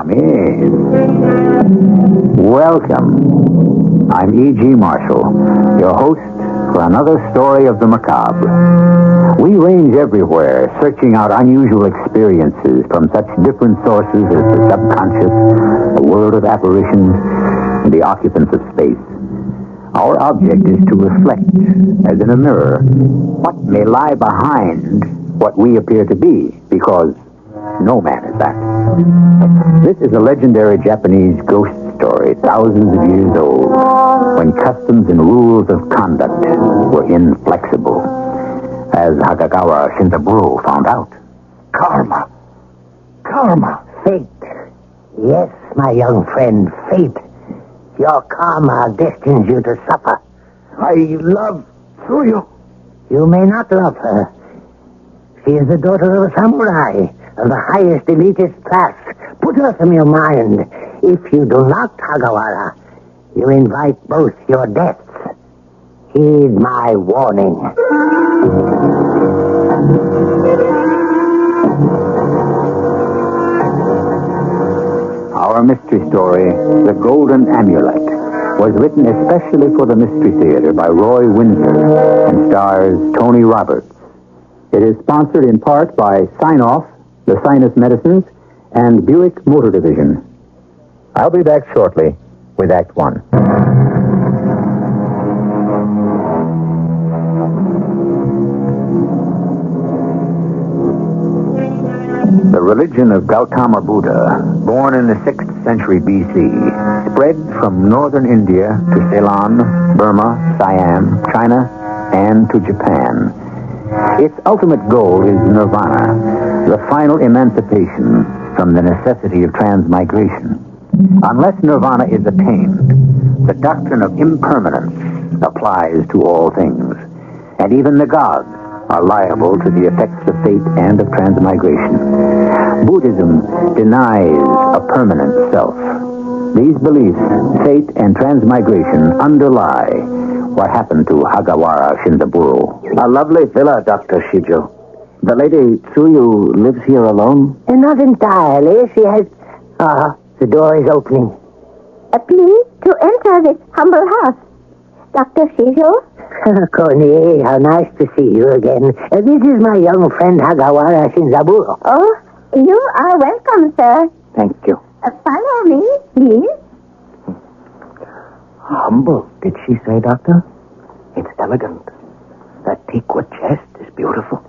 Yes. Welcome. I'm E.G. Marshall, your host for another story of the macabre. We range everywhere, searching out unusual experiences from such different sources as the subconscious, the world of apparitions, and the occupants of space. Our object is to reflect, as in a mirror, what may lie behind what we appear to be, because no man is that. This is a legendary Japanese ghost story, thousands of years old, when customs and rules of conduct were inflexible, as Hagagawa Shinzaburo found out. Karma. Fate. Yes, my young friend, fate. Your karma destines you to suffer. I love Tsuyu. You may not love her. She is the daughter of a samurai of the highest elitist class. Put her from your mind. If you do not, Hagawara, you invite both your deaths. Heed my warning. Our mystery story, The Golden Amulet, was written especially for the Mystery Theater by Roy Windsor and stars Tony Roberts. It is sponsored in part by Sign-Off, the Sinus Medicines, and Buick Motor Division. I'll be back shortly with Act One. The religion of Gautama Buddha, born in the 6th century B.C., spread from northern India to Ceylon, Burma, Siam, China, and to Japan. Its ultimate goal is nirvana, the final emancipation from the necessity of transmigration. Unless nirvana is attained, the doctrine of impermanence applies to all things, and even the gods are liable to the effects of fate and of transmigration. Buddhism denies a permanent self. These beliefs, fate and transmigration, underlie what happened to Hagawara Shinzaburo. A lovely villa, Dr. Shijo. The lady Tsuyu lives here alone? Not entirely. She has... the door is opening. Please to enter this humble house. Dr. Shijo? Connie, how nice to see you again. This is my young friend Hagawara Shinzaburo. Oh, you are welcome, sir. Thank you. Follow me, please. Humble, did she say, Doctor? It's elegant. That teakwood chest is beautiful.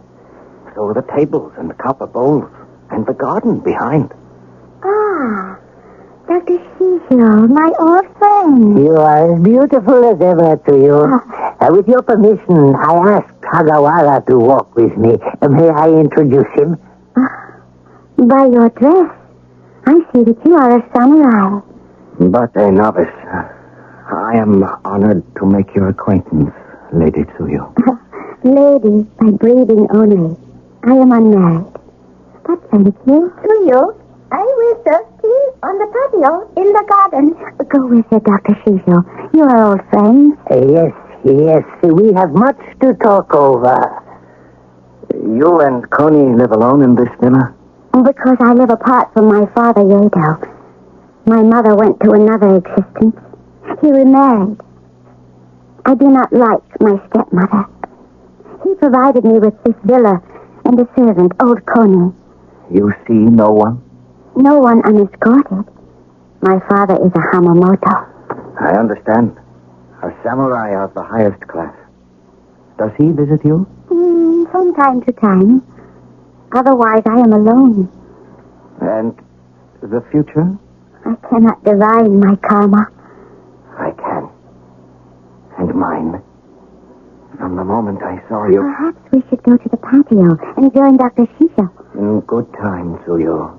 So are the tables and the copper bowls and the garden behind. Ah, Dr. Shijo, my old friend. You are as beautiful as ever to you. With your permission, I asked Hagawara to walk with me. May I introduce him? By your dress, I see that you are a samurai. But a novice. I am honored to make your acquaintance, Lady Tsuyu. Lady, by breeding only. I am unmarried. But thank you. Tsuyu, I will serve tea on the patio in the garden. Go with it, Dr. Shijo. You are old friends. Yes. We have much to talk over. You and Connie live alone in this villa? Because I live apart from my father, Yedo. My mother went to another existence. He remarried. I do not like my stepmother. He provided me with this villa and a servant, old Connie. You see no one? No one unescorted. My father is a Hamamoto. I understand. A samurai of the highest class. Does he visit you? From time to time. Otherwise, I am alone. And the future? I cannot divine my karma. I can. And mine. From the moment I saw you... Perhaps we should go to the patio and join Dr. Shijo. In good time, Tsuyu.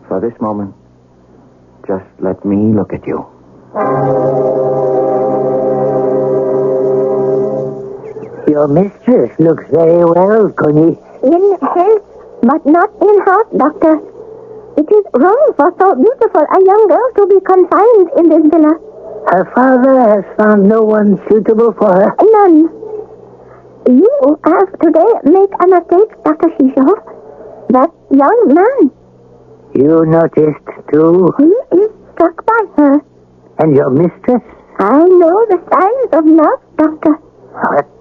For this moment, just let me look at you. Your mistress looks very well, Connie. In health, but not in heart, Doctor. It is wrong for so beautiful a young girl to be confined in this villa. Her father has found no one suitable for her? None. You have today made a mistake, Dr. Shijo. That young man. You noticed, too? He is struck by her. And your mistress? I know the signs of love, Doctor.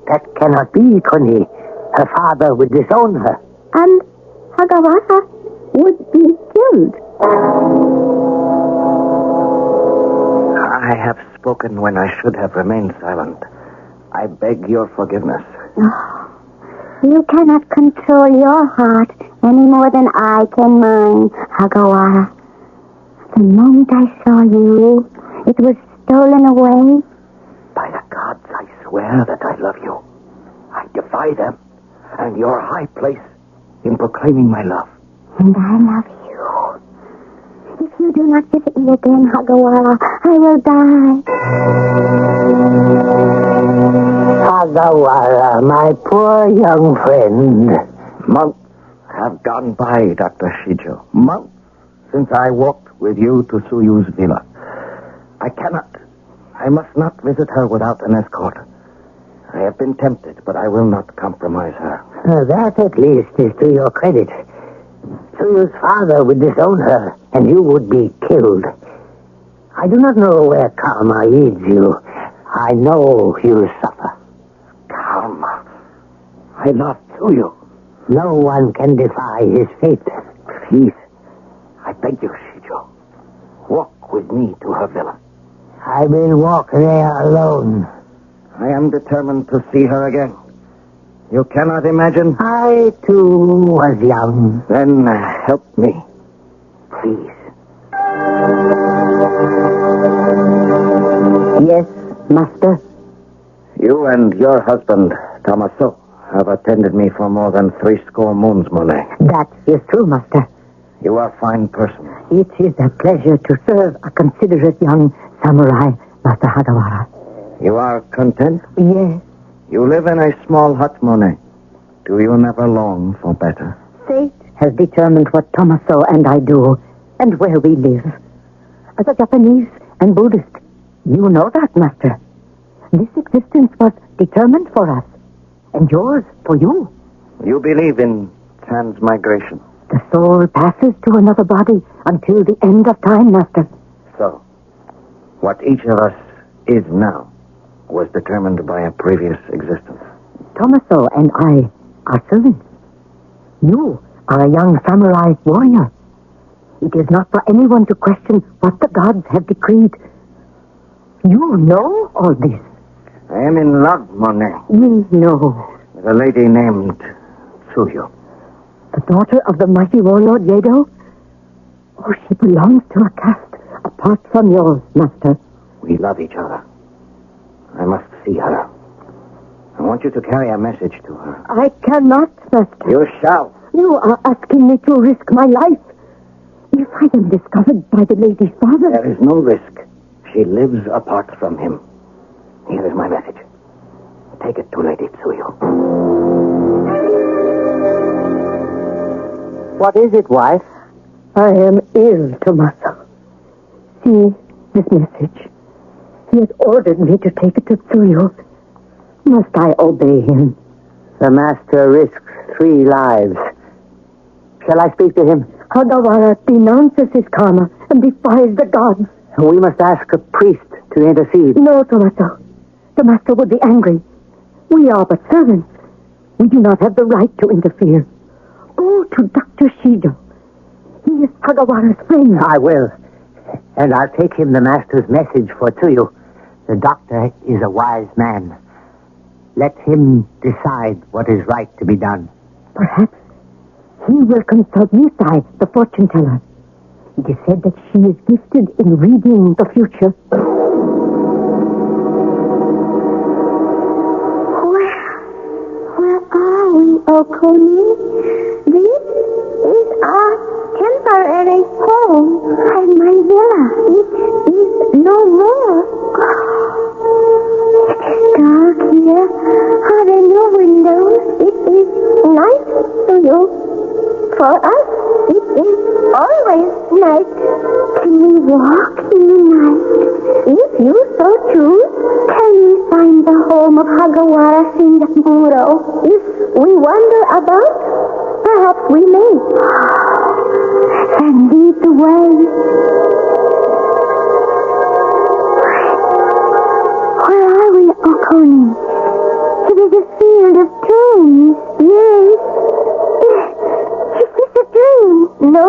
That cannot be, Connie. Her father would disown her. And Hagawara would be killed. I have spoken when I should have remained silent. I beg your forgiveness. Oh, you cannot control your heart any more than I can mine, Hagawara. The moment I saw you, it was stolen away. By the gods, I swear that I love you. I defy them and your high place in proclaiming my love. And I love you. If you do not visit me again, Hagawara, I will die. Hagawara, my poor young friend. Months have gone by, Dr. Shijo. Months since I walked with you to Suyu's villa. I must not visit her without an escort. I have been tempted, but I will not compromise her. That, at least, is to your credit. Suyu's father would disown her, and you would be killed. I do not know where karma leads you. I know you suffer. Karma. I love Suyu. No one can defy his fate. Please, I beg you, Shijo. Walk with me to her villa. I will walk there alone. I am determined to see her again. You cannot imagine? I, too, was young. Then help me. Please. Yes, master? You and your husband, Tommaso, have attended me for more than 80 moons, Monet. That is true, master. You are a fine person. It is a pleasure to serve a considerate young samurai, Master Hagawara. You are content? Yes. You live in a small hut, Monet. Do you never long for better? Fate has determined what Tommaso and I do, and where we live. As a Japanese and Buddhist, you know that, master. This existence was determined for us, and yours for you. You believe in transmigration? The soul passes to another body until the end of time, master. So, what each of us is now was determined by a previous existence. Tommaso and I are servants. You are a young samurai warrior. It is not for anyone to question what the gods have decreed. You know all this. I am in love, Monet. We know. With a lady named Tsuyu. The daughter of the mighty warlord Yedo? Oh, she belongs to a caste apart from yours, master. We love each other. I must see her. I want you to carry a message to her. I cannot, master. You shall. You are asking me to risk my life. If I am discovered by the lady's father... There is no risk. She lives apart from him. Here is my message. Take it to Lady Tsuyu. What is it, wife? I am ill, Tommaso. See this message. He has ordered me to take it to Tsuyu. Must I obey him? The master risks 3 lives. Shall I speak to him? Hagawara denounces his karma and defies the gods. We must ask a priest to intercede. No, Tommaso. The master would be angry. We are but servants. We do not have the right to interfere. Go to Dr. Shido. He is Hagawara's friend. I will. And I'll take him the master's message for Tsuyu. The doctor is a wise man. Let him decide what is right to be done. Perhaps he will consult Nisai, the fortune teller. It is said that she is gifted in reading the future. Where are we, Okuni? This is our temporary home, and my villa. It is no more. It is dark here. Are there no windows? It is night to you. For us, it is always night. Can we walk in the night? If you so choose, can we find the home of Hagawara Sindamuro? If we wander about, perhaps we may. and lead the way. Where are we, Oconee? It is a field of dreams. Yes. Is this a dream? No,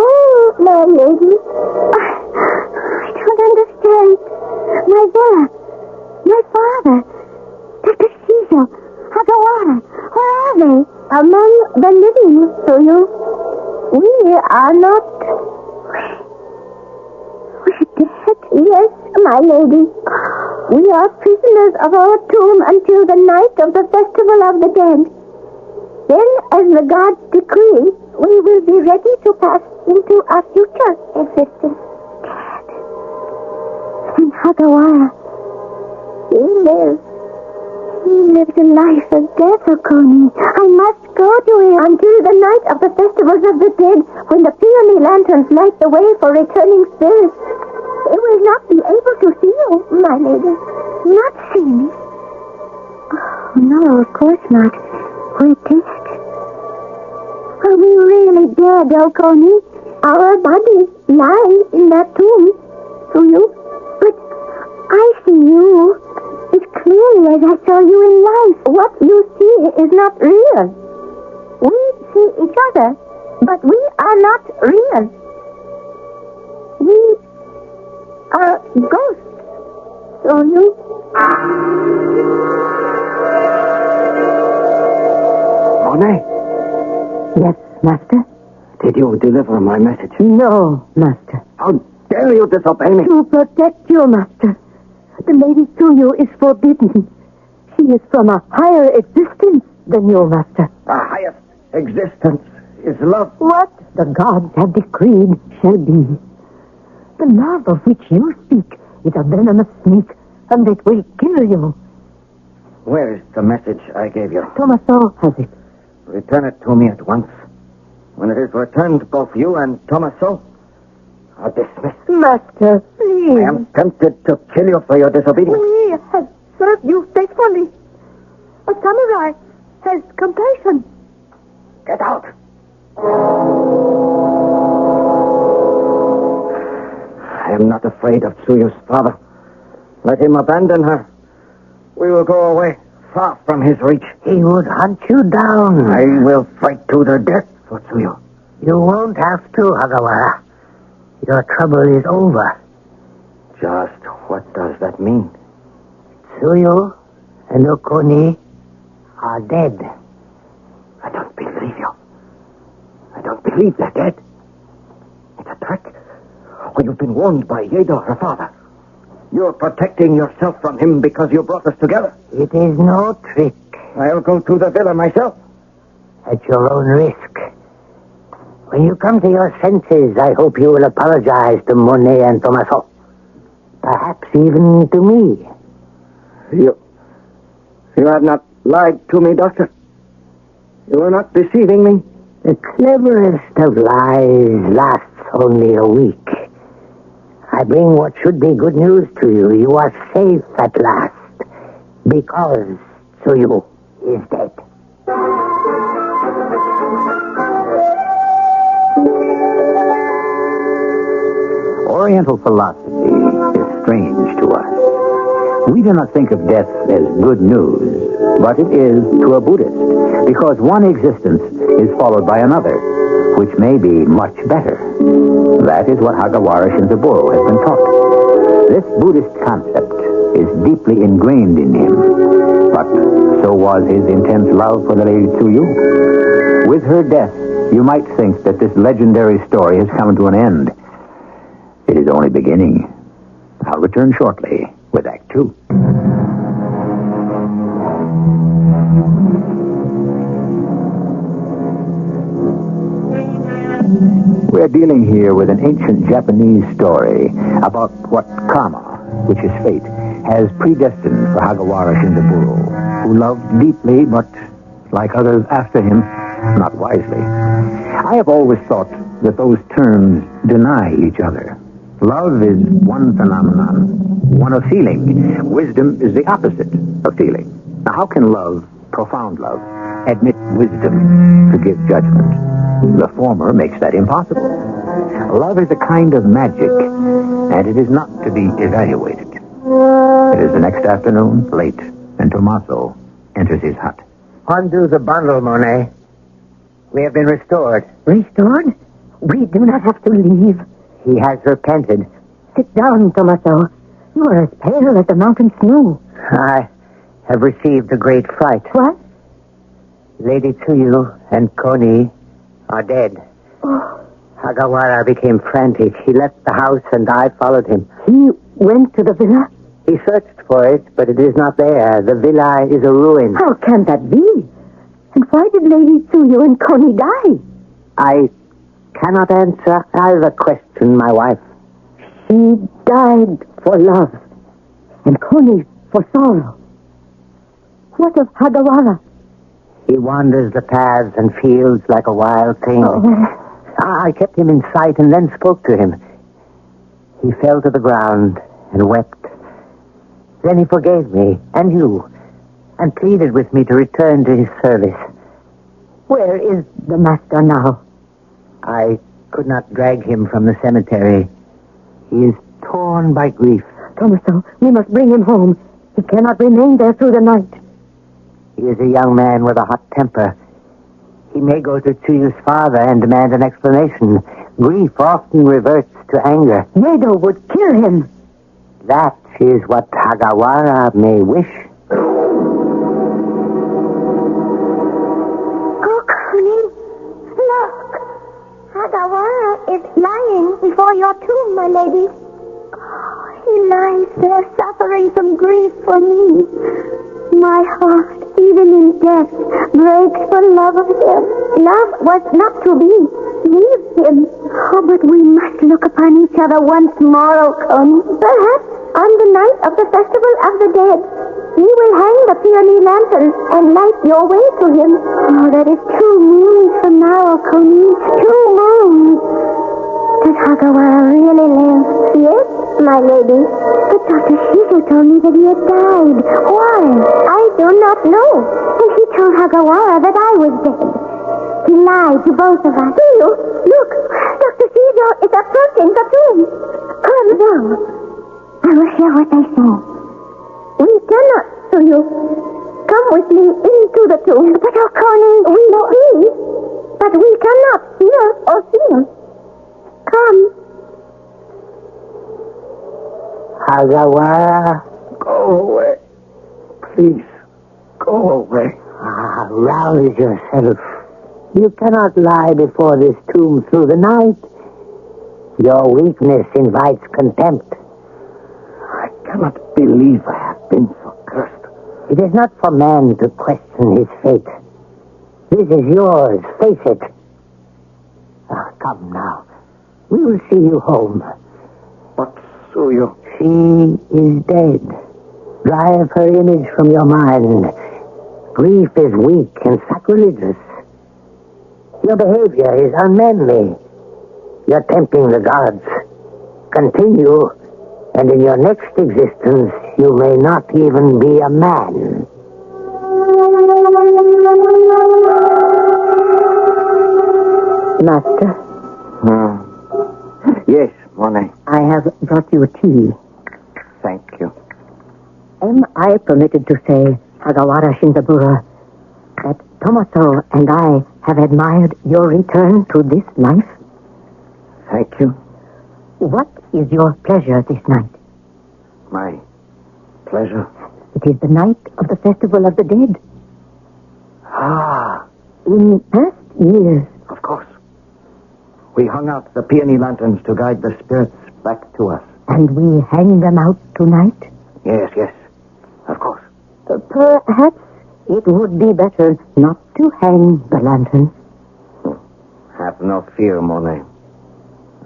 my lady. I don't understand. My villa, my father, Dr. Cecil, Hagawara, where are they? Among the living, Suyu. We are not. We're dead. Yes, my lady. We are prisoners of our tomb until the night of the festival of the dead. Then, as the gods decree, we will be ready to pass into our future existence. Dead. And Hagawara, he lives. He lives a life of death, Oconee. I must go to him until the night of the festivals of the dead, when the peony lanterns light the way for returning spirits. They will not be able to see you, my lady. Not see me? Oh, no, of course not. We're dead. Are we really dead, Oconee? Our bodies lie in that tomb. Do you? But I see you as clearly as I saw you in life. What you see is not real. We see each other, but we are not real. We are ghosts. So you... Monet, Yes, Master? did you deliver my message? No, Master. How dare you disobey me? To protect you, Master. The Lady Suyu is forbidden. She is from a higher existence than you, Master. The highest existence is love. What the gods have decreed shall be. The love of which you speak is a venomous snake, and it will kill you. Where is the message I gave you? Tommaso has it. Return it to me at once. When it is returned, both you and Tommaso are dismissed. Master, please. I am tempted to kill you for your disobedience. We have served you faithfully. A samurai has compassion. Get out. I am not afraid of Tsuyu's father. Let him abandon her. We will go away, far from his reach. He would hunt you down. I will fight to the death for Tsuyu. You won't have to, Hagawara. Your trouble is over. Just what does that mean? Tsuyu and Oconee are dead. I don't believe you. I don't believe they're dead. It's a trick. Or you've been warned by Yedo, her father. You're protecting yourself from him because you brought us together. It is no trick. I'll go to the villa myself. At your own risk. When you come to your senses, I hope you will apologize to Monet and Tommaso. Perhaps even to me. You have not lied to me, Doctor. You are not deceiving me. The cleverest of lies lasts only a week. I bring what should be good news to you. You are safe at last. Because Tsuyu is dead. Oriental philosophy is strange to us. We do not think of death as good news, but it is to a Buddhist, because one existence is followed by another, which may be much better. That is what Hagawara Shinzaburo has been taught. This Buddhist concept is deeply ingrained in him, but so was his intense love for the Lady Tsuyu. With her death, you might think that this legendary story has come to an end. It is only beginning. I'll return shortly with Act 2. We're dealing here with an ancient Japanese story about what karma, which is fate, has predestined for Hagawara Shinzaburo, who loved deeply, but, like others after him, not wisely. I have always thought that those terms deny each other. Love is one phenomenon, one of feeling. Wisdom is the opposite of feeling. Now, how can love, profound love, admit wisdom to give judgment? The former makes that impossible. Love is a kind of magic, and it is not to be evaluated. It is the next afternoon, late, and Tommaso enters his hut. Undo the bundle, Monet. We have been restored. Restored? We do not have to leave. He has repented. Sit down, Tommaso. You are as pale as the mountain snow. I have received a great fright. What? Lady Tsuyu and Koni are dead. Oh. Hagawara became frantic. He left the house and I followed him. He went to the villa? He searched for it, but it is not there. The villa is a ruin. How can that be? And why did Lady Tsuyu and Koni die? I cannot answer either question, my wife. She died for love, and Koni for sorrow. What of Hagawara? He wanders the paths and fields like a wild thing. Oh. I kept him in sight and then spoke to him. He fell to the ground and wept. Then he forgave me, and you, and pleaded with me to return to his service. Where is the master now? I could not drag him from the cemetery. He is torn by grief. Tommaso, we must bring him home. He cannot remain there through the night. He is a young man with a hot temper. He may go to Tsuyu's father and demand an explanation. Grief often reverts to anger. Yedo would kill him. That is what Hagawara may wish. Oh, Connie, look. Hagawara is lying before your tomb, my lady. Oh, he lies there suffering from grief for me. My heart, even in death, breaks for love of him. Love was not to be. Leave him. Oh, but we must look upon each other once more, O Connie. Perhaps on the night of the Festival of the Dead, we will hang the peony lantern and light your way to him. Oh, that is 2 moons from now, O Connie. 2 moons. Does Hagawara really live? Yes, my lady. But Dr. Shizu told me that he had died. Why? I do not know. And he told Hagawara that I was dead. He lied to both of us. Do you? Look, Dr. Shizu is approaching the tomb. Come now. I will hear what they say. We cannot, do you? Come with me into the tomb. But Connie, we know me. But we cannot hear or see. Come. Hagawara, Go away. Please, go away. Rouse yourself. You cannot lie before this tomb through the night. Your weakness invites contempt. I cannot believe I have been so cursed. It is not for man to question his fate. This is yours, face it. Come now. We will see you home. But Tsuyu... She is dead. Drive her image from your mind. Grief is weak and sacrilegious. Your behavior is unmanly. You're tempting the gods. Continue, and in your next existence, you may not even be a man. Master, Yes, Monet. I have brought you tea. Thank you. Am I permitted to say, Hagawara Shinzaburo, that Tommaso and I have admired your return to this life? Thank you. What is your pleasure this night? My pleasure. It is the night of the Festival of the Dead. Ah, In past years, of course. We hung out the peony lanterns to guide the spirits back to us. and we hang them out tonight? Yes, of course. Perhaps it would be better not to hang the lantern. Have no fear, Monet.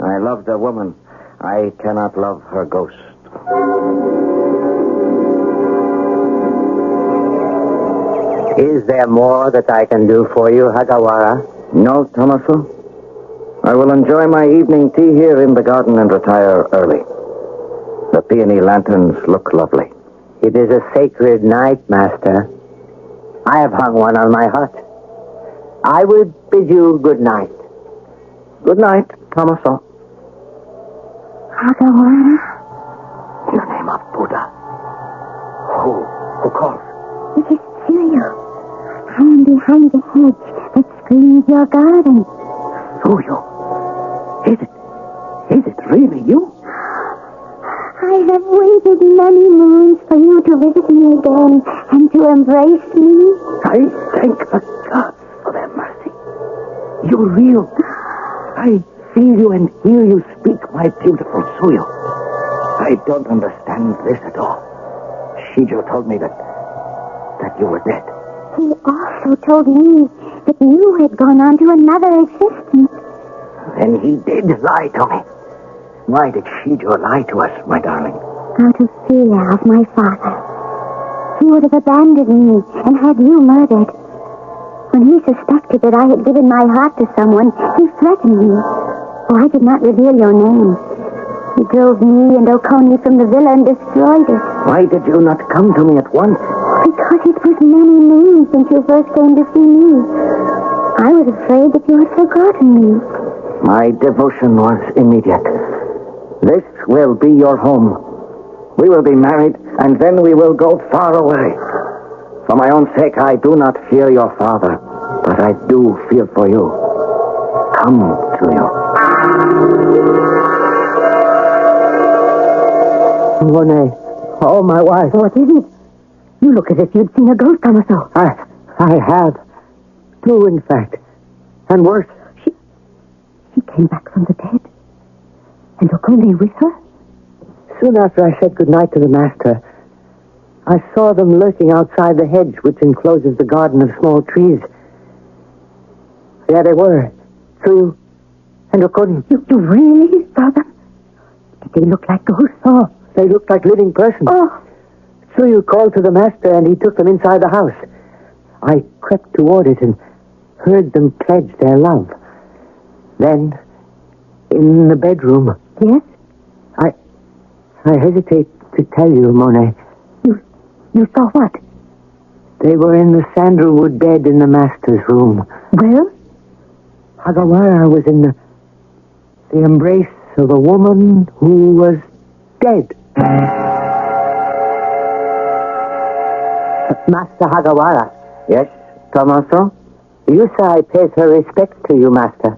I love the woman. I cannot love her ghost. Is there more that I can do for you, Hagawara? No, Tommaso. I will enjoy my evening tea here in the garden and retire early. The peony lanterns look lovely. It is a sacred night, Master. I have hung one on my hut. I will bid you good night. Good night, Tommaso. Hagawara. In the name of Buddha. Who calls? It is Tsuyu. I am behind the hedge that screens your garden. Tsuyu. Is it really you? I have waited many moons for you to visit me again and to embrace me. I thank the gods for their mercy. You're real. I feel you and hear you speak, my beautiful Tsuyu. I don't understand this at all. Shijo told me that you were dead. He also told me that you had gone on to another existence. And he did lie to me. Why did Shijo lie to us, my darling? Out of fear of my father. He would have abandoned me and had you murdered. When he suspected that I had given my heart to someone, he threatened me. Oh, I did not reveal your name. He drove me and Oconee from the villa and destroyed it. Why did you not come to me at once? Because it was many moons since you first came to see me. I was afraid that you had forgotten me. My devotion was immediate. This will be your home. We will be married, and then we will go far away. For my own sake, I do not fear your father, but I do fear for you. Come to you. Monet. Oh, my wife. What is it? You look as if you'd seen a ghost, Tomaso. I have. Two, in fact. And worse. She came back from the dead. And Oconee with her? Soon after I said goodnight to the master, I saw them lurking outside the hedge which encloses the garden of small trees. There they were. Tsuyu and Oconee. You really saw them? Did they look like ghosts? Oh, they looked like living persons. Oh. Tsuyu called to the master and he took them inside the house. I crept toward it and heard them pledge their love. Then, in the bedroom... Yes? I hesitate to tell you, Monet. You saw what? They were in the sandalwood bed in the master's room. Well? Hagawara was in the embrace of a woman who was dead. Master Hagawara. Yes, Tomaso? Yusai pays her respects to you, Master.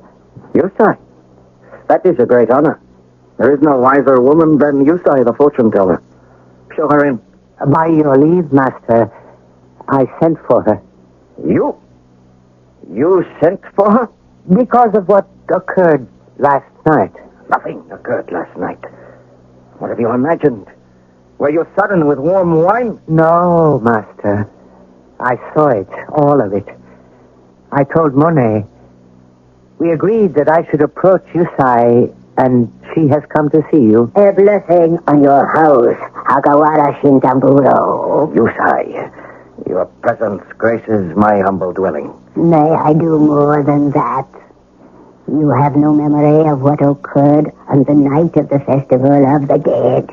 Yusai? That is a great honor. There is no wiser woman than Yusai, the fortune teller. Show her in. By your leave, Master, I sent for her. You? You sent for her? Because of what occurred last night. Nothing occurred last night. What have you imagined? Were you sudden with warm wine? No, Master. I saw it, all of it. I told Monet. We agreed that I should approach Yusai, and she has come to see you. A blessing on your house, Hagawara Shintamburo. Yusai, your presence graces my humble dwelling. May I do more than that? You have no memory of what occurred on the night of the Festival of the Dead.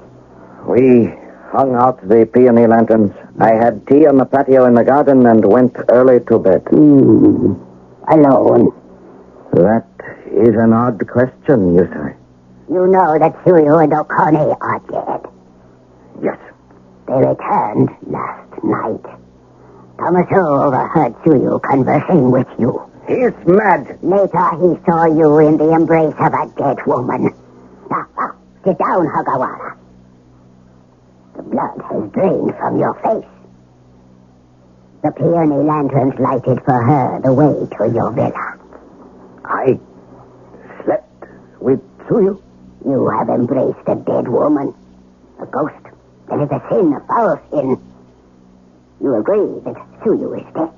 We hung out the peony lanterns. I had tea on the patio in the garden and went early to bed. Alone. That is an odd question, Yusai. You know that Tsuyu and Oconee are dead. Yes. They returned last night. Tomaso overheard Tsuyu conversing with you. He's mad. Later he saw you in the embrace of a dead woman. Now, sit down, Hagawara. The blood has drained from your face. The peony lanterns lighted for her the way to your villa. I slept with Tsuyu. You have embraced a dead woman, a ghost. That is a sin, a foul sin. You agree that Tsuyu is dead.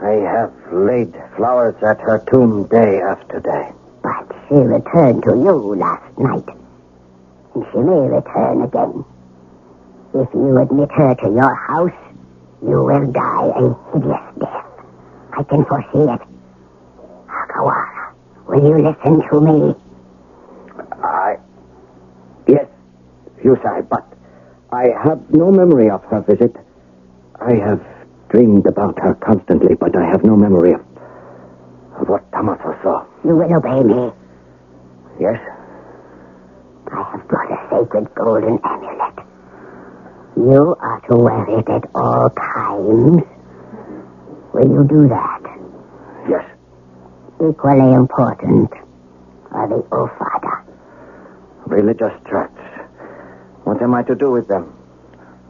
I have laid flowers at her tomb day after day. But she returned to you last night, and she may return again. If you admit her to your house, you will die a hideous death. I can foresee it. Hagawara, will you listen to me? Yes, Yusai, but I have no memory of her visit. I have dreamed about her constantly, but I have no memory of what Tomaso saw. You will obey me. Yes. I have brought a sacred golden amulet. You are to wear it at all times. Will you do that? Yes. Equally important are the Ofada. Religious threats. What am I to do with them?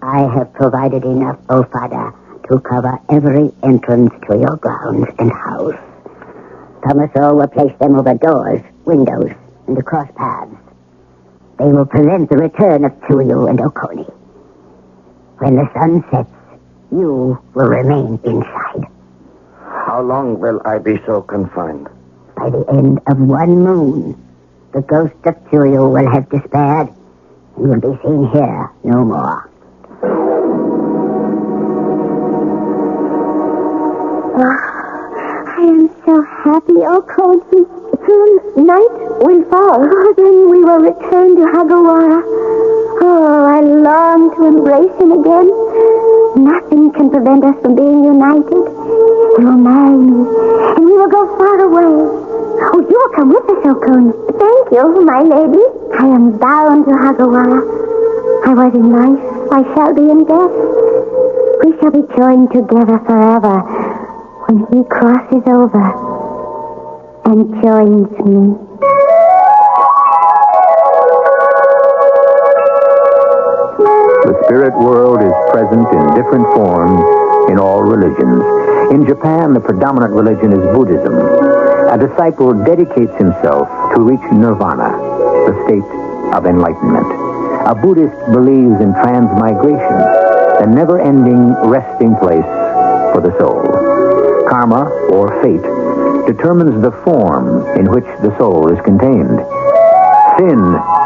I have provided enough Ofada to cover every entrance to your grounds and house. Tomaso will place them over doors, windows, and across paths. They will prevent the return of Tsuyu and Okoni. When the sun sets, you will remain inside. How long will I be so confined? By the end of one moon, the ghost of Tsuyu will have despaired and will be seen here no more. I am so happy, Okoni. Soon night will fall. Then we will return to Hagawara. Oh, I long to embrace him again. Nothing can prevent us from being united. He will marry me, and we will go far away. Oh, you will come with us, Okoni. Thank you, my lady. I am bound to Hagawara. I was in life. I shall be in death. We shall be joined together forever when he crosses over and joins me. The spirit world is present in different forms in all religions. In Japan, the predominant religion is Buddhism. A disciple dedicates himself to reach nirvana, the state of enlightenment. A Buddhist believes in transmigration, the never-ending resting place for the soul. Karma, or fate, determines the form in which the soul is contained. Sin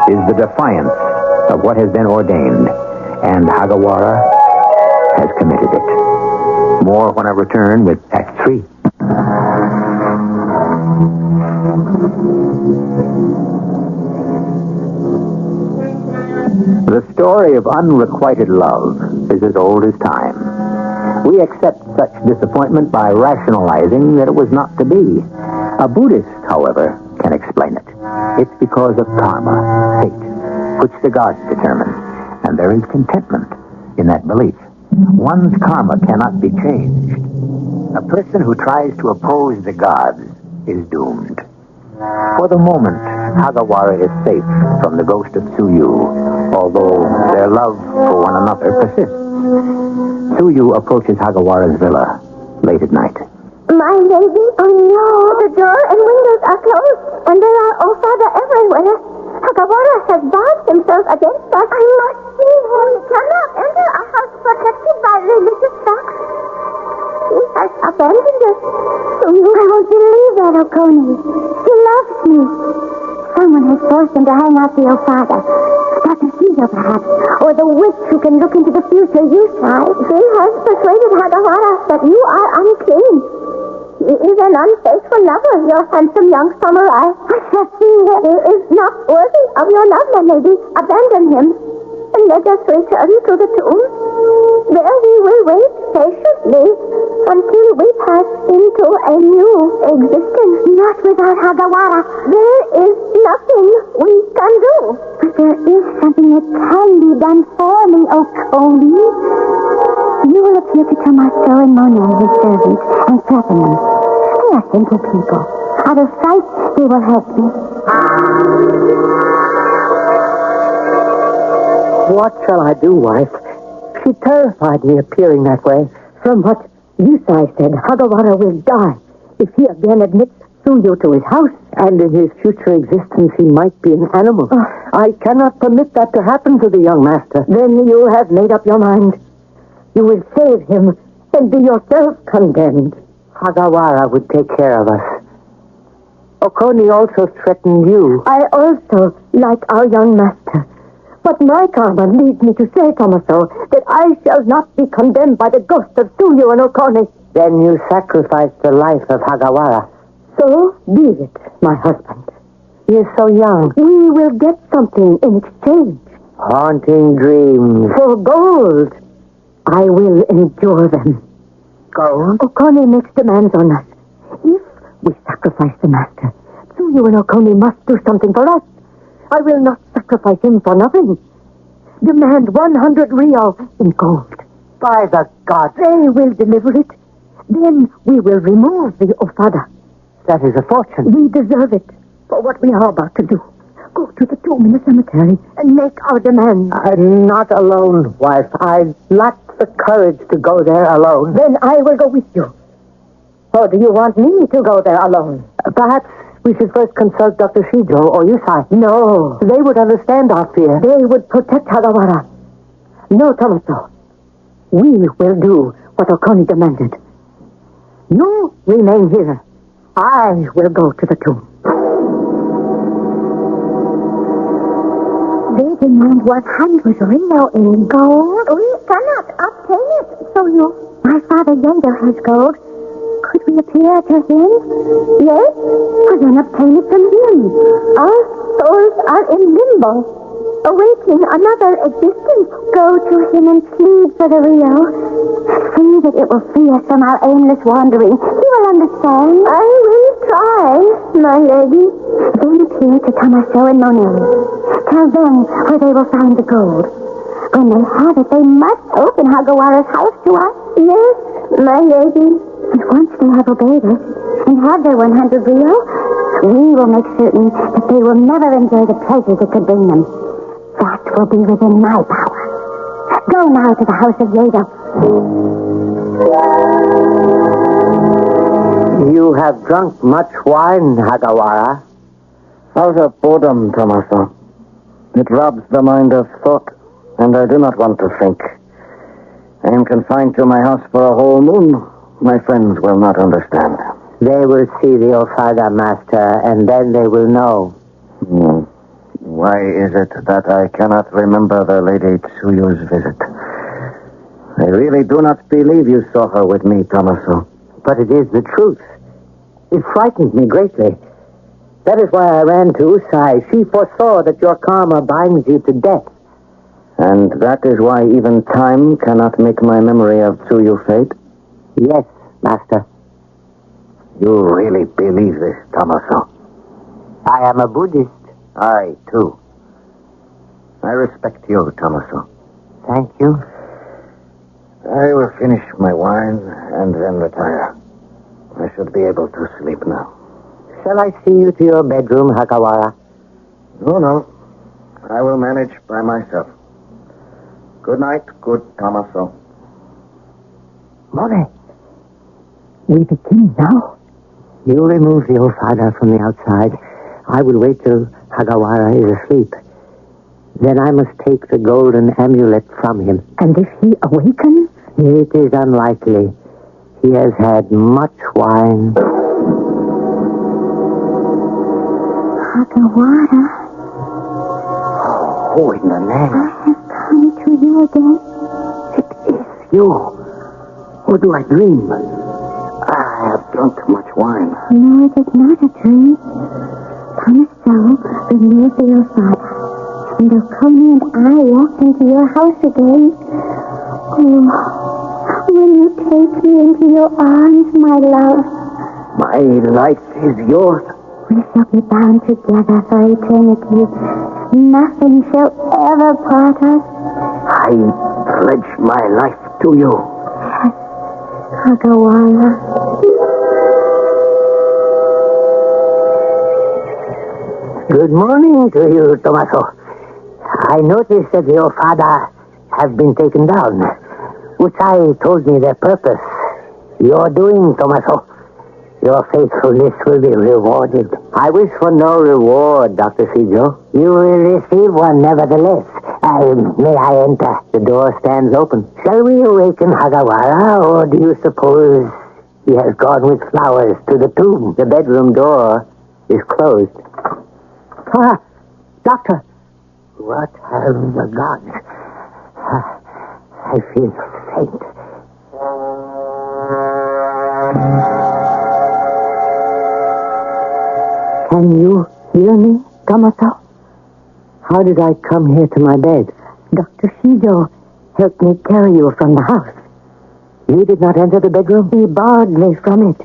is the defiance of what has been ordained, and Hagawara has committed it. More when I return with Act 3. The story of unrequited love is as old as time. We accept such disappointment by rationalizing that it was not to be. A Buddhist, however, can explain it. It's because of karma, fate, which the gods determine, and there is contentment in that belief. One's karma cannot be changed. A person who tries to oppose the gods is doomed. For the moment, Hagawara is safe from the ghost of Tsuyu, although their love for one another persists. Tsuyu approaches Hagawara's villa late at night. My lady? Oh no, the door and windows are closed, and there are Ofada everywhere. Hagawara has barred himself against us. I must see him. He cannot enter a house protected by religious facts. He has abandoned us. So I won't believe that, Okoni. He loves me. Someone has forced him to hang out the Ofada. Dr. Caesar, perhaps, or the witch who can look into the future you tried. He has persuaded Hagawara that you are unclean. He is an unfaithful lover, your handsome young samurai. I have seen him. He is not worthy of your love, my lady. Abandon him, and let us return to the tomb. There we will wait patiently until we pass into a new existence. Not without Hagawara. There is nothing we can do. But there is something that can be done for me, Okoni. You will appear to Tommaso and Monet, his servants, and threaten them. They are simple people. Out of sight, they will help me. What shall I do, wife? She terrified me appearing that way. From what Yusai said, Hagawara will die if he again admits Tsuyu to his house. And in his future existence, he might be an animal. I cannot permit that to happen to the young master. Then you have made up your mind. You will save him and be yourself condemned. Hagawara would take care of us. Okoni also threatened you. I also like our young master. But my karma leads me to say, Tommaso, that I shall not be condemned by the ghost of Tsuyu and Okoni. Then you sacrificed the life of Hagawara. So be it, my husband. He is so young. We will get something in exchange. Haunting dreams. For gold. I will endure them. Gold? Okoni makes demands on us. If we sacrifice the master, Tsuyu and Okoni must do something for us. I will not sacrifice him for nothing. Demand 100 real in gold. By the gods, They will deliver it. Then we will remove the Ofada. that is a fortune. We deserve it for what we are about to do. Go to the tomb in the cemetery and make our demands. I'm not alone, wife. I lack the courage to go there alone. Then I will go with you. Or do you want me to go there alone? Perhaps we should first consult Dr. Shijo or Yusai. No. They would understand our fear. They would protect Hagawara. No, Tomaso. We will do what Okoni demanded. You remain here. I will go to the tomb. They demand 100 real in gold. We cannot obtain it, so you... My father Yedo has gold. Could we appear to him? Yes, and then obtain it from him. Our souls are in limbo, awaiting another existence. Go to him and plead for the Rio. See that it will free us from our aimless wandering. He will understand. I will try, my lady. Then appear to Tommaso and Monet. Tell them where they will find the gold. When they have it, they must open Hagawara's house to us. Yes, my lady. And once they have obeyed us and have their 100 real, we will make certain that they will never enjoy the pleasures it could bring them. That will be within my power. Go now to the house of Yedo. You have drunk much wine, Hagawara. Out of boredom, Tommaso. It robs the mind of thought, and I do not want to think. I am confined to my house for a whole moon. My friends will not understand. They will see the Ofada, Master, and then they will know. Why is it that I cannot remember the Lady Tsuyu's visit? I really do not believe you saw her with me, Tommaso. But it is the truth. It frightened me greatly. That is why I ran to Usai. She foresaw that your karma binds you to death. And that is why even time cannot make my memory of Tsuyu fade? Yes, Master. You really believe this, Tommaso? I am a Buddhist. I, too. I respect you, Tommaso. Thank you. I will finish my wine and then retire. I should be able to sleep now. Shall I see you to your bedroom, Hagawara? No. I will manage by myself. Good night, good Tommaso. More. We begin now. You remove the Ofada from the outside. I will wait till Hagawara is asleep. Then I must take the golden amulet from him. And if he awakens? It is unlikely. He has had much wine. Hagawara, Oh, in the name. I have come to you again. It is you. Or do I dream? I have drunk much wine. No, it is not a dream. Tomaso removed the Ofada, and Okoni and I walked into your house again. Oh, will you take me into your arms, my love? My life is yours. We shall be bound together for eternity. Nothing shall ever part us. I pledge my life to you. Hagawara. Good morning to you, Tomaso. I noticed that the Ofada have been taken down. Usai told me their purpose. Your doing, Tomaso. Your faithfulness will be rewarded. I wish for no reward, Dr. Shijo. You will receive one nevertheless. May I enter? The door stands open. Shall we awaken Hagawara, or do you suppose he has gone with flowers to the tomb? The bedroom door is closed. Ah, Doctor! What have the gods? I feel faint. Can you hear me, Tomaso? How did I come here to my bed? Dr. Shijo helped me carry you from the house. You did not enter the bedroom? He barred me from it.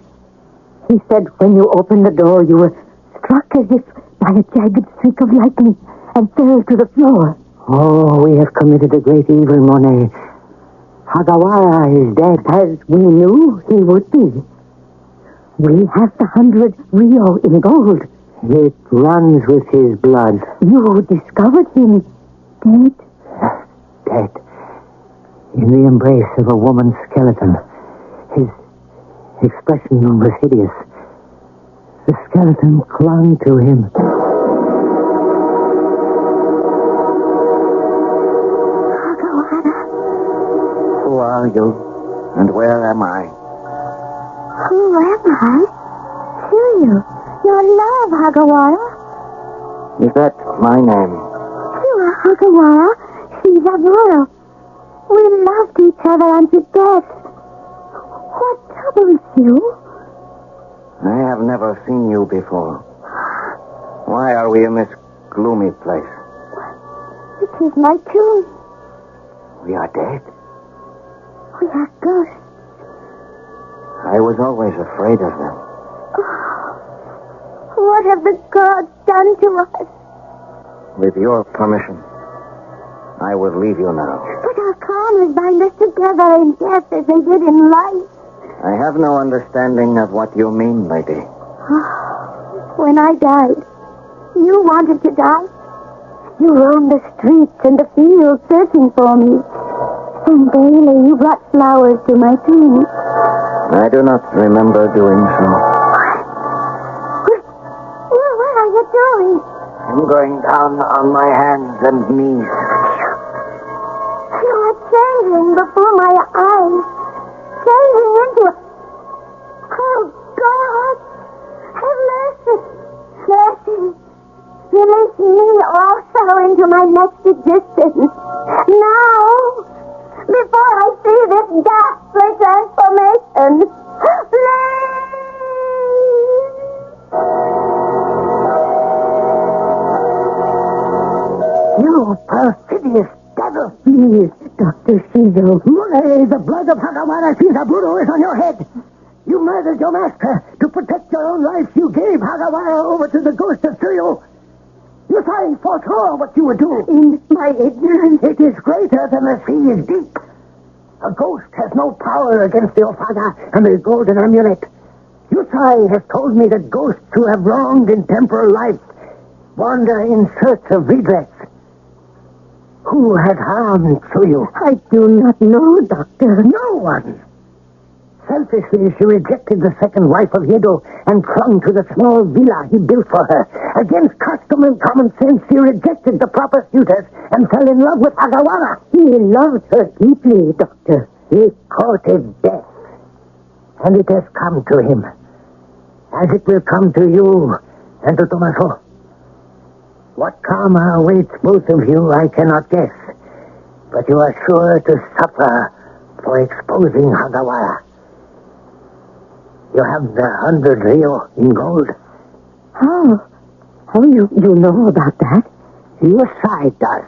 He said when you opened the door, you were struck as if by a jagged streak of lightning. and fell to the floor. Oh, we have committed a great evil, Monet. Hagawara is dead. As we knew he would be. We have the 100 Rio in gold. It runs with his blood. You discovered him dead? Dead. In the embrace of a woman's skeleton. His expression was hideous. The skeleton clung to him. Who are you? And where am I? Who am I? Shiryu, your love, Hagawara. Is that my name? You are Hagawara. She's Avoro. We loved each other unto death. What troubles you? I have never seen you before. Why are we in this gloomy place? It is my tomb. We are dead. We are ghosts. I was always afraid of them. What have the gods done to us? With your permission, I will leave you now. But our karmas bind us together in death as they did in life. I have no understanding of what you mean, lady. When I died, you wanted to die. You roamed the streets and the fields searching for me. And daily you brought flowers to my tomb. I do not remember doing so. What are you doing? I'm going down on my hands and knees. You are changing before my eyes. Changing into a... Oh, God! Have mercy! Mercy! Release me also into my next existence. Now! Before I see this ghastly transformation. Please! You perfidious devil! Please, Dr. Shizo. Monet, the blood of Hagawara Shizaburo is on your head. You murdered your master. To protect your own life, you gave Hagawara over to the ghost of Tsuyu. You finally foresaw what you would do. In my ignorance. It is greater than the sea is deep. A ghost has no power against the Ofaga and the Golden Amulet. Yusai has told me that ghosts who have wronged in temporal life wander in search of redress. Who had harmed Tsuyu? I do not know, Doctor. No one. Selfishly, she rejected the second wife of Yedo and clung to the small villa he built for her. Against custom and common sense, she rejected the proper suitors and fell in love with Hagawara. He loved her deeply, Doctor. He courted death, and it has come to him, as it will come to you and to Tomaso. What karma awaits both of you, I cannot guess, but you are sure to suffer for exposing Hagawara. You have the 100 Rio in gold. How? How you know about that? Your side does.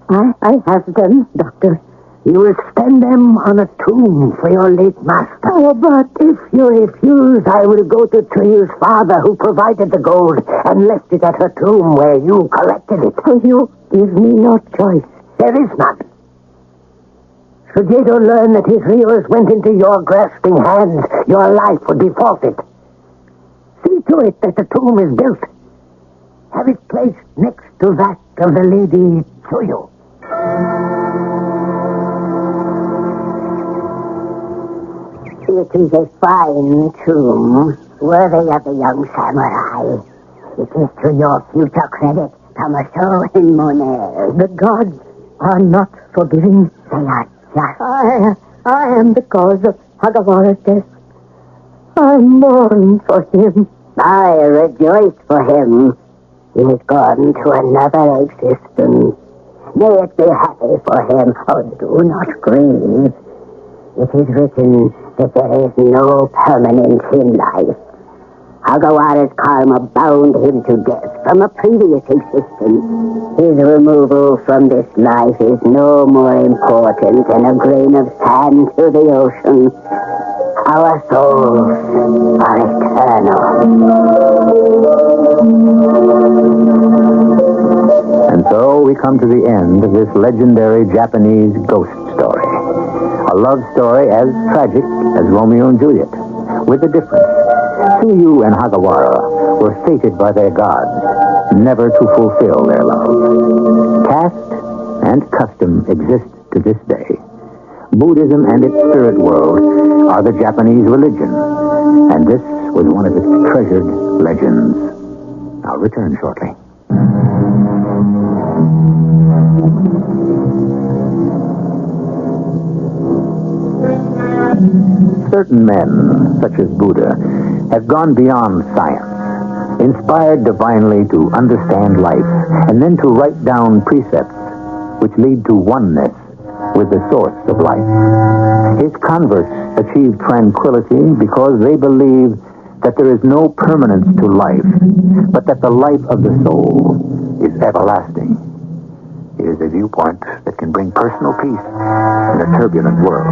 I have them, Doctor. You will spend them on a tomb for your late master. Oh, but if you refuse, I will go to Tsuyu's father who provided the gold and left it at her tomb where you collected it. Oh, you give me no choice. There is none. Should Yedo learn that his Rios went into your grasping hands, your life would be forfeit. See to it that the tomb is built. Have it placed next to that of the Lady Tsuyu. It is a fine tomb, worthy of the young samurai. It is to your future credit, Tomaso and Monet. The gods are not forgiving. They are just. I am the cause of Hagawara's death. I mourn for him. I rejoice for him. He is gone to another existence. May it be happy for him. Oh, do not grieve. It is written that there is no permanence in life. Hagawara's karma bound him to death from a previous existence. His removal from this life is no more important than a grain of sand to the ocean. Our souls are eternal. So we come to the end of this legendary Japanese ghost story. A love story as tragic as Romeo and Juliet, with a difference. Tsuyu and Hagawara were fated by their gods never to fulfill their love. Caste and custom exist to this day. Buddhism and its spirit world are the Japanese religion, and this was one of its treasured legends. I'll return shortly. Certain men, such as Buddha, have gone beyond science, inspired divinely to understand life, and then to write down precepts which lead to oneness with the source of life. His converts achieve tranquility because they believe that there is no permanence to life, but that the life of the soul is everlasting. It is a viewpoint that can bring personal peace in a turbulent world.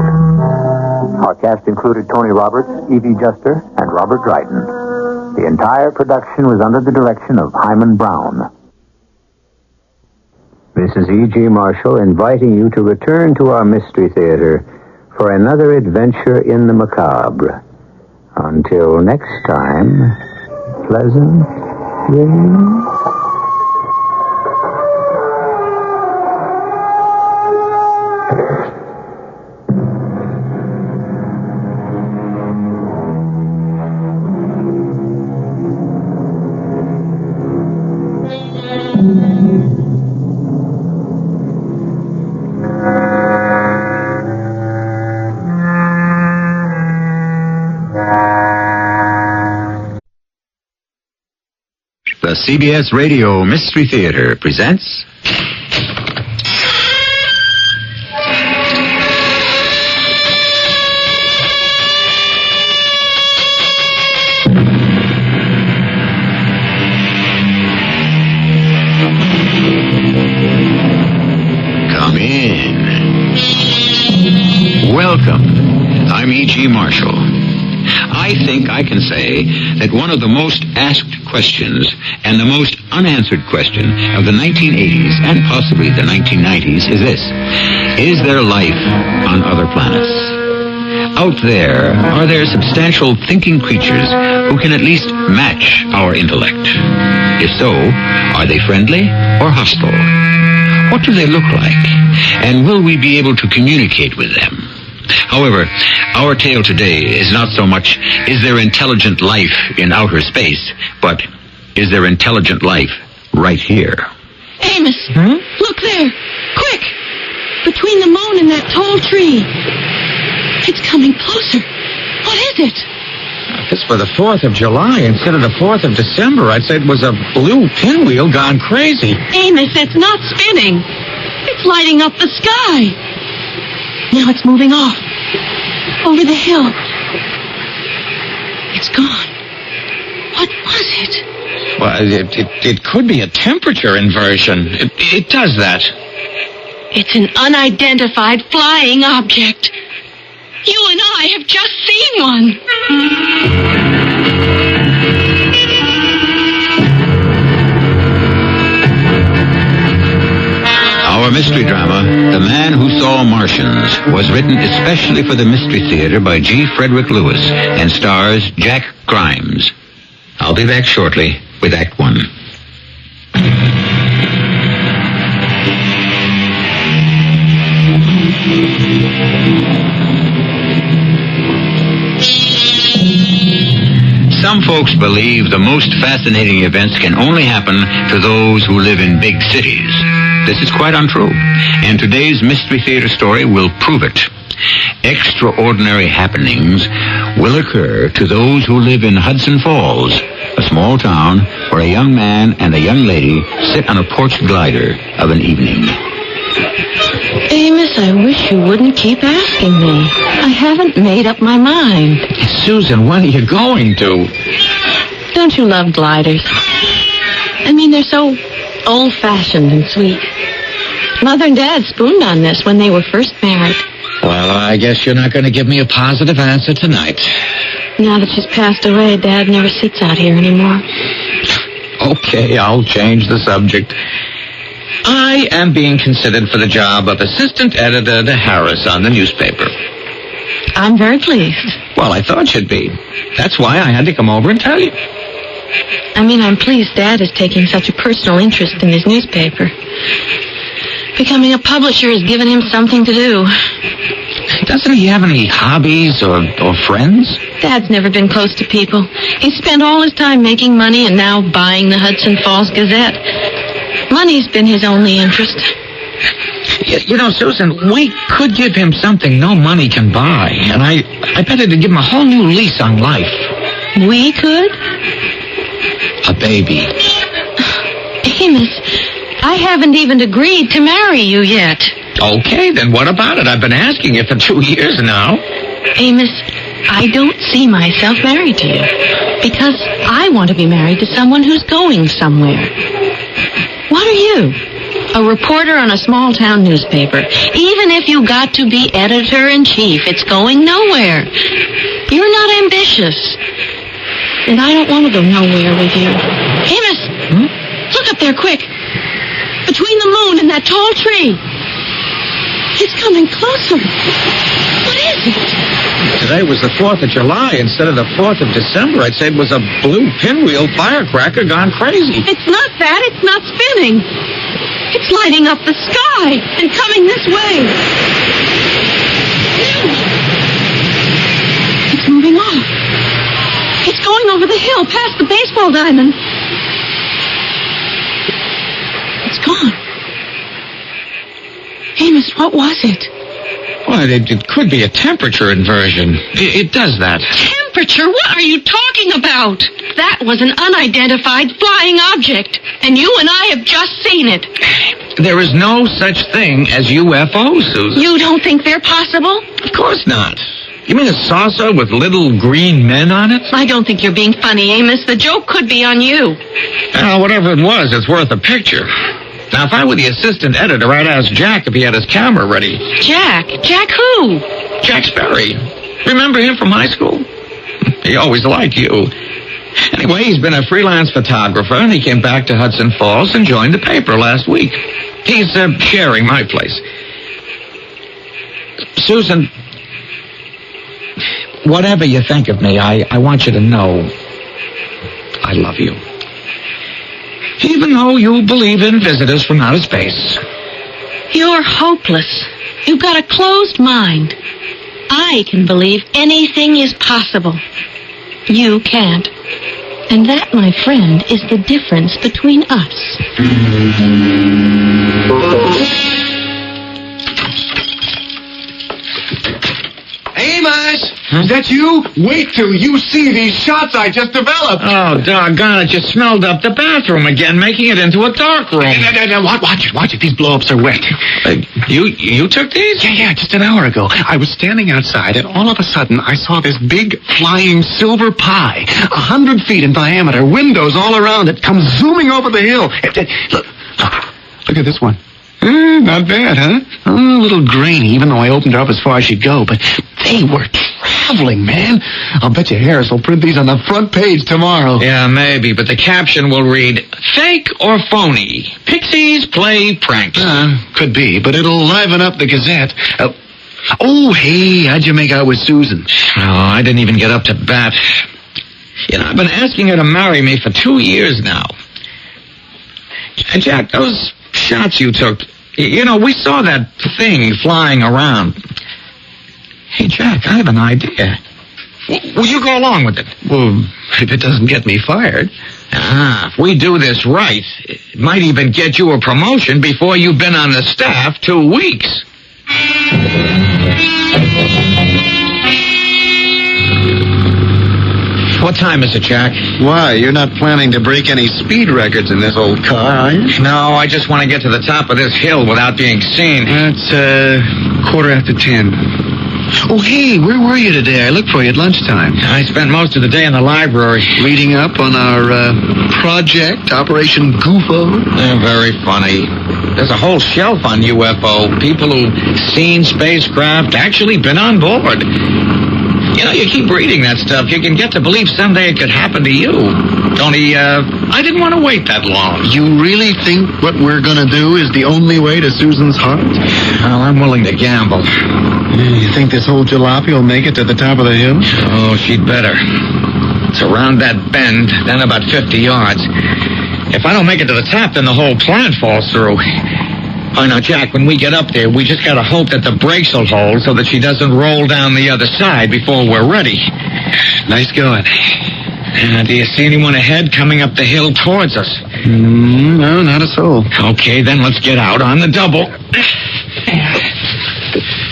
Our cast included Tony Roberts, Evie Juster, and Robert Dryden. The entire production was under the direction of Hyman Brown. This is E.G. Marshall inviting you to return to our Mystery Theater for another adventure in the macabre. Until next time, pleasant dreams. The CBS Radio Mystery Theater presents... Come in. Welcome. I'm E.G. Marshall. I think I can say that one of the most asked questions and the most unanswered question of the 1980s and possibly the 1990s is this: is there life on other planets? Out there, are there substantial thinking creatures who can at least match our intellect? If so, are they friendly or hostile? What do they look like? And will we be able to communicate with them? However, our tale today is not so much, is there intelligent life in outer space, but is there intelligent life right here? Amos, look there, quick, between the moon and that tall tree. It's coming closer. What is it? If it's for the 4th of July instead of the 4th of December, I'd say it was a blue pinwheel gone crazy. Amos, it's not spinning. It's lighting up the sky. Now it's moving off. Over the hill. It's gone. What was it? Well, it could be a temperature inversion. It does that. It's an unidentified flying object. You and I have just seen one. Our mystery drama, The Man Who Saw Martians, was written especially for the Mystery Theater by G. Frederick Lewis and stars Jack Grimes. I'll be back shortly with Act One. Some folks believe the most fascinating events can only happen to those who live in big cities. This is quite untrue, and today's Mystery Theater story will prove it. Extraordinary happenings will occur to those who live in Hudson Falls, a small town where a young man and a young lady sit on a porch glider of an evening. Amos, I wish you wouldn't keep asking me. I haven't made up my mind. Susan, when are you going to? Don't you love gliders? I mean, they're so old-fashioned and sweet. Mother and Dad spooned on this when they were first married. Well, I guess you're not going to give me a positive answer tonight. Now that she's passed away, Dad never sits out here anymore. Okay, I'll change the subject. I am being considered for the job of assistant editor to Harris on the newspaper. I'm very pleased. Well, I thought you'd be. That's why I had to come over and tell you. I'm pleased Dad is taking such a personal interest in his newspaper. Becoming a publisher has given him something to do. Doesn't he have any hobbies or friends? Dad's never been close to people. He's spent all his time making money and now buying the Hudson Falls Gazette. Money's been his only interest. You know, Susan, we could give him something no money can buy, and I bet it'd give him a whole new lease on life. We could? A baby. Amos, I haven't even agreed to marry you yet. Okay, then what about it? I've been asking you for 2 years now. Amos, I don't see myself married to you because I want to be married to someone who's going somewhere. What are you? A reporter on a small-town newspaper. Even if you got to be editor-in-chief, it's going nowhere. You're not ambitious. And I don't want to go nowhere with you. Amos, look up there, quick. Between the moon and that tall tree. It's coming closer. What is it? Today was the 4th of July instead of the 4th of December. I'd say it was a blue pinwheel firecracker gone crazy. It's not that. It's not spinning. It's lighting up the sky and coming this way. It's moving off. It's going over the hill past the baseball diamond. It's gone. Amos, what was it? Well, it could be a temperature inversion. It does that. Temperature? What are you talking about? That was an unidentified flying object, and you and I have just seen it. There is no such thing as UFOs, Susan. You don't think they're possible? Of course not. You mean a saucer with little green men on it? I don't think you're being funny, Amos. The joke could be on you. Well, whatever it was, it's worth a picture. Now, if I were the assistant editor, I'd ask Jack if he had his camera ready. Jack? Jack who? Jack Sperry. Remember him from high school? He always liked you. Anyway, he's been a freelance photographer, and he came back to Hudson Falls and joined the paper last week. He's sharing my place. Susan, whatever you think of me, I want you to know I love you. Even though you believe in visitors from outer space. You're hopeless. You've got a closed mind. I can believe anything is possible. You can't. And that, my friend, is the difference between us. Amos! Is that you? Wait till you see these shots I just developed. Oh, doggone it. You smelled up the bathroom again, making it into a dark room. No, watch it. These blow-ups are wet. You took these? Yeah, just an hour ago. I was standing outside, and all of a sudden, I saw this big, flying silver pie, 100 feet in diameter, windows all around it, come zooming over the hill. Look at this one. Not bad, huh? A little grainy, even though I opened her up as far as she'd go, but they were traveling, man. I'll bet you Harris will print these on the front page tomorrow. Yeah, maybe, but the caption will read, fake or phony, Pixies play pranks. Could be, but it'll liven up the Gazette. Oh, hey, how'd you make out with Susan? Oh, I didn't even get up to bat. You know, I've been asking her to marry me for 2 years now. And Jack, those shots you took, you know, we saw that thing flying around. Hey, Jack, I have an idea. Will you go along with it? Well, if it doesn't get me fired. If we do this right, it might even get you a promotion before you've been on the staff 2 weeks. What time is it, Jack? Why, you're not planning to break any speed records in this old car, are you? No, I just want to get to the top of this hill without being seen. It's 10:15. Oh, hey, where were you today? I looked for you at lunchtime. I spent most of the day in the library. Reading up on our project, Operation Goofo? Very funny. There's a whole shelf on UFO. People who've seen spacecraft, actually been on board. You know, you keep reading that stuff, you can get to believe someday it could happen to you. Only, I didn't want to wait that long. You really think what we're going to do is the only way to Susan's heart? Well, I'm willing to gamble. You think this whole jalopy will make it to the top of the hill? Oh, she'd better. It's around that bend, then about 50 yards. If I don't make it to the top, then the whole plan falls through. Oh, now, Jack, when we get up there, we just gotta hope that the brakes will hold so that she doesn't roll down the other side before we're ready. Nice going. Do you see anyone ahead coming up the hill towards us? No, not a soul. Okay, then let's get out on the double.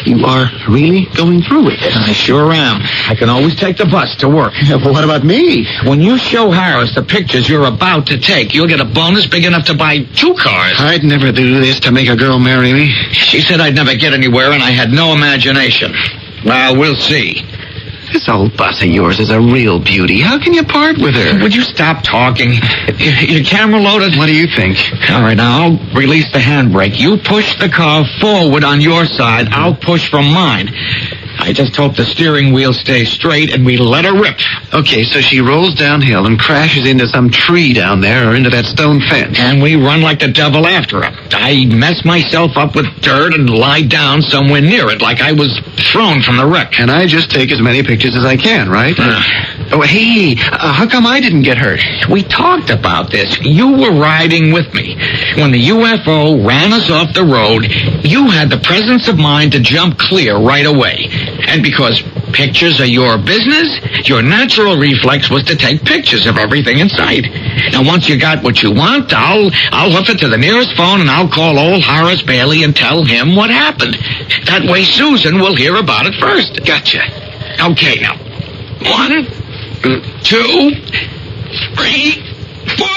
You are really going through with this? I sure am. I can always take the bus to work. Yeah, but what about me? When you show Harris the pictures you're about to take, you'll get a bonus big enough to buy 2 cars. I'd never do this to make a girl marry me. She said I'd never get anywhere, and I had no imagination. Well, we'll see. This old bus of yours is a real beauty. How can you part with her? Would you stop talking? Your camera loaded? What do you think? All right, now I'll release the handbrake. You push the car forward on your side. I'll push from mine. I just hope the steering wheel stays straight and we let her rip. Okay, so she rolls downhill and crashes into some tree down there or into that stone fence. And we run like the devil after her. I mess myself up with dirt and lie down somewhere near it like I was thrown from the wreck. And I just take as many pictures as I can, right? Oh, hey, how come I didn't get hurt? We talked about this. You were riding with me. When the UFO ran us off the road, you had the presence of mind to jump clear right away. And because pictures are your business, your natural reflex was to take pictures of everything in sight. Now, once you got what you want, I'll hoof it to the nearest phone and I'll call old Horace Bailey and tell him what happened. That way Susan will hear about it first. Gotcha. Okay, now. 1, 2, 3, 4.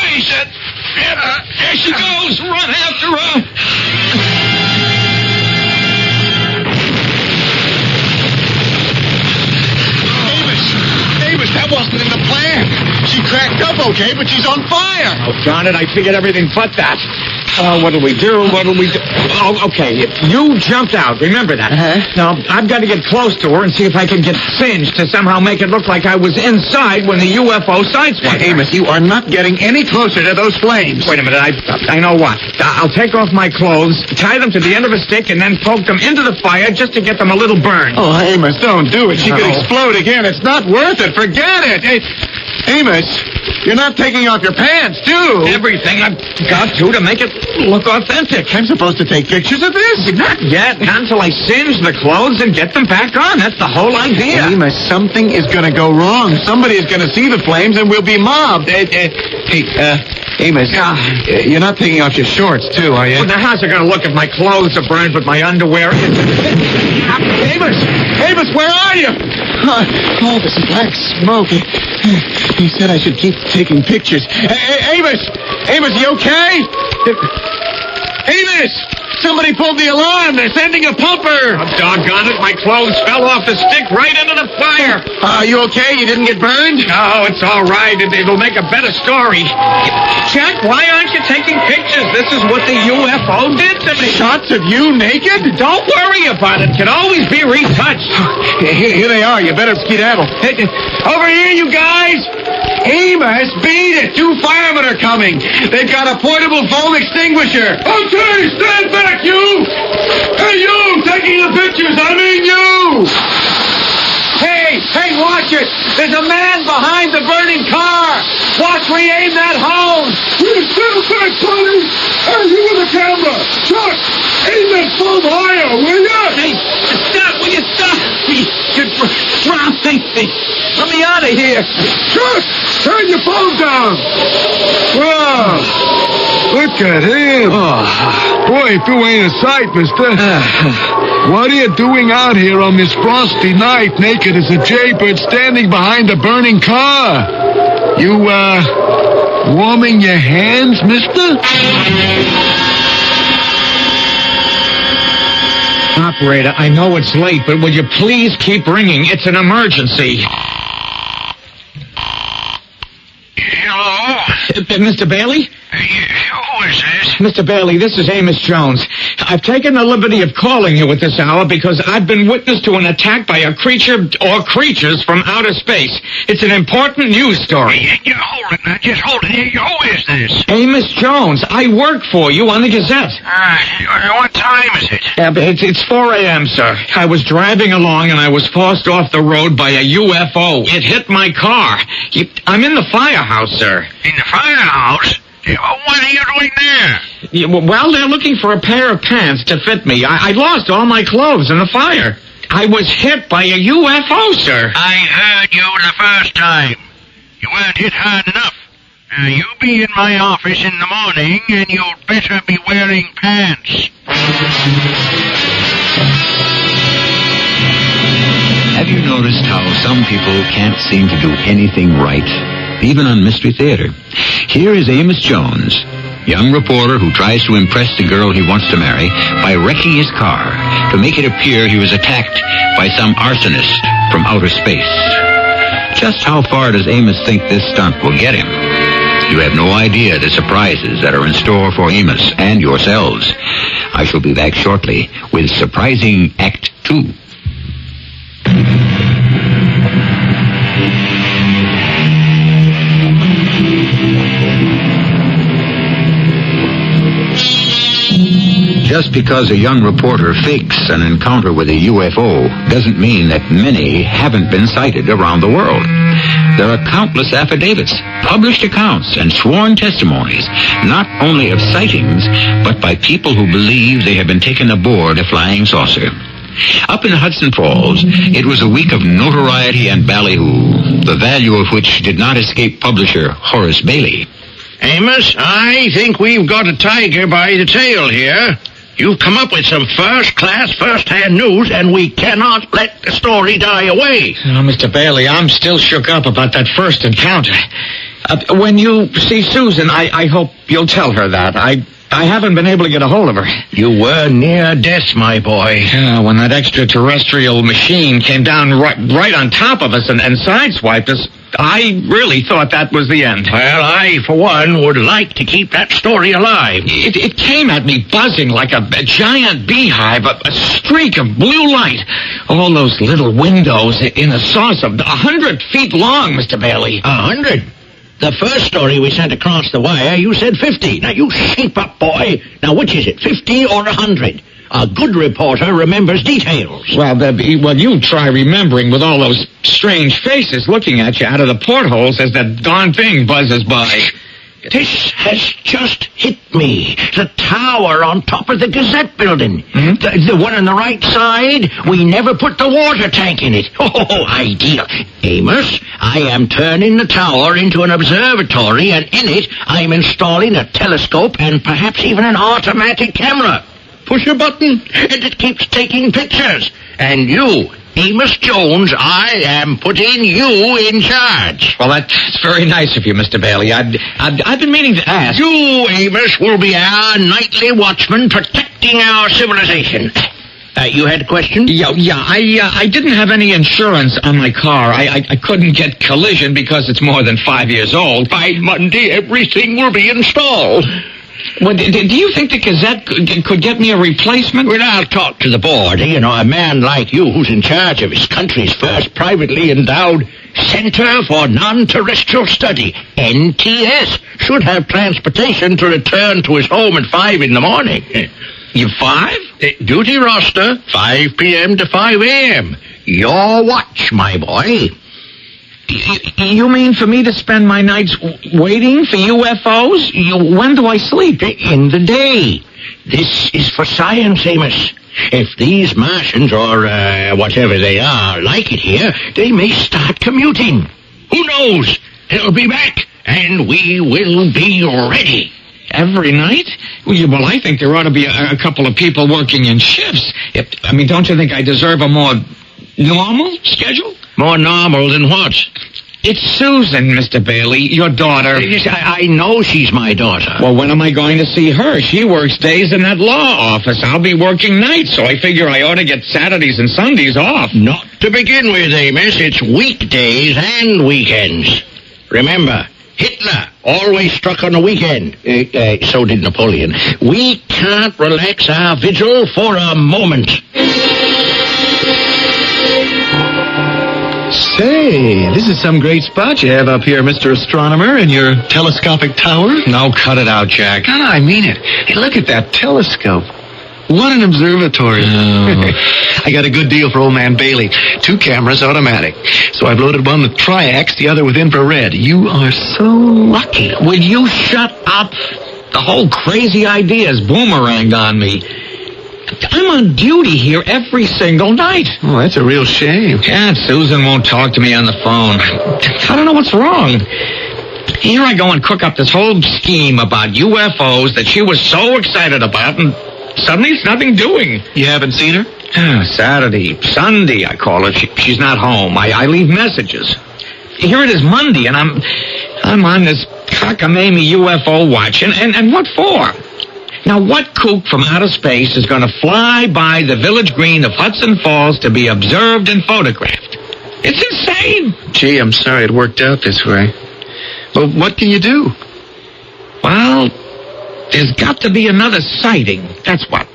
There she goes. Run after her. That wasn't in the plan. She cracked up okay, but she's on fire. Oh, darn it, I figured everything but that. What do we do? Oh, okay, you jumped out. Remember that. Now, I've got to get close to her and see if I can get singed to somehow make it look like I was inside when the UFO sideswiped. Amos, you are not getting any closer to those flames. Wait a minute, I know what. I'll take off my clothes, tie them to the end of a stick, and then poke them into the fire just to get them a little burned. Oh, Amos, don't do it. She could explode again. It's not worth it. Forget it. Hey, Amos, you're not taking off your pants, too. Everything I've got to make it look authentic. I'm supposed to take pictures of this? Not yet. Not until I singe the clothes and get them back on. That's the whole idea. Amos, something is going to go wrong. Somebody is going to see the flames and we'll be mobbed. Hey, Amos, you're not taking off your shorts, too, are you? Well, now, how's it going to look if my clothes are burned but my underwear Amos, where are you? Oh, this is black smoke. He said I should keep taking pictures. Amos, you okay? Amos! Somebody pulled the alarm. They're sending a pumper. Oh, doggone it. My clothes fell off the stick right into the fire. Are you okay? You didn't get burned? No, it's all right. It'll make a better story. Jack, why aren't you taking pictures? This is what the UFO did to me. Shots of you naked? Don't worry about it. Can always be retouched. Here they are. You better skedaddle. Over here, you guys. Amos, beat it. 2 firemen are coming. They've got a portable foam extinguisher. Okay, stand back, you. Hey, you, taking the pictures. I mean you. Hey, watch it. There's a man behind the burning car. Watch where you aim that hose. Stand back, Tony. Hey, you with the camera. Chuck, aim that foam higher, will you? Hey, stop. Will you stop? You're dropping me. Let me out of here. Chuck, turn your phone down. Wow. Look at him. Boy, if you ain't a sight, mister. What are you doing out here on this frosty night, naked as a jaybird standing behind a burning car? You, warming your hands, mister? Operator, I know it's late, but will you please keep ringing? It's an emergency. Hello? Mr. Bailey? Who is this? Mr. Bailey, this is Amos Jones. I've taken the liberty of calling you at this hour because I've been witness to an attack by a creature or creatures from outer space. It's an important news story. You hold it now. Just hold it. Who is this? Amos Jones. I work for you on the Gazette. What time is it? It's 4 a.m., sir. I was driving along and I was forced off the road by a UFO. It hit my car. I'm in the firehouse, sir. In the firehouse? What are you doing there? Well, they're looking for a pair of pants to fit me. I lost all my clothes in the fire. I was hit by a UFO, sir. I heard you the first time. You weren't hit hard enough. You be in my office in the morning, and you'd better be wearing pants. Have you noticed how some people can't seem to do anything right, even on Mystery Theater? Here is Amos Jones, young reporter who tries to impress the girl he wants to marry by wrecking his car to make it appear he was attacked by some arsonist from outer space. Just how far does Amos think this stunt will get him? You have no idea the surprises that are in store for Amos and yourselves. I shall be back shortly with surprising Act 2. Just because a young reporter fakes an encounter with a UFO doesn't mean that many haven't been sighted around the world. There are countless affidavits, published accounts, and sworn testimonies, not only of sightings, but by people who believe they have been taken aboard a flying saucer. Up in Hudson Falls, it was a week of notoriety and ballyhoo, the value of which did not escape publisher Horace Bailey. Amos, I think we've got a tiger by the tail here. You've come up with some first-class, first-hand news, and we cannot let the story die away. Oh, Mr. Bailey, I'm still shook up about that first encounter. When you see Susan, I hope you'll tell her that. I haven't been able to get a hold of her. You were near death, my boy. When that extraterrestrial machine came down right on top of us and sideswiped us, I really thought that was the end. Well, I, for one, would like to keep that story alive. It came at me buzzing like a giant beehive, a streak of blue light. All those little windows in a saucer, 100 feet long, Mr. Bailey. 100? The first story we sent across the wire, you said 50. Now, you shape up, boy. Now, which is it, 50 or 100? A good reporter remembers details. Well, you try remembering with all those strange faces looking at you out of the portholes as that darn thing buzzes by. This has just hit me. The tower on top of the Gazette building. Mm-hmm. The one on the right side, we never put the water tank in it. Oh, ideal. Amos, I am turning the tower into an observatory, and in it, I'm installing a telescope and perhaps even an automatic camera. Push a button, and it keeps taking pictures. And you, Amos Jones, I am putting you in charge. Well, that's very nice of you, Mr. Bailey. I've been meaning to ask. You, Amos, will be our nightly watchman protecting our civilization. You had a question? Yeah. I didn't have any insurance on my car. I couldn't get collision because it's more than 5 years old. By Monday, everything will be installed. Well, do you think the Gazette could get me a replacement? Well, I'll talk to the board. You know, a man like you who's in charge of his country's first privately endowed Center for Non-Terrestrial Study, NTS, should have transportation to return to his home at 5 in the morning. You 5? Duty roster, 5 p.m. to 5 a.m. Your watch, my boy. You mean for me to spend my nights waiting for UFOs? When do I sleep? In the day. This is for science, Amos. If these Martians, or whatever they are, like it here, they may start commuting. Who knows? They'll be back, and we will be ready. Every night? Well, I think there ought to be a couple of people working in shifts. Don't you think I deserve a more normal schedule? More normal than what? It's Susan, Mr. Bailey, your daughter. I know she's my daughter. Well, when am I going to see her? She works days in that law office. I'll be working nights, so I figure I ought to get Saturdays and Sundays off. Not to begin with, Amos. It's weekdays and weekends. Remember, Hitler always struck on the weekend. So did Napoleon. We can't relax our vigil for a moment. Say, this is some great spot you have up here, Mr. Astronomer, in your telescopic tower. No, cut it out, Jack. No, I mean it. Hey, look at that telescope. What an observatory. Oh. I got a good deal for old man Bailey. 2 cameras, automatic. So I've loaded one with triax, the other with infrared. You are so lucky. Will you shut up? The whole crazy idea is boomeranged on me. I'm on duty here every single night. Oh, that's a real shame. Yeah, Susan won't talk to me on the phone. I don't know what's wrong. Here I go and cook up this whole scheme about UFOs that she was so excited about, and suddenly it's nothing doing. You haven't seen her? Saturday, Sunday, I call her. She's not home. I leave messages. Here it is Monday, and I'm on this cockamamie UFO watch, and what for? Now, what kook from outer space is going to fly by the village green of Hudson Falls to be observed and photographed? It's insane. Gee, I'm sorry it worked out this way. Well, what can you do? Well, there's got to be another sighting. That's what.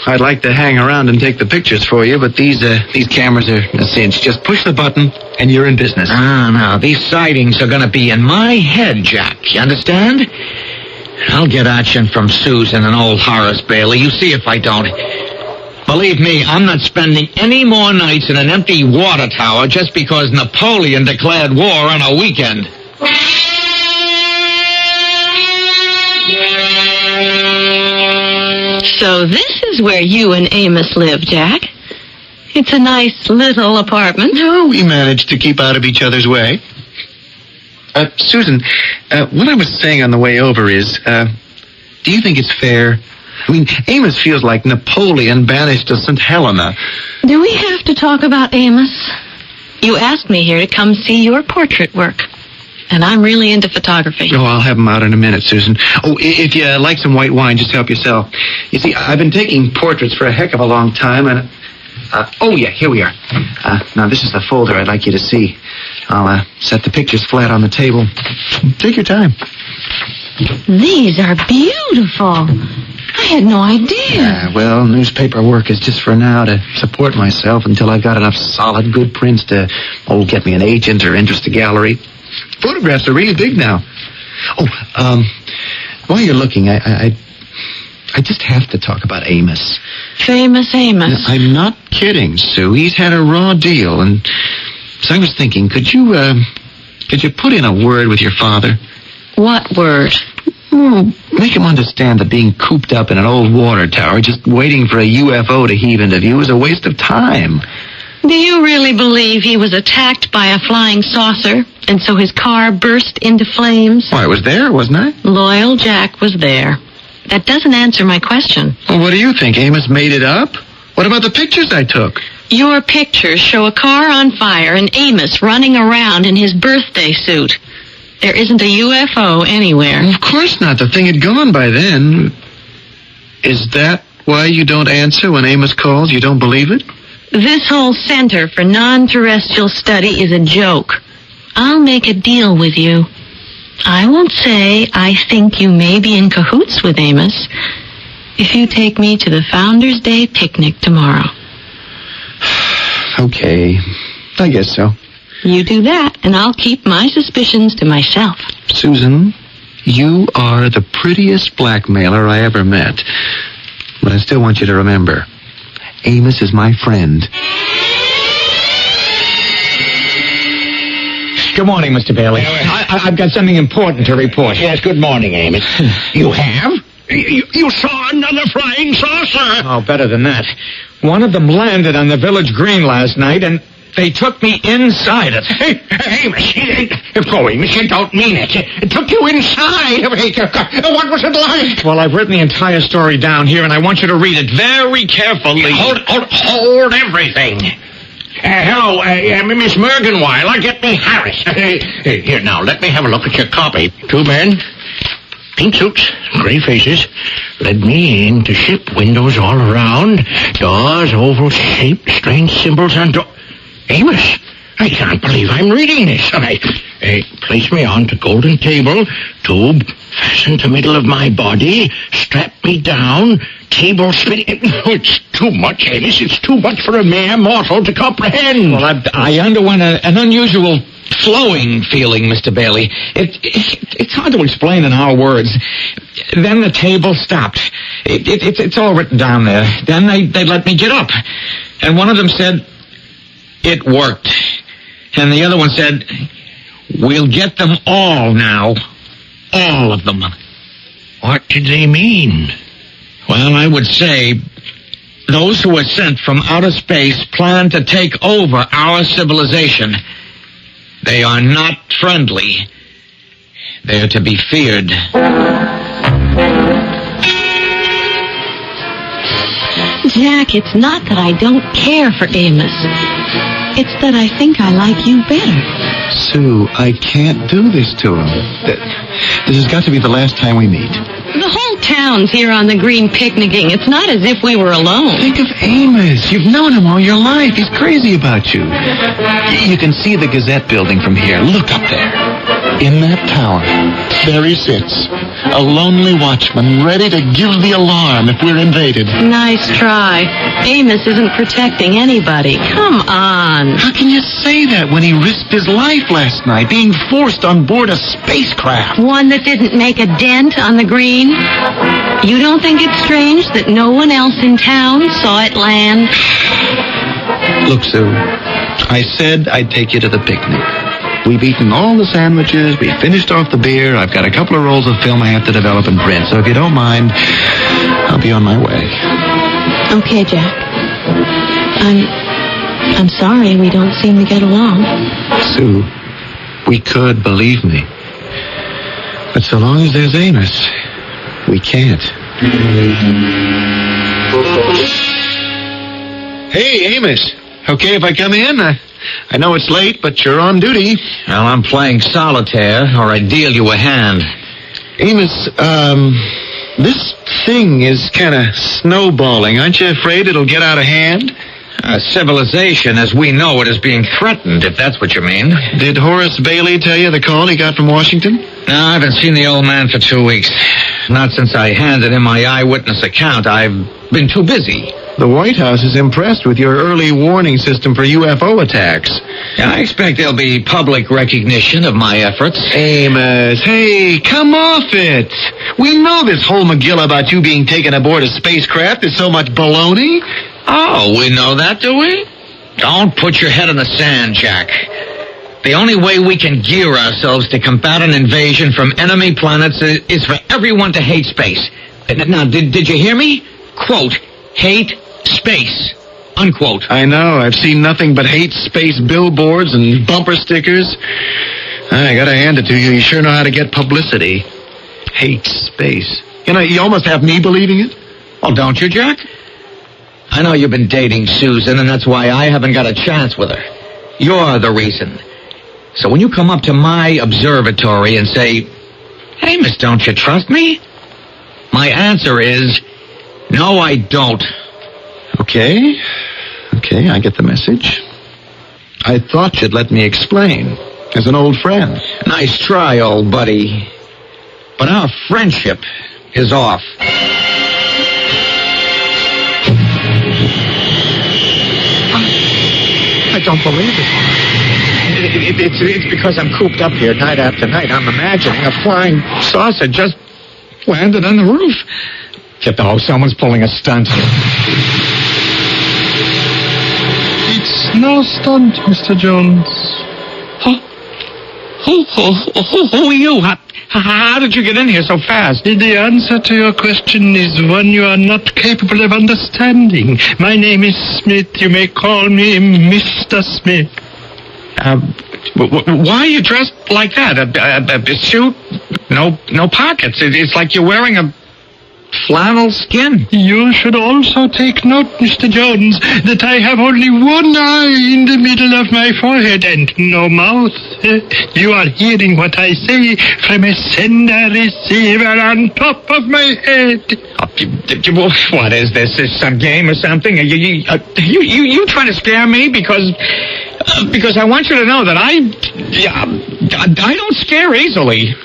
I'd like to hang around and take the pictures for you, but these cameras are a cinch. Just push the button, and you're in business. No, these sightings are going to be in my head, Jack. You understand? I'll get action from Susan and old Horace Bailey. You see if I don't. Believe me, I'm not spending any more nights in an empty water tower just because Napoleon declared war on a weekend. So this is where you and Amos live, Jack. It's a nice little apartment. No, we managed to keep out of each other's way. Susan, what I was saying on the way over is, do you think it's fair? I mean, Amos feels like Napoleon banished to St. Helena. Do we have to talk about Amos? You asked me here to come see your portrait work. And I'm really into photography. Oh, I'll have him out in a minute, Susan. Oh, if you like some white wine, just help yourself. You see, I've been taking portraits for a heck of a long time, and... oh, yeah, here we are. Now, this is the folder I'd like you to see. I'll set the pictures flat on the table. Take your time. These are beautiful. I had no idea. Well, newspaper work is just for now to support myself until I've got enough solid, good prints to, get me an agent or interest a gallery. Photographs are really big now. While you're looking, I just have to talk about Amos. Famous Amos. I'm not kidding, Sue. He's had a raw deal, and so I was thinking, could you put in a word with your father? What word? Make him understand that being cooped up in an old water tower, just waiting for a UFO to heave into view, is a waste of time. Do you really believe he was attacked by a flying saucer, and so his car burst into flames? Well, I was there, wasn't I? Loyal Jack was there. That doesn't answer my question. Well, what do you think? Amos made it up? What about the pictures I took? Your pictures show a car on fire and Amos running around in his birthday suit. There isn't a UFO anywhere. Well, of course not. The thing had gone by then. Is that why you don't answer when Amos calls? You don't believe it? This whole Center for Non-Terrestrial Study is a joke. I'll make a deal with you. I won't say I think you may be in cahoots with Amos if you take me to the Founders' Day picnic tomorrow. Okay, I guess so. You do that, and I'll keep my suspicions to myself. Susan, you are the prettiest blackmailer I ever met. But I still want you to remember, Amos is my friend. Good morning, Mr. Bailey. I've got something important to report. Yes, good morning, Amos. You have? You saw another flying saucer? Oh, better than that. One of them landed on the village green last night, and they took me inside it. Hey, Amos, go, Amos, you don't mean it. It took you inside. What was it like? Well, I've written the entire story down here, and I want you to read it very carefully. Hold everything. Hello, Miss Mergenweiler, get me Harris. Here, now, let me have a look at your copy. 2 men, pink suits, gray faces, led me in to ship, windows all around, doors oval-shaped, strange symbols on door. Amos, I can't believe I'm reading this. They place me onto golden table, tube fastened to middle of my body, strap me down, table spinning. It's too much, Amos. It's too much for a mere mortal to comprehend. Well, I underwent an unusual flowing feeling, Mr. Bailey. It's hard to explain in our words. Then the table stopped. It's all written down there. Then they let me get up. And one of them said, "It worked." And the other one said, "We'll get them all now. All of them." What did they mean? Well, I would say those who were sent from outer space plan to take over our civilization. They are not friendly. They're to be feared. Jack, it's not that I don't care for Amos. It's that I think I like you better. Sue, I can't do this to him. This has got to be the last time we meet. The whole town's here on the green picnicking. It's not as if we were alone. Think of Amos. You've known him all your life. He's crazy about you. You can see the Gazette building from here. Look up there. In that tower, there he sits, a lonely watchman ready to give the alarm if we're invaded. Nice try. Amos isn't protecting anybody. Come on. How can you say that when he risked his life last night, being forced on board a spacecraft? One that didn't make a dent on the green? You don't think it's strange that no one else in town saw it land? Look, Sue, I said I'd take you to the picnic. We've eaten all the sandwiches, we finished off the beer, I've got a couple of rolls of film I have to develop and print, so if you don't mind, I'll be on my way. Okay, Jack. I'm sorry we don't seem to get along. Sue, we could, believe me. But so long as there's Amos, we can't. Hey, Amos. Okay if I come in? I know it's late, but you're on duty. Well, I'm playing solitaire, or I deal you a hand. Amos, this thing is kind of snowballing. Aren't you afraid it'll get out of hand? Civilization, as we know it, is being threatened, if that's what you mean. Did Horace Bailey tell you the call he got from Washington? No, I haven't seen the old man for 2 weeks. Not since I handed him my eyewitness account. I've been too busy. The White House is impressed with your early warning system for UFO attacks. Yeah, I expect there'll be public recognition of my efforts. Amos, hey, come off it. We know this whole McGill about you being taken aboard a spacecraft is so much baloney. Oh, we know that, do we? Don't put your head in the sand, Jack. The only way we can gear ourselves to combat an invasion from enemy planets is for everyone to hate space. Now, did you hear me? Quote, hate space. Unquote. I know. I've seen nothing but hate space billboards and bumper stickers. I gotta hand it to you. You sure know how to get publicity. Hate space. You know, you almost have me believing it. Well, don't you, Jack? I know you've been dating Susan, and that's why I haven't got a chance with her. You're the reason. So when you come up to my observatory and say, "Hey, miss, don't you trust me?" my answer is, no, I don't. Okay, I get the message. I thought you'd let me explain, as an old friend. Nice try, old buddy. But our friendship is off. I don't believe it. It's because I'm cooped up here night after night. I'm imagining a flying saucer just landed on the roof. Oh, someone's pulling a stunt. It's no stunt, Mr. Jones. Who are you? How did you get in here so fast? The answer to your question is one you are not capable of understanding. My name is Smith. You may call me Mr. Smith. Why are you dressed like that? A suit? No pockets. It's like you're wearing a flannel skin. You should also take note, Mr. Jones, that I have only one eye in the middle of my forehead and no mouth. You are hearing what I say from a sender-receiver on top of my head. What is this? Is some game or something? Are you trying to scare me? Because Because I want you to know that I don't scare easily.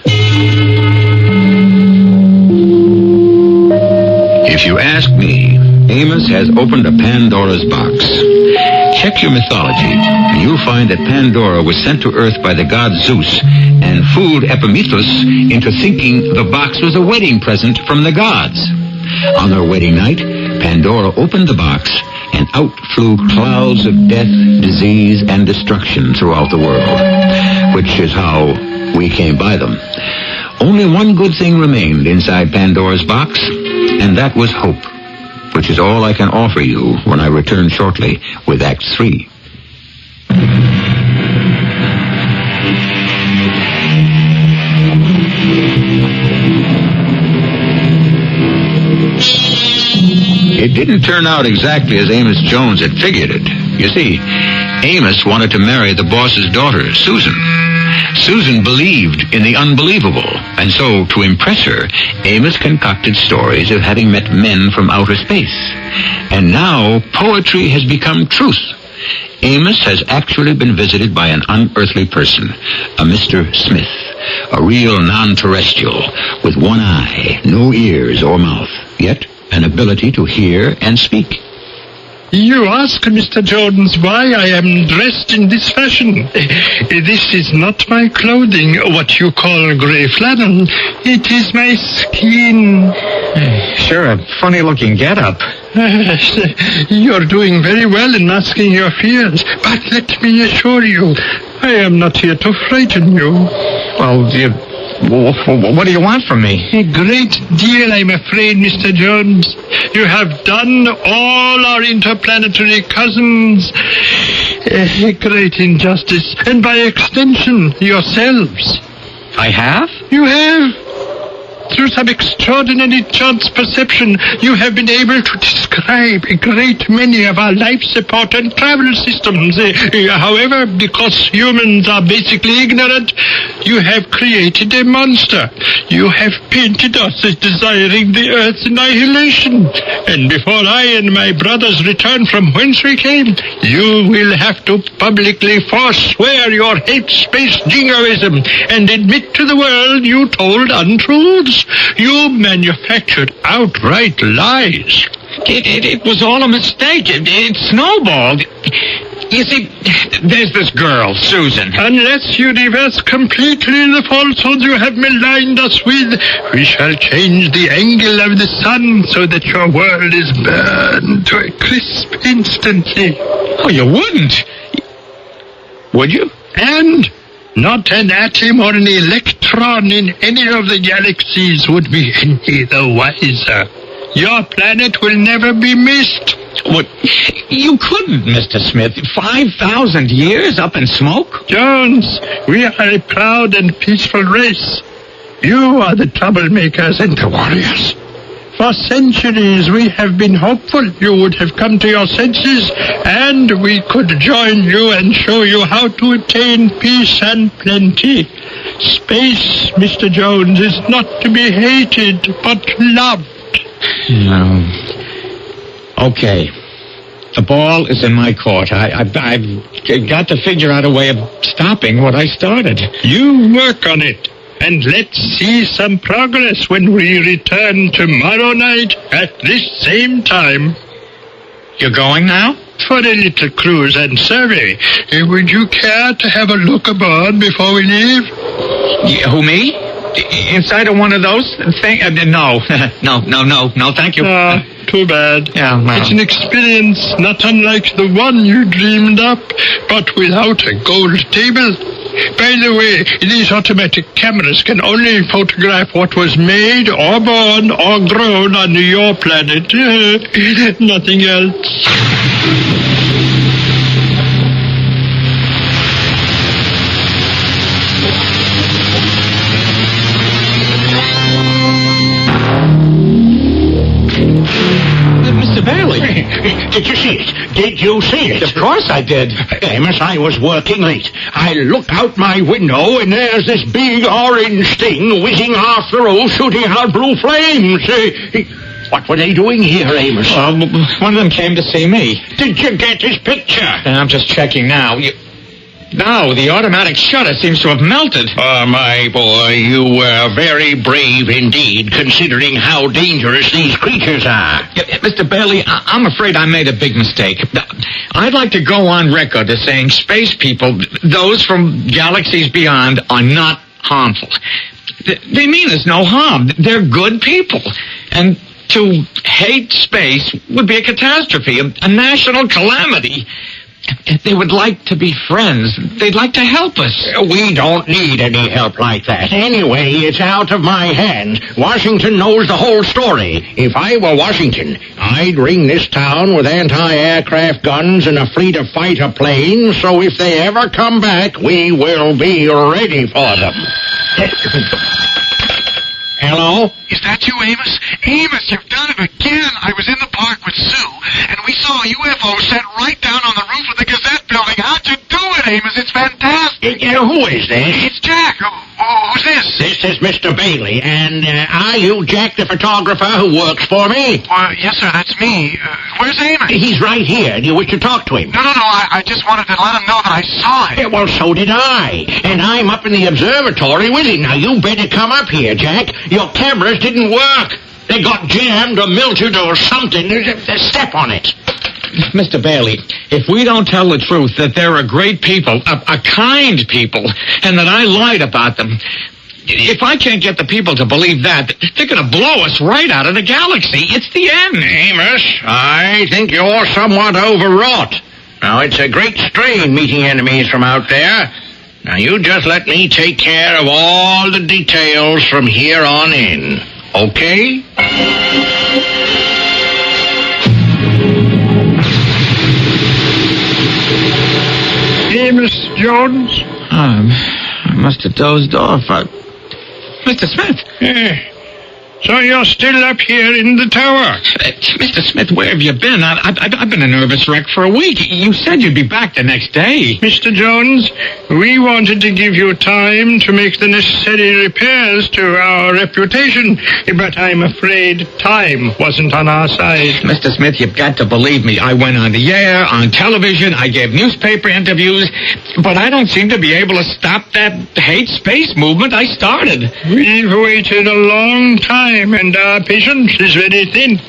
If you ask me, Amos has opened a Pandora's box. Check your mythology, and you'll find that Pandora was sent to Earth by the god Zeus and fooled Epimetheus into thinking the box was a wedding present from the gods. On their wedding night, Pandora opened the box, and out flew clouds of death, disease, and destruction throughout the world, which is how we came by them. Only one good thing remained inside Pandora's box, and that was hope, which is all I can offer you when I return shortly with Act 3. It didn't turn out exactly as Amos Jones had figured it. You see, Amos wanted to marry the boss's daughter, Susan. Susan believed in the unbelievable, and so, to impress her, Amos concocted stories of having met men from outer space. And now, poetry has become truth. Amos has actually been visited by an unearthly person, a Mr. Smith, a real non-terrestrial, with one eye, no ears or mouth, yet an ability to hear and speak. You ask, Mr. Jones, why I am dressed in this fashion. This is not my clothing, what you call gray flannel. It is my skin. Sure, a funny-looking get-up. You're doing very well in masking your fears, but let me assure you, I am not here to frighten you. Well, what do you want from me? A great deal, I'm afraid, Mr. Jones. You have done all our interplanetary cousins a great injustice, and by extension, yourselves. I have? You have. Through some extraordinary chance perception, you have been able to describe a great many of our life support and travel systems. However, because humans are basically ignorant, you have created a monster. You have painted us as desiring the Earth's annihilation. And before I and my brothers return from whence we came, you will have to publicly forswear your hate-space jingoism and admit to the world you told untruths. You manufactured outright lies. It was all a mistake. It snowballed. You see, there's this girl, Susan. Unless you reverse completely the falsehoods you have maligned us with, we shall change the angle of the sun so that your world is burned to a crisp instantly. Oh, you wouldn't. Would you? And not an atom or an electron in any of the galaxies would be any the wiser. Your planet will never be missed. What? You couldn't, Mr. Smith. 5,000 years up in smoke? Jones, we are a proud and peaceful race. You are the troublemakers and the warriors. For centuries we have been hopeful you would have come to your senses, and we could join you and show you how to attain peace and plenty. Space, Mr. Jones, is not to be hated, but loved. No. Okay. The ball is in my court. I've got to figure out a way of stopping what I started. You work on it. And let's see some progress when we return tomorrow night at this same time. You're going now? For a little cruise and survey. Would you care to have a look aboard before we leave? Who, me? Inside of one of those things? No. No, thank you. Too bad. Yeah, well. It's an experience not unlike the one you dreamed up, but without a gold table. By the way, these automatic cameras can only photograph what was made or born or grown on your planet. Nothing else. Mr. Bailey. Did you see it? Did you see it? Of course I did. Amos, I was working late. I look out my window, and there's this big orange thing whizzing off the road, shooting out blue flames. What were they doing here, Amos? One of them came to see me. Did you get his picture? I'm just checking now. No, the automatic shutter seems to have melted. Oh, my boy, you were very brave indeed, considering how dangerous these creatures are. Mr. Bailey, I'm afraid I made a big mistake. I'd like to go on record as saying space people, those from galaxies beyond, are not harmful. They mean us no harm. They're good people. And to hate space would be a catastrophe, a national calamity. They would like to be friends. They'd like to help us. We don't need any help like that. Anyway, it's out of my hands. Washington knows the whole story. If I were Washington, I'd ring this town with anti-aircraft guns and a fleet of fighter planes, so if they ever come back, we will be ready for them. Hello? Is that you, Amos? Amos, you've done it again. I was in the park with Sue, and we saw a UFO set right down on the roof of the Gazette building. How'd you do it, Amos? It's fantastic. Who is this? It's Jack. Who's this? This is Mr. Bailey, and are you Jack the photographer who works for me? Yes, sir, that's me. Where's Amos? He's right here. Do you wish to talk to him? No. I just wanted to let him know that I saw it. Yeah, well, so did I. And I'm up in the observatory with him. Now, you better come up here, Jack. Your cameras didn't work. They got jammed or melted or something. Step on it. Mr. Bailey, if we don't tell the truth that they're a great people, a kind people, and that I lied about them, if I can't get the people to believe that, they're going to blow us right out of the galaxy. It's the end. Amos, I think you're somewhat overwrought. Now, it's a great strain meeting enemies from out there. Now, you just let me take care of all the details from here on in. Okay? Amos Jones? I must have dozed off. Mr. Smith? So you're still up here in the tower? Mr. Smith, where have you been? I've been a nervous wreck for a week. You said you'd be back the next day. Mr. Jones, we wanted to give you time to make the necessary repairs to our reputation, but I'm afraid time wasn't on our side. Mr. Smith, you've got to believe me. I went on the air, on television, I gave newspaper interviews, but I don't seem to be able to stop that hate space movement I started. We've waited a long time, and our patience is very thin.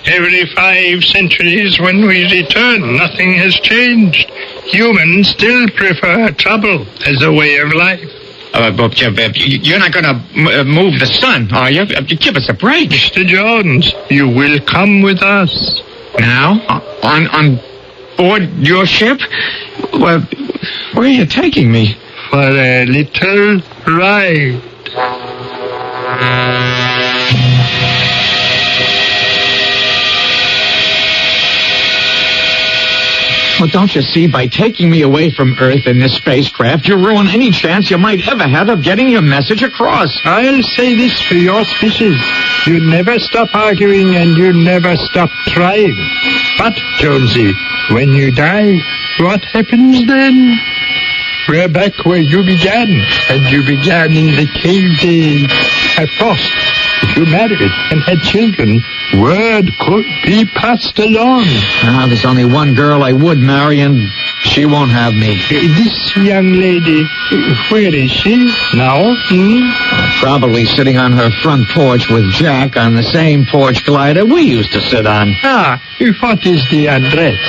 Every 5 centuries when we return, nothing has changed. Humans still prefer trouble as a way of life. But you're not going to move the sun, are you? Give us a break. Mr. Jones, you will come with us. Now? On board your ship? Well, where are you taking me? For a little ride. Well, don't you see, by taking me away from Earth in this spacecraft, you ruin any chance you might ever have of getting your message across. I'll say this for your species. You never stop arguing and you never stop trying. But, Jonesy, when you die, what happens then? We're back where you began, and you began in the cave days. Of course, if you married and had children, word could be passed along. There's only one girl I would marry, and she won't have me. This young lady, where is she now? Probably sitting on her front porch with Jack on the same porch glider we used to sit on. What is the address?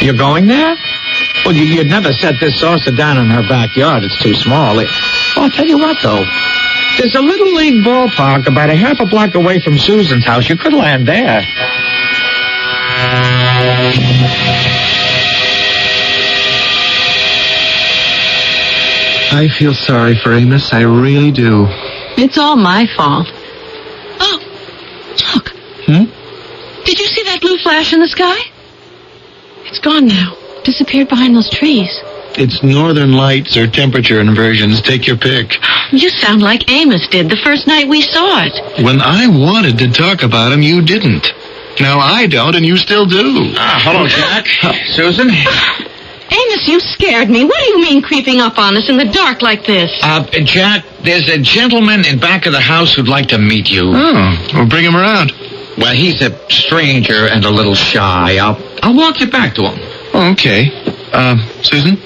You're going there? Well, you'd never set this saucer down in her backyard. It's too small. I'll tell you what, though. There's a Little League ballpark about a half a block away from Susan's house. You could land there. I feel sorry for Amos. I really do. It's all my fault. Oh, look. Did you see that blue flash in the sky? It's gone now. Disappeared behind those trees. It's northern lights or temperature inversions. Take your pick. You sound like Amos did the first night we saw it. When I wanted to talk about him, you didn't. Now I don't, and you still do. Hello, Jack. Susan? Amos, you scared me. What do you mean creeping up on us in the dark like this? Jack, there's a gentleman in back of the house who'd like to meet you. Oh, well, bring him around. Well, he's a stranger and a little shy. I'll walk you back to him. Okay. Susan,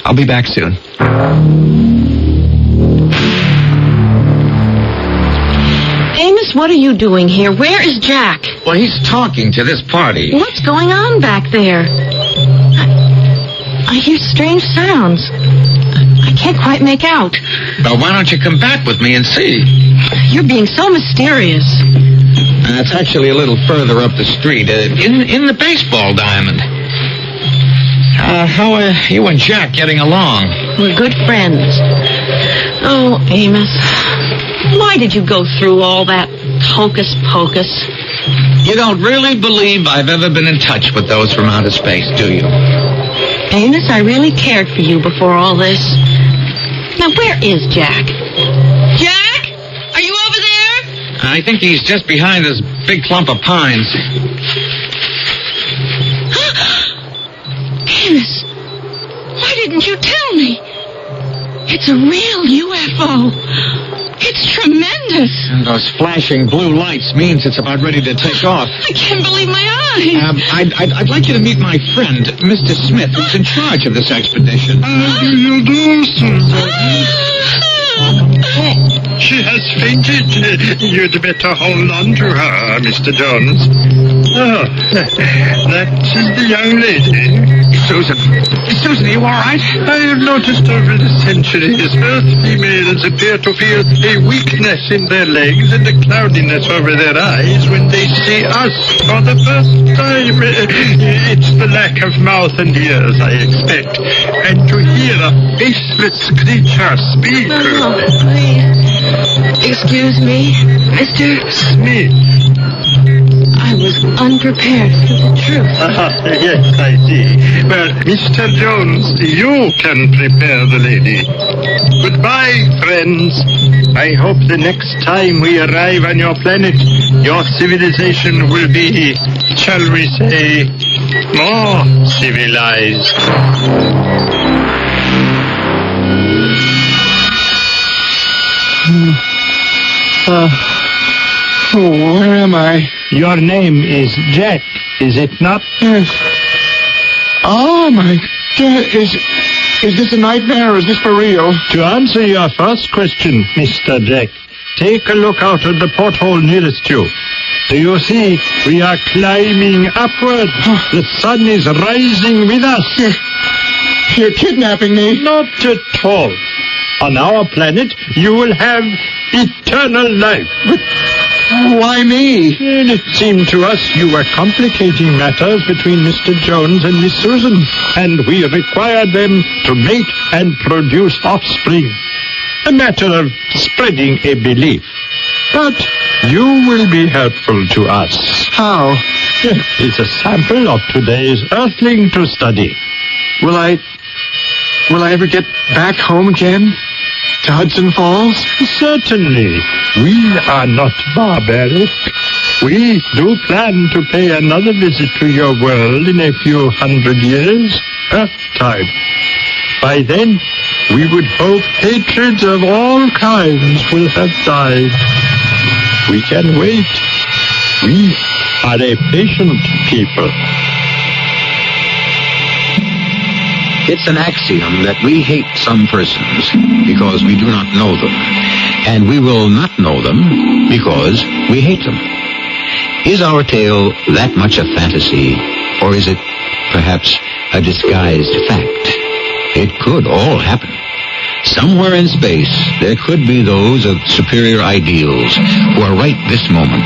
I'll be back soon. Amos, what are you doing here? Where is Jack? Well, he's talking to this party. What's going on back there? I hear strange sounds. I can't quite make out. Well, why don't you come back with me and see? You're being so mysterious. It's actually a little further up the street, in the baseball diamond. How are you and Jack getting along? We're good friends. Oh, Amos, why did you go through all that hocus pocus? You don't really believe I've ever been in touch with those from outer space, do you? Amos, I really cared for you before all this. Now, where is Jack? Jack? Are you over there? I think he's just behind this big clump of pines. Amos, why didn't you tell me? It's a real UFO. It's tremendous. And those flashing blue lights means it's about ready to take off. I can't believe my eyes. I'd like you to meet my friend, Mr. Smith, who's in charge of this expedition. How do you do, Susan? She has fainted. You'd better hold on to her, Mr. Jones. Oh, that is the young lady. Susan, are you all right? I have noticed over the centuries, Earth females appear to feel a weakness in their legs and a cloudiness over their eyes when they see us for the first time. It's the lack of mouth and ears, I expect. And to hear a faceless creature speak. Oh, please. Excuse me, Mr. Smith. I was unprepared for the truth. Yes, I see. Well, Mr. Jones, you can prepare the lady. Goodbye, friends. I hope the next time we arrive on your planet, your civilization will be, shall we say, more civilized. Where am I? Your name is Jack, is it not? Yes. Oh, my God. Is this a nightmare or is this for real? To answer your first question, Mr. Jack, take a look out of the porthole nearest you. Do you see? We are climbing upward. The sun is rising with us. You're kidnapping me. Not at all. On our planet, you will have eternal life. But why me? And it seemed to us you were complicating matters between Mr. Jones and Miss Susan, and we required them to mate and produce offspring. A matter of spreading a belief. But you will be helpful to us. How? It's a sample of today's Earthling to study. Will I ever get back home again? To Hudson Falls? Certainly. We are not barbaric. We do plan to pay another visit to your world in a few hundred years. Earth time. By then, we would hope hatreds of all kinds will have died. We can wait. We are a patient people. It's an axiom that we hate some persons because we do not know them, and we will not know them because we hate them. Is our tale that much a fantasy, or is it perhaps a disguised fact? It could all happen. Somewhere in space, there could be those of superior ideals who are right this moment,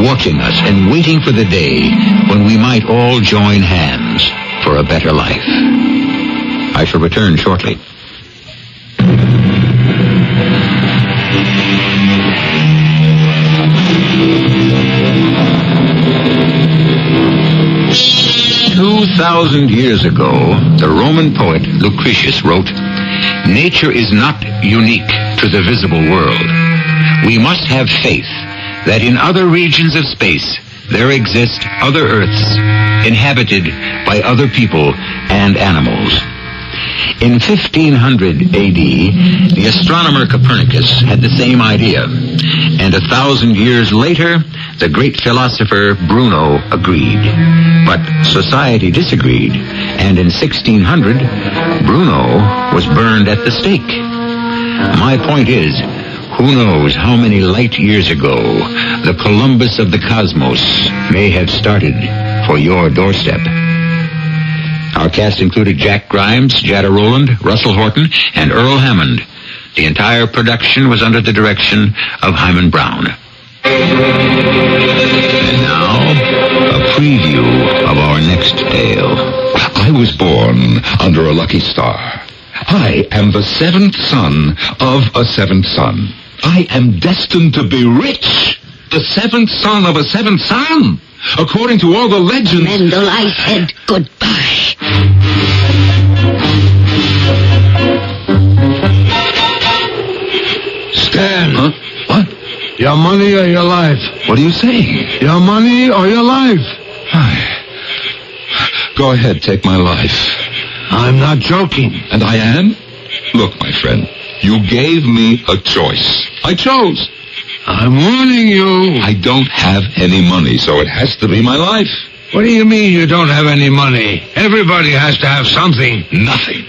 watching us and waiting for the day when we might all join hands for a better life. I shall return shortly. "2,000 years ago, the Roman poet Lucretius wrote, 'Nature is not unique to the visible world. We must have faith that in other regions of space there exist other Earths inhabited by other people and animals. In 1500 A.D., the astronomer Copernicus had the same idea. And 1,000 years later, the great philosopher Bruno agreed. But society disagreed, and in 1600, Bruno was burned at the stake. My point is, who knows how many light years ago the Columbus of the cosmos may have started for your doorstep. Our cast included Jack Grimes, Jada Rowland, Russell Horton, and Earl Hammond. The entire production was under the direction of Hyman Brown. And now, a preview of our next tale. I was born under a lucky star. I am the seventh son of a seventh son. I am destined to be rich. The seventh son of a seventh son. According to all the legends... Mendel, I said goodbye. Stan. Huh? What? Your money or your life? What are you saying? Your money or your life? Go ahead, take my life. I'm not joking. And I am? Look, my friend, you gave me a choice. I chose. I'm warning you. I don't have any money, so it has to be my life. What do you mean you don't have any money? Everybody has to have something. Nothing.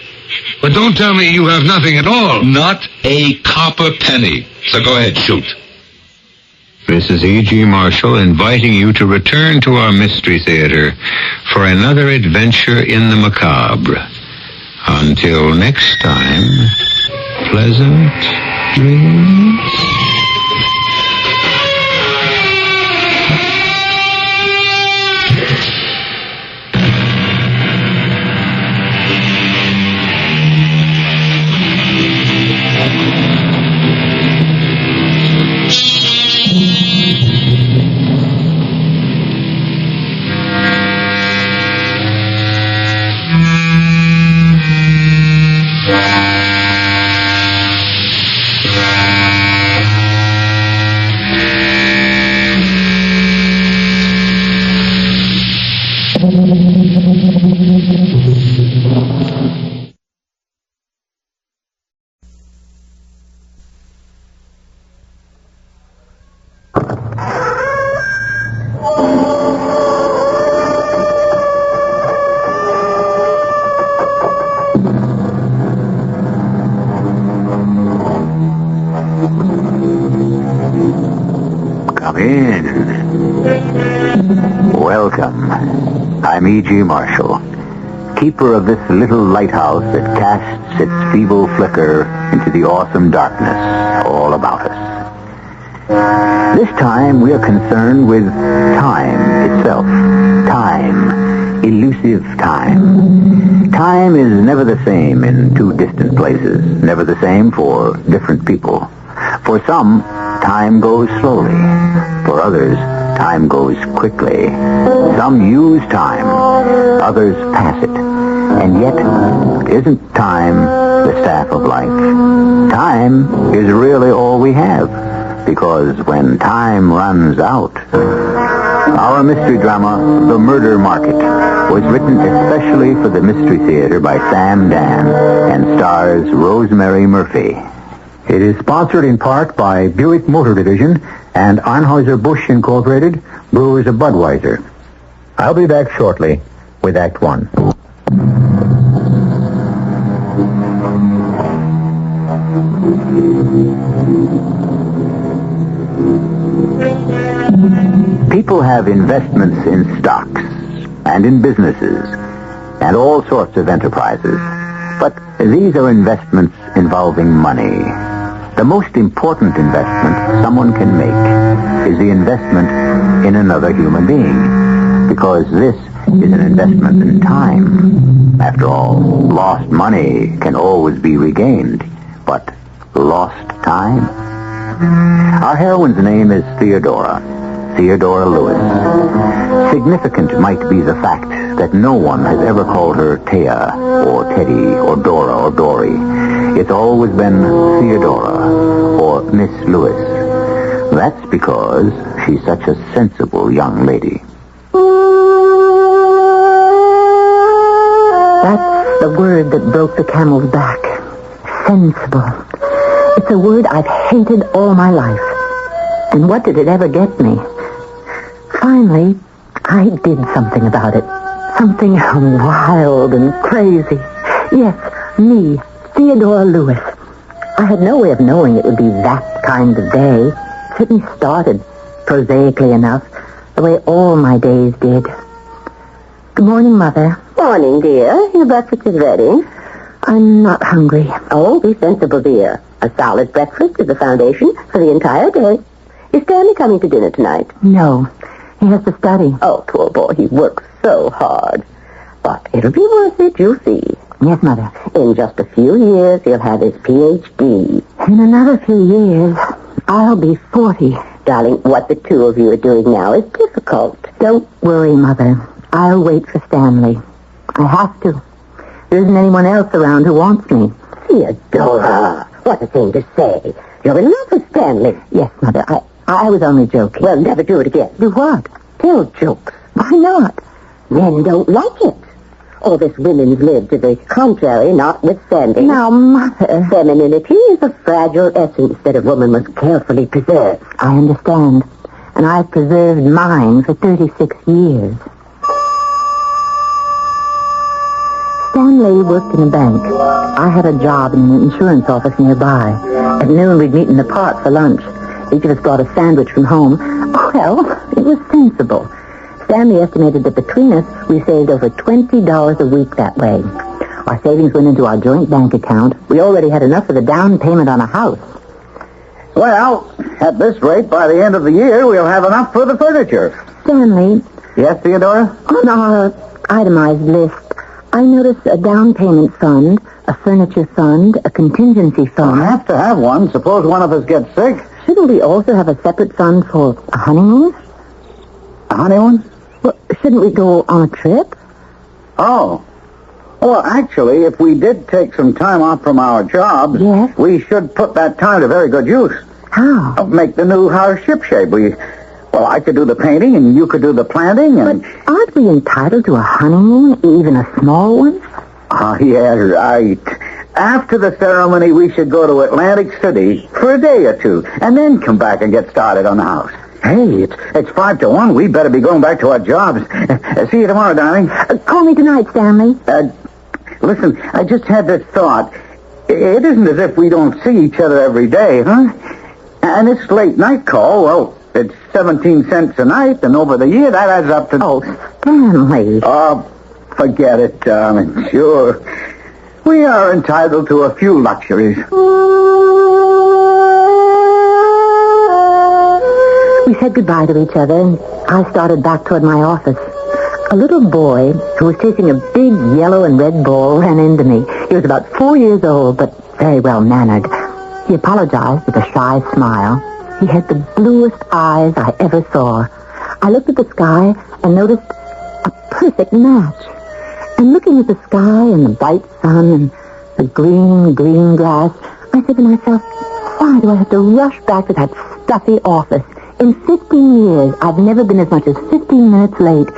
But don't tell me you have nothing at all. Not a copper penny. So go ahead, shoot. This is E.G. Marshall inviting you to return to our Mystery Theater for another adventure in the macabre. Until next time, pleasant dreams. Come in. Welcome. I'm E.G. Marshall, keeper of this little lighthouse that casts its feeble flicker into the awesome darkness all about us. This time we are concerned with time itself. Time. Elusive time. Time is never the same in two distant places, never the same for different people. For some, time goes slowly. For others, time goes quickly. Some use time. Others pass it. And yet, isn't time the staff of life? Time is really all we have. Because when time runs out... Our mystery drama, The Murder Market, was written especially for the Mystery Theater by Sam Dan and stars Rosemary Murphy. It is sponsored in part by Buick Motor Division and Anheuser-Busch Incorporated, Brewers of Budweiser. I'll be back shortly with Act One. People have investments in stocks and in businesses and all sorts of enterprises. But these are investments involving money. The most important investment someone can make is the investment in another human being, because this is an investment in time. After all, lost money can always be regained, but lost time? Our heroine's name is Theodora Lewis. Significant might be the fact that no one has ever called her Thea, or Teddy, or Dora, or Dory. It's always been Theodora, or Miss Lewis. That's because she's such a sensible young lady. That's The word that broke the camel's back. Sensible. It's a word I've hated all my life. And what did it ever get me? Finally, I did something about it. Something wild and crazy. Yes, me, Theodora Lewis. I had no way of knowing it would be that kind of day. It certainly started, prosaically enough, the way all my days did. Good morning, Mother. Morning, dear. Your breakfast is ready. I'm not hungry. Oh, be sensible, dear. A solid breakfast is the foundation for the entire day. Is Stanley coming to dinner tonight? No. He has to study. Oh, poor boy. He works so hard. But it'll be worth it, you'll see. Yes, Mother. In just a few years, he'll have his Ph.D. In another few years, I'll be 40. Darling, what the two of you are doing now is difficult. Don't worry, Mother. I'll wait for Stanley. I have to. There isn't anyone else around who wants me. Theodora, what a thing to say. You're in love with Stanley. Yes, Mother. I was only joking. Well, never do it again. Do what? Tell jokes. Why not? Men don't like it. All this women's lib to the contrary, notwithstanding. Now, Mother... Femininity is a fragile essence that a woman must carefully preserve. I understand. And I've preserved mine for 36 years. Stanley worked in a bank. I had a job in an insurance office nearby. At noon, we'd meet in the park for lunch. Each of us brought a sandwich from home. Well, it was sensible. Stanley estimated that between us, we saved over $20 a week that way. Our savings went into our joint bank account. We already had enough for the down payment on a house. Well, at this rate, by the end of the year, we'll have enough for the furniture. Stanley. Yes, Theodora? On our itemized list, I noticed a down payment fund, a furniture fund, a contingency fund. We'll have to have one. Suppose one of us gets sick. Shouldn't we also have a separate fund for a honeymoon? A honeymoon? Well, shouldn't we go on a trip? Oh. Well, actually, if we did take some time off from our jobs, yes, we should put that time to very good use. How? Make the new house shipshape. I could do the painting, and you could do the planting, and... But aren't we entitled to a honeymoon, even a small one? Oh, yeah, right. After the ceremony, we should go to Atlantic City for a day or two, and then come back and get started on the house. Hey, it's 5 to 1. We better be going back to our jobs. See you tomorrow, darling. Call me tonight, Stanley. Listen, I just had this thought. It isn't as if we don't see each other every day, huh? And this late night call, well, it's 17 cents a night, and over the year, that adds up to... Oh, Stanley. Oh, forget it, darling. Sure. We are entitled to a few luxuries. We said goodbye to each other, and I started back toward my office. A little boy who was chasing a big yellow and red ball ran into me. He was about 4 years old, but very well-mannered. He apologized with a shy smile. He had the bluest eyes I ever saw. I looked at the sky and noticed a perfect match. And looking at the sky and the bright sun and the green grass, I said to myself, why do I have to rush back to that stuffy office? In 15 years, I've never been as much as 15 minutes late.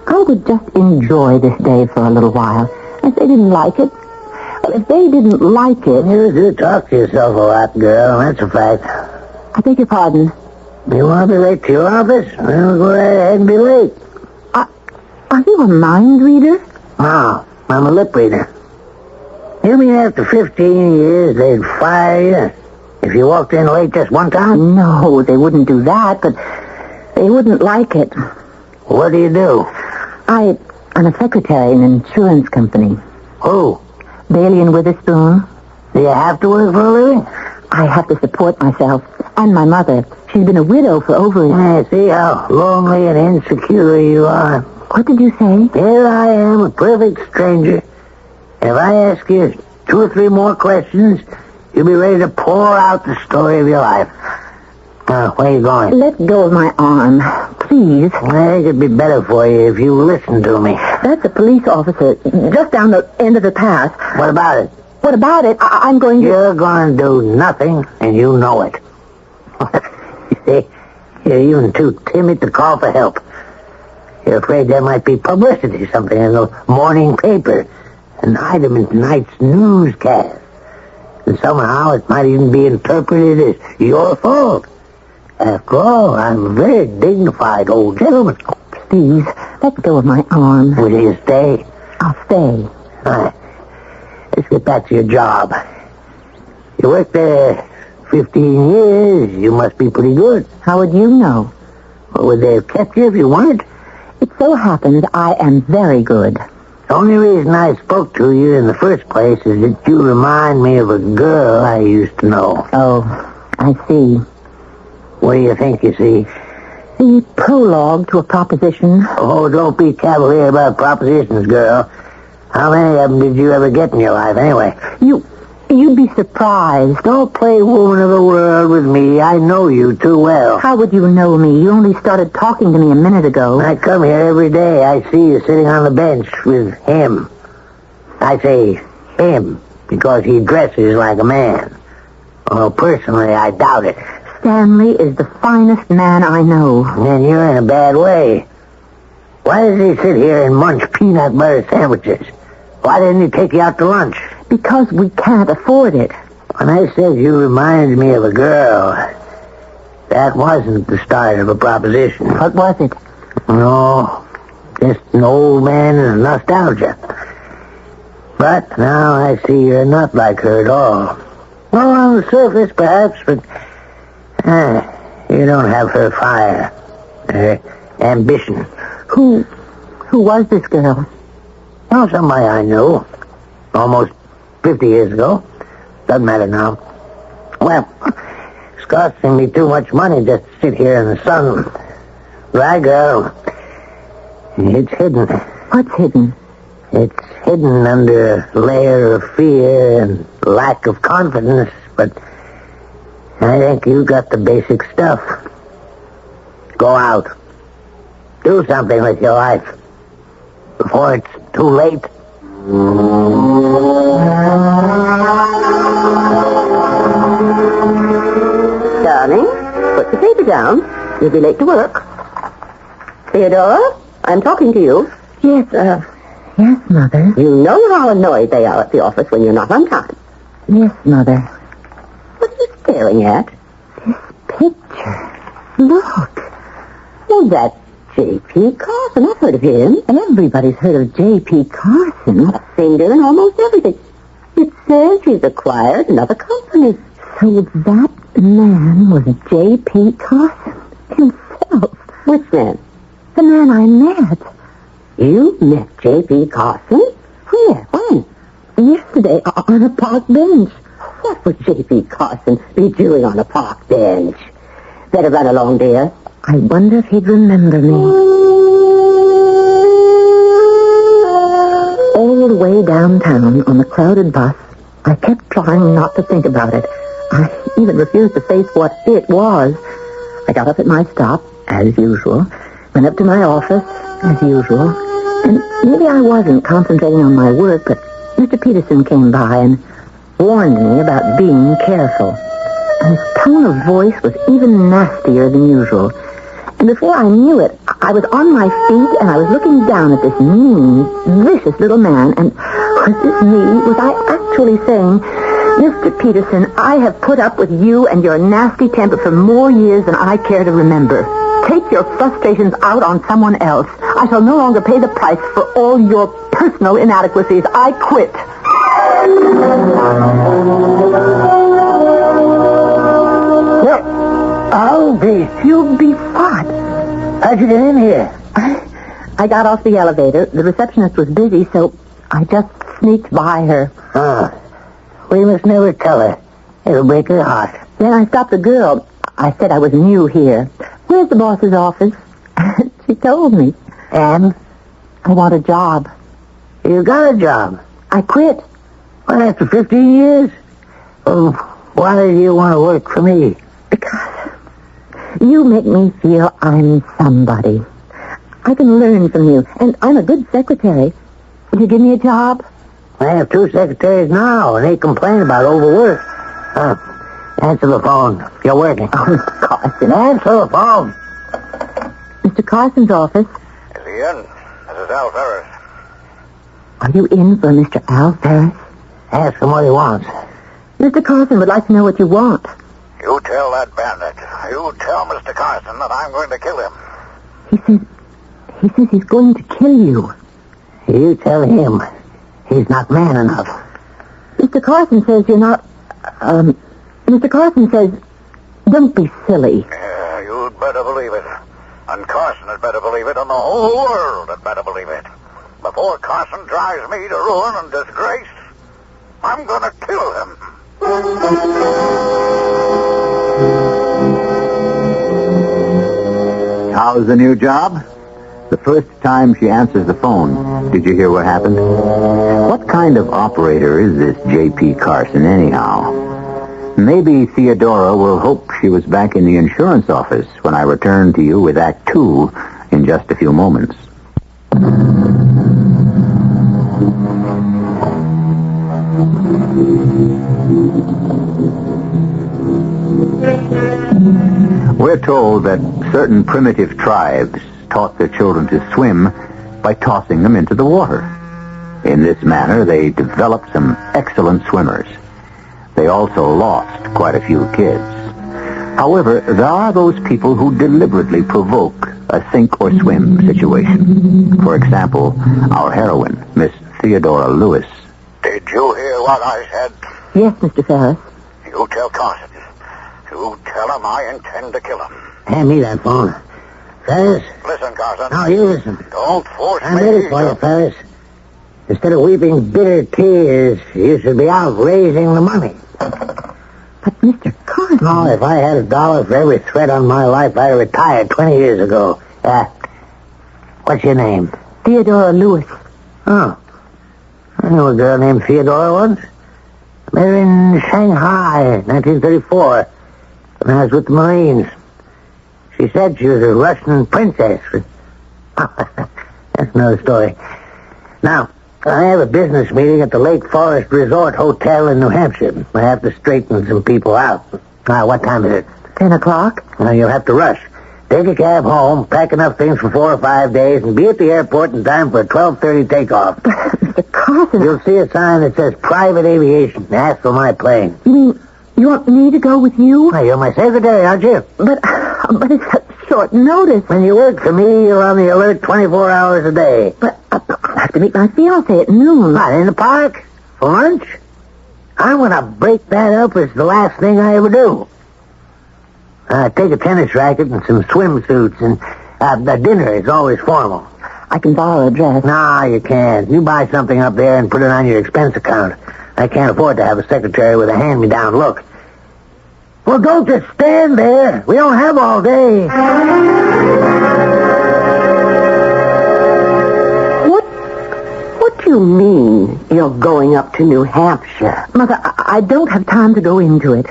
I would just enjoy this day for a little while. If they didn't like it, well, if they didn't like it... You do talk to yourself a lot, girl. That's a fact. I beg your pardon. You want to be late to your office? Well, go right ahead and be late. Are you a mind reader? No, I'm a lip reader. You mean after 15 years they'd fire you if you walked in late just one time? No, they wouldn't do that, but they wouldn't like it. What do you do? I'm a secretary in an insurance company. Who? Bailey and Witherspoon. Do you have to work for a living? I have to support myself and my mother. She's been a widow for over a year. I see how lonely and insecure you are. What did you say? Here I am, a perfect stranger. If I ask you 2 or 3 more questions, you'll be ready to pour out the story of your life. Where are you going? Let go of my arm, please. I think it'd be better for you if you listen to me. That's a police officer just down the end of the path. What about it? What about it? I'm going to... You're going to do nothing, and you know it. You see, you're even too timid to call for help. You're afraid there might be publicity, something in the morning paper. an item in tonight's newscast. And somehow it might even be interpreted as your fault. After all, I'm a very dignified old gentleman. Oh, please, let go of my arm. Will you stay? I'll stay. All right. Let's get back to your job. You worked there 15 years. You must be pretty good. How would you know? Well, would they have kept you if you wanted? It so happens I am very good. The only reason I spoke to you in the first place is that you remind me of a girl I used to know. Oh, I see. What do you think you see? The prologue to a proposition. Oh, don't be cavalier about propositions, girl. How many of them did you ever get in your life, anyway? You'd be surprised. Don't play woman of the world with me. I know you too well. How would you know me? You only started talking to me a minute ago. I come here every day. I see you sitting on the bench with him. I say him because he dresses like a man. Well, personally, I doubt it. Stanley is the finest man I know. And you're in a bad way. Why does he sit here and munch peanut butter sandwiches? Why didn't he take you out to lunch? Because we can't afford it. When I said you reminded me of a girl, that wasn't the start of a proposition. What was it? No, just an old man's nostalgia. But now I see you're not like her at all. Well, on the surface, perhaps, but you don't have her fire, her ambition. Who was this girl? Well, somebody I knew. Almost 50 years ago. Doesn't matter now. Well, it's costing me too much money just to sit here in the sun. Right, girl? It's hidden. What's hidden? It's hidden under a layer of fear and lack of confidence, but I think you got the basic stuff. Go out. Do something with your life before it's too late. Darling, put the paper down. You'll be late to work. Theodora, I'm talking to you. Yes, Mother. You know how annoyed they are at the office when you're not on time. Yes, Mother. What are you staring at? This picture. Look. Oh, that's J.P. Carson. I've heard of him. Everybody's heard of J.P. Carson. I've seen her in almost everything. It says he's acquired another company. So that man was J.P. Carson himself. Which man? The man I met. You met J.P. Carson? Where? When? Yesterday on a park bench. What would J.P. Carson be doing on a park bench? Better run along, dear. I wonder if he'd remember me. All the way downtown on the crowded bus, I kept trying not to think about it. I even refused to face what it was. I got up at my stop, as usual, went up to my office, as usual, and maybe I wasn't concentrating on my work, but Mr. Peterson came by and warned me about being careful. And his tone of voice was even nastier than usual. And before I knew it, I was on my feet and I was looking down at this mean, vicious little man. And was this me? Was I actually saying, Mr. Peterson, I have put up with you and your nasty temper for more years than I care to remember. Take your frustrations out on someone else. I shall no longer pay the price for all your personal inadequacies. I quit. I'll be. You'll be what? How'd you get in here? I got off the elevator. The receptionist was busy, so I just sneaked by her. We must never tell her. It'll break her heart. Then I stopped the girl. I said I was new here. Where's the boss's office? She told me. And? I want a job. You got a job? I quit. Well, after 15 years? Well, why do you want to work for me? Because you make me feel I'm somebody. I can learn from you, and I'm a good secretary. Will you give me a job? I have 2 secretaries now, and they complain about overwork. Answer the phone. You're working. Oh, Mr. Carson. Answer the phone. Mr. Carson's office. Is he in? This is Al Ferris. Are you in for Mr. Al Ferris? Ask him what he wants. Mr. Carson would like to know what you want. You tell that bandit. You tell Mr. Carson that I'm going to kill him. He says he's going to kill you. You tell him he's not man enough. Mr. Carson says you're not... Mr. Carson says, don't be silly. Yeah, you'd better believe it. And Carson had better believe it, and the whole world had better believe it. Before Carson drives me to ruin and disgrace, I'm going to kill him. How's the new job? The first time she answers the phone, did you hear what happened? What kind of operator is this J.P. Carson anyhow? Maybe Theodora will hope she was back in the insurance office when I return to you with Act 2 in just a few moments. We're told that certain primitive tribes taught their children to swim by tossing them into the water. In this manner, they developed some excellent swimmers. They also lost quite a few kids. However, there are those people who deliberately provoke a sink or swim situation. For example, our heroine, Miss Theodora Lewis. Did you hear what I said? Yes, Mr. Ferris. You tell Carson. You tell him I intend to kill him. Hand me that phone. Ferris? Listen, Carson. No, you listen. Don't force I'm me. ready for you, Ferris. Instead of weeping bitter tears, you should be out raising the money. But, Mr. Carson... Oh, if I had $1 for every threat on my life, I'd have retired 20 years ago. What's your name? Theodora Lewis. Oh. I knew a girl named Theodora once. Met her in Shanghai, 1934, when I was with the Marines. She said she was a Russian princess. That's another story. Now, I have a business meeting at the Lake Forest Resort Hotel in New Hampshire. I have to straighten some people out. What time is it? 10 o'clock. You'll have to rush. Take a cab home, pack enough things for 4 or 5 days, and be at the airport in time for a 12:30 takeoff. Mr. Carson... You'll see a sign that says private aviation. Ask for my plane. You mean you want me to go with you? You're my secretary, aren't you? But it's such short notice. When you work for me, you're on the alert 24 hours a day. But I have to meet my fiancé at noon. What, in the park? For lunch? I'm going to break that up as the last thing I ever do. Take a tennis racket and some swimsuits, and the dinner is always formal. I can borrow a dress. No, you can't. You buy something up there and put it on your expense account. I can't afford to have a secretary with a hand-me-down look. Well, don't just stand there. We don't have all day. What do you mean you're going up to New Hampshire? Mother, I don't have time to go into it.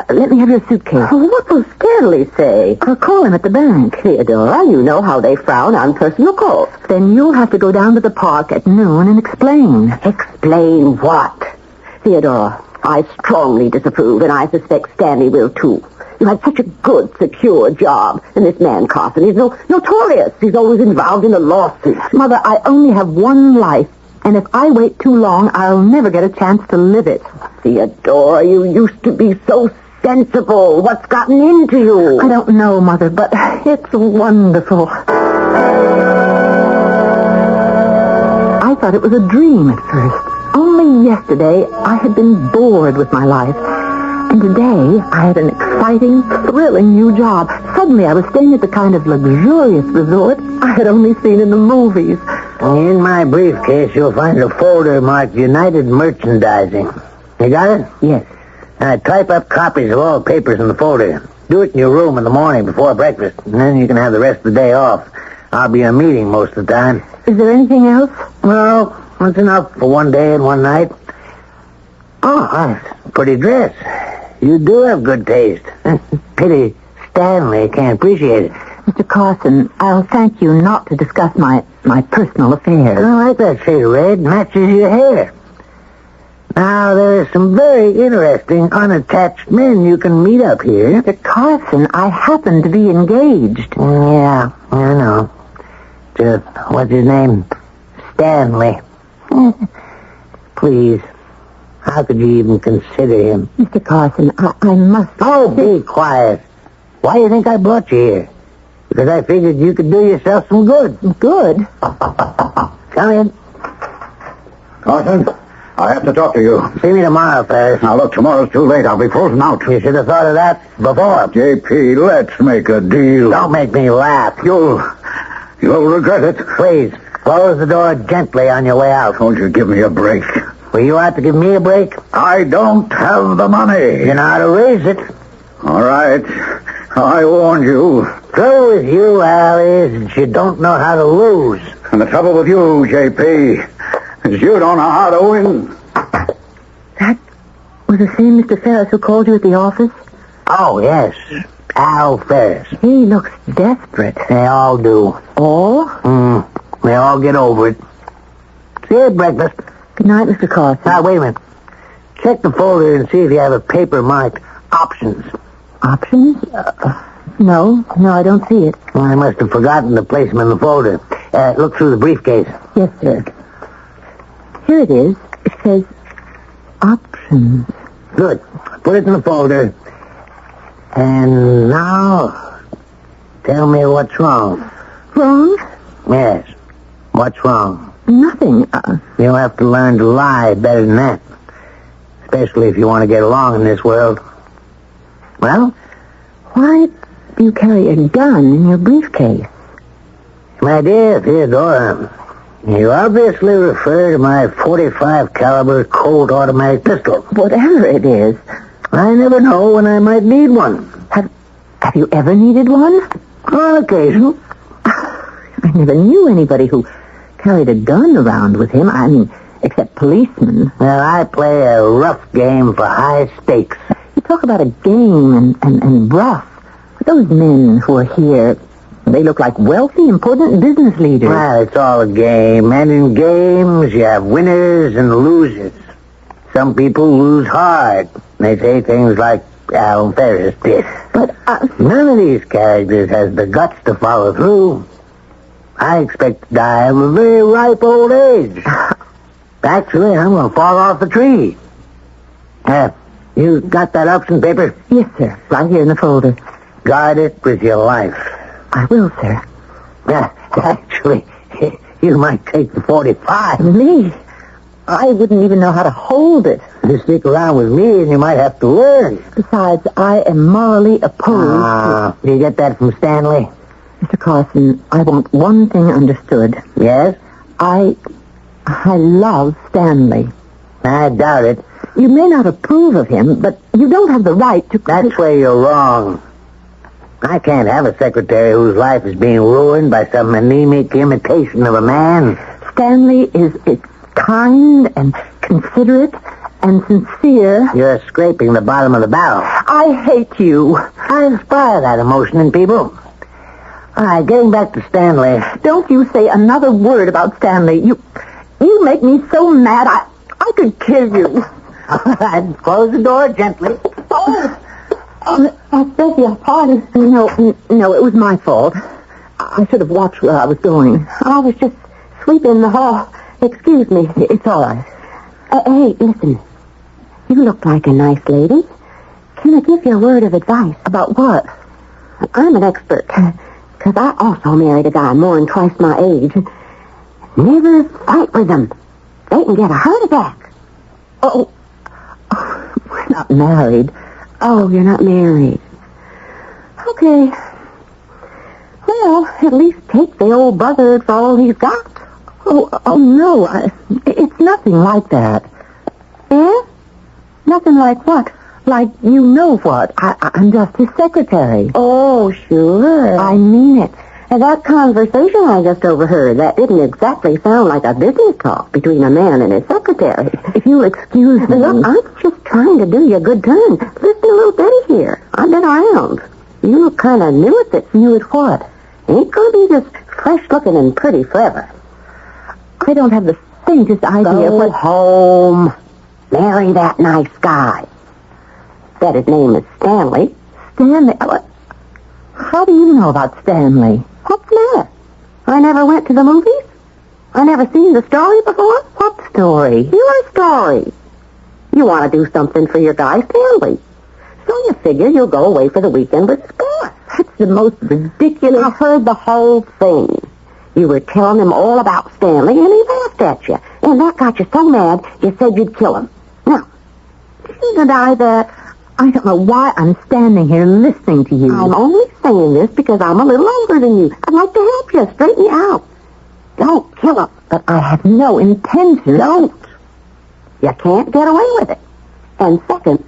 Let me have your suitcase. What will Stanley say? I'll call him at the bank. Theodora, you know how they frown on personal calls. Then you'll have to go down to the park at noon and explain. Explain what? Theodora, I strongly disapprove, and I suspect Stanley will too. You had such a good, secure job, and this man Carson, he's notorious. He's always involved in a lawsuit. Mother, I only have one life, and if I wait too long, I'll never get a chance to live it. Theodora, you used to be so sensible. What's gotten into you? I don't know, Mother, but it's wonderful. I thought it was a dream at first. Only yesterday, I had been bored with my life. And today, I had an exciting, thrilling new job. Suddenly, I was staying at the kind of luxurious resort I had only seen in the movies. In my briefcase, you'll find a folder marked United Merchandising. You got it? Yes. Type up copies of all papers in the folder. Do it in your room in the morning before breakfast, and then you can have the rest of the day off. I'll be in a meeting most of the time. Is there anything else? Well, that's enough for one day and one night. Oh, that's a pretty dress. You do have good taste. Pity Stanley can't appreciate it. Mr. Carson, I'll thank you not to discuss my personal affairs. I like that shade of red. Matches your hair. Now, there are some very interesting unattached men you can meet up here. Mr. Carson, I happen to be engaged. Yeah, I know. Just, what's his name? Stanley. Please. How could you even consider him? Mr. Carson, I must... Oh, be quiet. Why do you think I brought you here? Because I figured you could do yourself some good. Good? Come in. Carson, I have to talk to you. See me tomorrow, Ferris. Now, look, tomorrow's too late. I'll be frozen out. You should have thought of that before. JP, let's make a deal. Don't make me laugh. You'll regret it. Please, close the door gently on your way out. Won't you give me a break? Will you have to give me a break? I don't have the money. You know how to raise it. All right. I warned you. Trouble with you, Al, is that you don't know how to lose. And the trouble with you, JP, is you don't know how to win. That was the same Mr. Ferris who called you at the office? Oh, yes. Al Ferris. He looks desperate. They all do. All? They all get over it. See you at breakfast. Good night, Mr. Carson. Now, wait a minute. Check the folder and see if you have a paper marked options. Options? No, I don't see it. Well, I must have forgotten to place them in the folder. Look through the briefcase. Yes, sir. Here it is. It says options. Good. Put it in the folder. And now, tell me what's wrong. Wrong? Yes. What's wrong? Nothing. You'll have to learn to lie better than that. Especially if you want to get along in this world. Well? Why do you carry a gun in your briefcase? My dear Theodora, you obviously refer to my .45 caliber Colt automatic pistol. Whatever it is. I never know when I might need one. Have you ever needed one? On occasion. I never knew anybody who carried a gun around with him. I mean, except policemen. Well, I play a rough game for high stakes. You talk about a game and rough. But those men who are here, they look like wealthy, important business leaders. Well, it's all a game. And in games, you have winners and losers. Some people lose hard. They say things like Al Ferris did. But none of these characters has the guts to follow through. I expect to die of a very ripe old age. Actually, I'm going to fall off the tree. You got that option paper? Yes, sir. Right here in the folder. Guard it with your life. I will, sir. Actually, you might take the .45. Me? I wouldn't even know how to hold it. You stick around with me and you might have to learn. Besides, I am morally opposed to... You get that from Stanley? Mr. Carson, I want one thing understood. Yes? I love Stanley. I doubt it. You may not approve of him, but you don't have the right to... That's where you're wrong. I can't have a secretary whose life is being ruined by some anemic imitation of a man. Stanley is kind and considerate and sincere. You're scraping the bottom of the barrel. I hate you. I inspire that emotion in people. All right, getting back to Stanley. Don't you say another word about Stanley. You make me so mad, I could kill you. All right, close the door gently. I beg your pardon. No, it was my fault. I should have watched where I was going. I was just sweeping in the hall. Excuse me. It's all right. Hey, listen. You look like a nice lady. Can I give you a word of advice? About what? I'm an expert. Because I also married a guy more than twice my age. Never fight with them. They can get a heart attack. Oh, we're not married. Oh, you're not married. Okay. Well, at least take the old buzzard for all he's got. Oh no. It's nothing like that. Eh? Nothing like what? Like you know what? I'm just his secretary. Oh, sure. I mean it. And that conversation I just overheard, that didn't exactly sound like a business talk between a man and his secretary. If you'll excuse me. Look, I'm just trying to do you a good turn. Listen a little Betty here. I've been around. You look kind of new at this. New at what? Ain't going to be just fresh-looking and pretty clever. I don't have the faintest idea. Go home. Marry that nice guy. Bet his name is Stanley. Stanley? How do you know about Stanley? What's the matter? I never went to the movies. I never seen the story before. What's story. Your story. You want to do something for your guy, Stanley. So you figure you'll go away for the weekend with Scott. That's the most ridiculous... I heard the whole thing. You were telling him all about Stanley, and he laughed at you. And that got you so mad, you said you'd kill him. Now, did you deny that? I don't know why I'm standing here listening to you. I'm only saying this because I'm a little older than you. I'd like to help you, straighten you out. Don't kill him. But I have no intention. Don't. You can't get away with it. And second,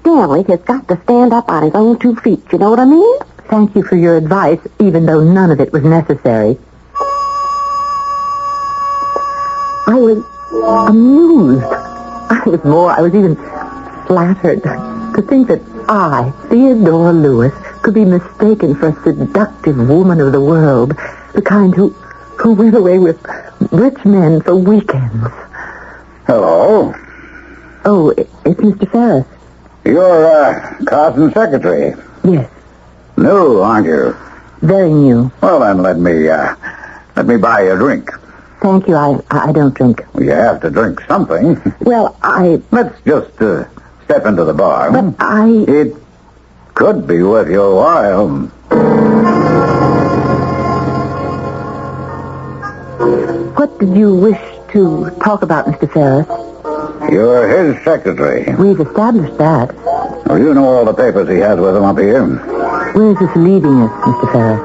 Stanley has got to stand up on his own 2 feet. You know what I mean? Thank you for your advice, even though none of it was necessary. I was amused. I was even flattered to think that I, Theodora Lewis, could be mistaken for a seductive woman of the world, the kind who went away with rich men for weekends. Hello. Oh, it's Mr. Ferris. You're, Carson's secretary. Yes. New, aren't you? Very new. Well, then let me buy you a drink. Thank you. I don't drink. You have to drink something. Well, Let's just step into the bar. But It could be worth your while. What did you wish to talk about, Mr. Ferris? You're his secretary. We've established that. Well, you know all the papers he has with him up here. Where is this leading us, Mr. Ferris?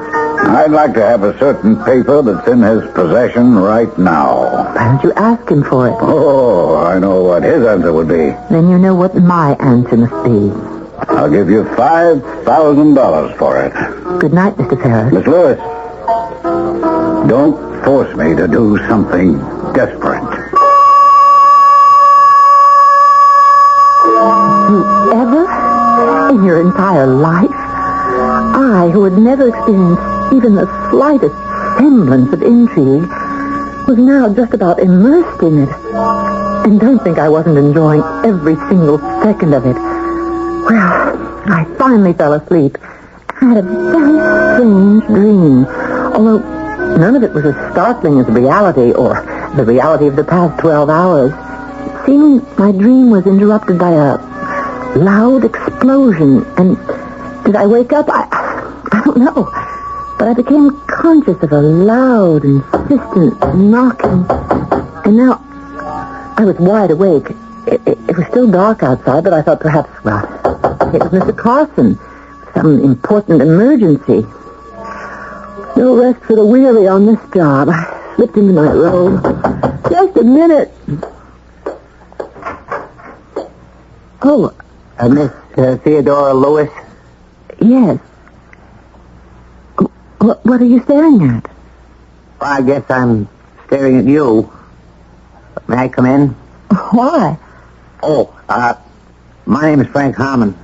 I'd like to have a certain paper that's in his possession right now. Why don't you ask him for it? Oh, I know what his answer would be. Then you know what my answer must be. I'll give you $5,000 for it. Good night, Mr. Ferris. Miss Lewis, don't force me to do something desperate. You ever, in your entire life, I, who had never experienced even the slightest semblance of intrigue, was now just about immersed in it. And don't think I wasn't enjoying every single second of it. Well, I finally fell asleep. I had a very strange dream, although none of it was as startling as reality, or the reality of the past 12 hours. It seemed my dream was interrupted by a loud explosion, and did I wake up? I don't know. But I became conscious of a loud, insistent knocking. And now I was wide awake. It was still dark outside, but I thought perhaps, well, it was Mr. Carson. Some important emergency. No rest for the weary on this job. I slipped into my robe. Just a minute. Oh, Miss Theodora Lewis? Yes. What are you staring at? Well, I guess I'm staring at you. May I come in? Why? Oh, my name is Frank Harmon.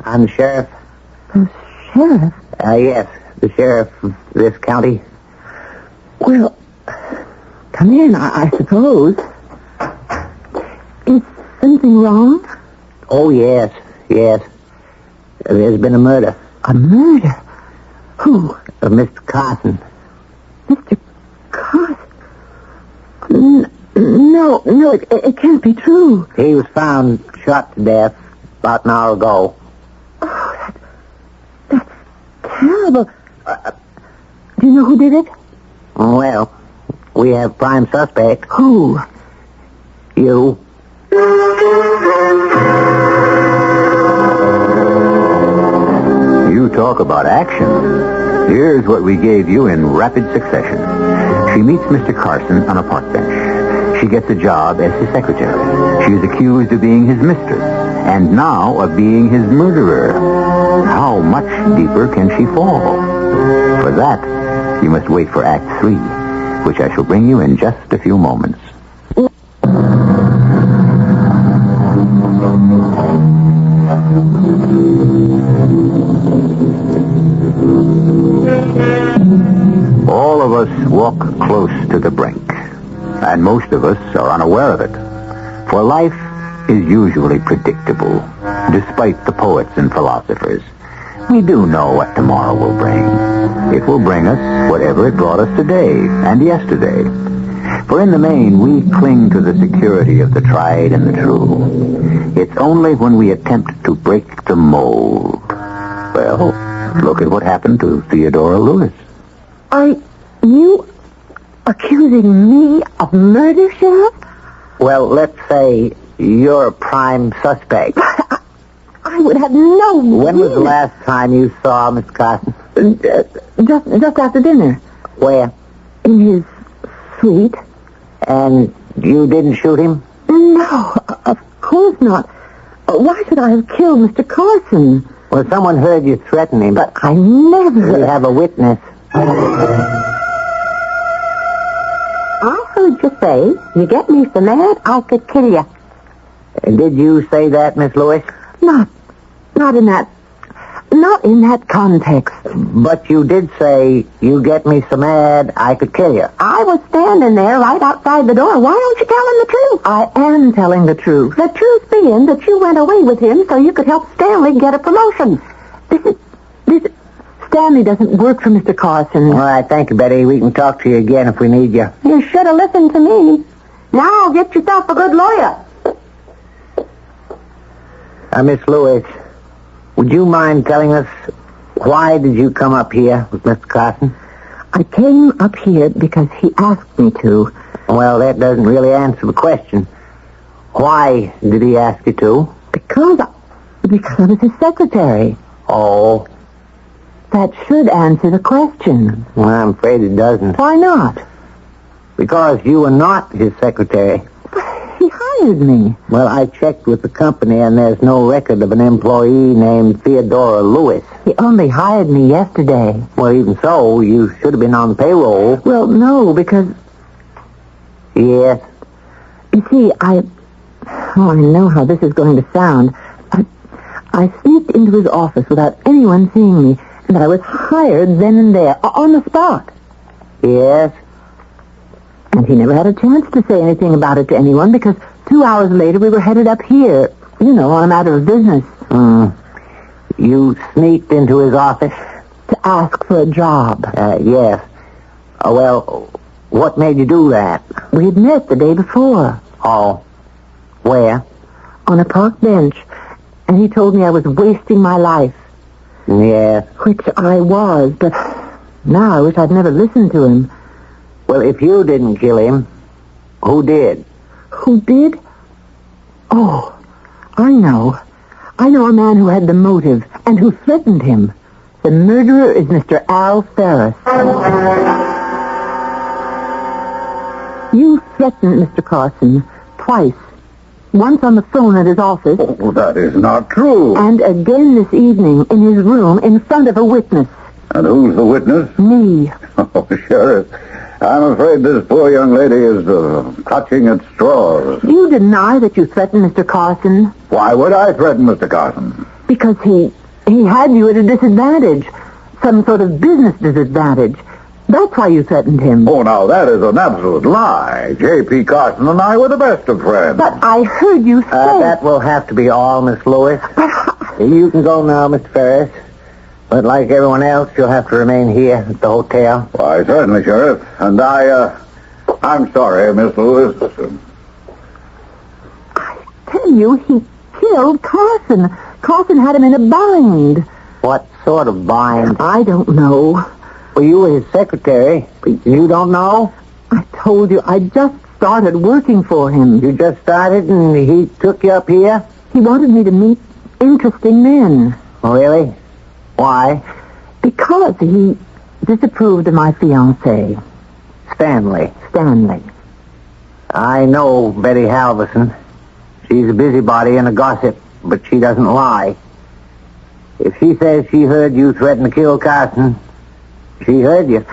I'm the sheriff. The sheriff? Yes, the sheriff of this county. Well, come in, I suppose. Is something wrong? Oh, yes. There's been a murder. A murder? Who? Mr. Carson. Mr. Carson? No, it can't be true. He was found shot to death about an hour ago. Oh, that's terrible. Do you know who did it? Well, we have prime suspect. Who? You. You talk about action. Here's what we gave you in rapid succession. She meets Mr. Carson on a park bench. She gets a job as his secretary. She is accused of being his mistress, and now of being his murderer. How much deeper can she fall? For that, you must wait for Act 3, which I shall bring you in just a few moments. All of us walk close to the brink, and most of us are unaware of it. For life is usually predictable, despite the poets and philosophers. We do know what tomorrow will bring. It will bring us whatever it brought us today and yesterday. For in the main, we cling to the security of the tried and the true. It's only when we attempt to break the mold. Well, look at what happened to Theodora Lewis. Are you accusing me of murder, Sheriff? Well, let's say you're a prime suspect. I would have no... When was the last time you saw Mr. Carson? Just after dinner. Where? In his suite. And you didn't shoot him? No, of course not. Why should I have killed Mr. Carson? Well, someone heard you threaten him. But I never... We have a witness. I heard you say, you get me so mad, I could kill you. Did you say that, Miss Lewis? Not in that context. But you did say, you get me so mad, I could kill you. I was standing there right outside the door. Why don't you tell him the truth? I am telling the truth. The truth being that you went away with him so you could help Stanley get a promotion. Stanley doesn't work for Mr. Carson. All right, thank you, Betty. We can talk to you again if we need you. You should have listened to me. Now get yourself a good lawyer. Miss Lewis, would you mind telling us why did you come up here with Mr. Carson? I came up here because he asked me to. Well, that doesn't really answer the question. Why did he ask you to? Because I was his secretary. Oh. That should answer the question. Well, I'm afraid it doesn't. Why not? Because you were not his secretary. He hired me. Well, I checked with the company, and there's no record of an employee named Theodora Lewis. He only hired me yesterday. Well, even so, you should have been on payroll. Well, no, because... Yes? You see, I know how this is going to sound. I sneaked into his office without anyone seeing me, and I was hired then and there, on the spot. Yes? And he never had a chance to say anything about it to anyone because 2 hours later we were headed up here, on a matter of business. You sneaked into his office? To ask for a job. Yes. Well, what made you do that? We had met the day before. Oh. Where? On a park bench. And he told me I was wasting my life. Yes. Which I was, but now I wish I'd never listened to him. Well, if you didn't kill him, who did? Who did? Oh, I know. I know a man who had the motive and who threatened him. The murderer is Mr. Al Ferris. You threatened Mr. Carson twice. Once on the phone at his office. Oh, that is not true. And again this evening in his room in front of a witness. And who's the witness? Me. Oh, Sheriff, I'm afraid this poor young lady is clutching at straws. You deny that you threatened Mr. Carson? Why would I threaten Mr. Carson? Because he had you at a disadvantage. Some sort of business disadvantage. That's why you threatened him. Oh, now, that is an absolute lie. J.P. Carson and I were the best of friends. But I heard you say... That will have to be all, Miss Lewis. You can go now, Mr. Ferris. But like everyone else, you'll have to remain here at the hotel. Why, certainly, Sheriff. And I'm sorry, Miss Lewis. I tell you, he killed Carson. Carson had him in a bind. What sort of bind? I don't know. Well, you were his secretary. You don't know? I told you, I just started working for him. You just started and he took you up here? He wanted me to meet interesting men. Oh, really? Why? Because he disapproved of my fiancé. Stanley. I know Betty Halverson. She's a busybody and a gossip, but she doesn't lie. If she says she heard you threaten to kill Carson, she heard you.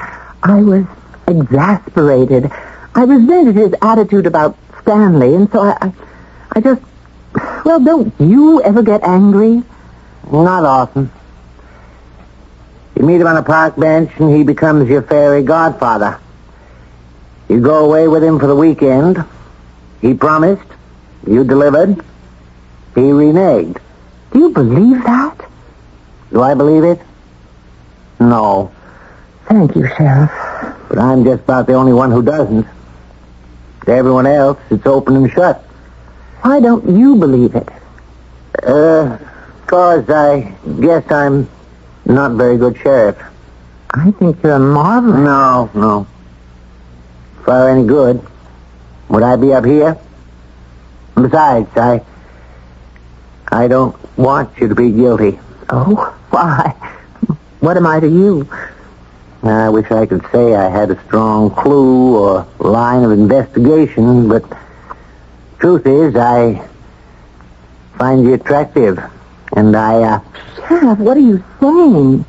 I was exasperated. I resented his attitude about Stanley, and so I just... Well, don't you ever get angry? Not often. You meet him on a park bench, and he becomes your fairy godfather. You go away with him for the weekend. He promised. You delivered. He reneged. Do you believe that? Do I believe it? No. Thank you, Sheriff. But I'm just about the only one who doesn't. To everyone else, it's open and shut. Why don't you believe it? 'Cause I guess I'm not very good sheriff. I think you're a marvelous... No. If I were any good, would I be up here? Besides, I don't want you to be guilty. Oh, why? What am I to you? I wish I could say I had a strong clue or line of investigation, but truth is, I find you attractive, and Sheriff, what are you saying?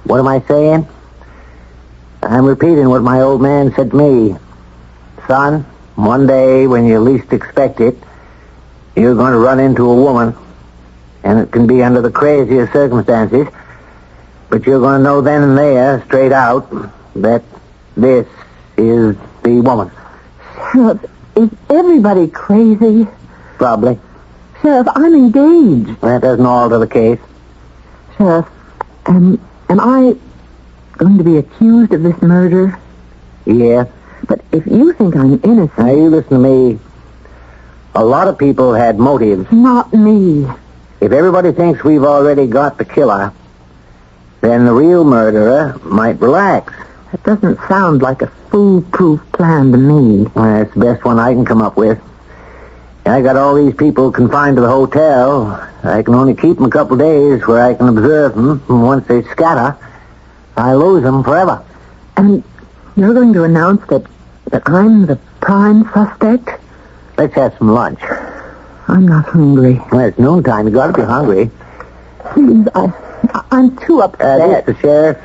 What am I saying? I'm repeating what my old man said to me. Son, one day when you least expect it, you're going to run into a woman, and it can be under the craziest circumstances, but you're going to know then and there, straight out, that this is the woman. Sheriff, is everybody crazy? Probably. Sheriff, I'm engaged. That doesn't alter the case. Sheriff, am I going to be accused of this murder? Yes. But if you think I'm innocent... Now, you listen to me. A lot of people had motives. Not me. If everybody thinks we've already got the killer, then the real murderer might relax. That doesn't sound like a foolproof plan to me. Well, that's the best one I can come up with. I got all these people confined to the hotel. I can only keep them a couple days where I can observe them, and once they scatter, I lose them forever. And you're going to announce that I'm the prime suspect? Let's have some lunch. I'm not hungry. Well, it's noontime. You got to be hungry. Please, I'm too upset. This is the sheriff.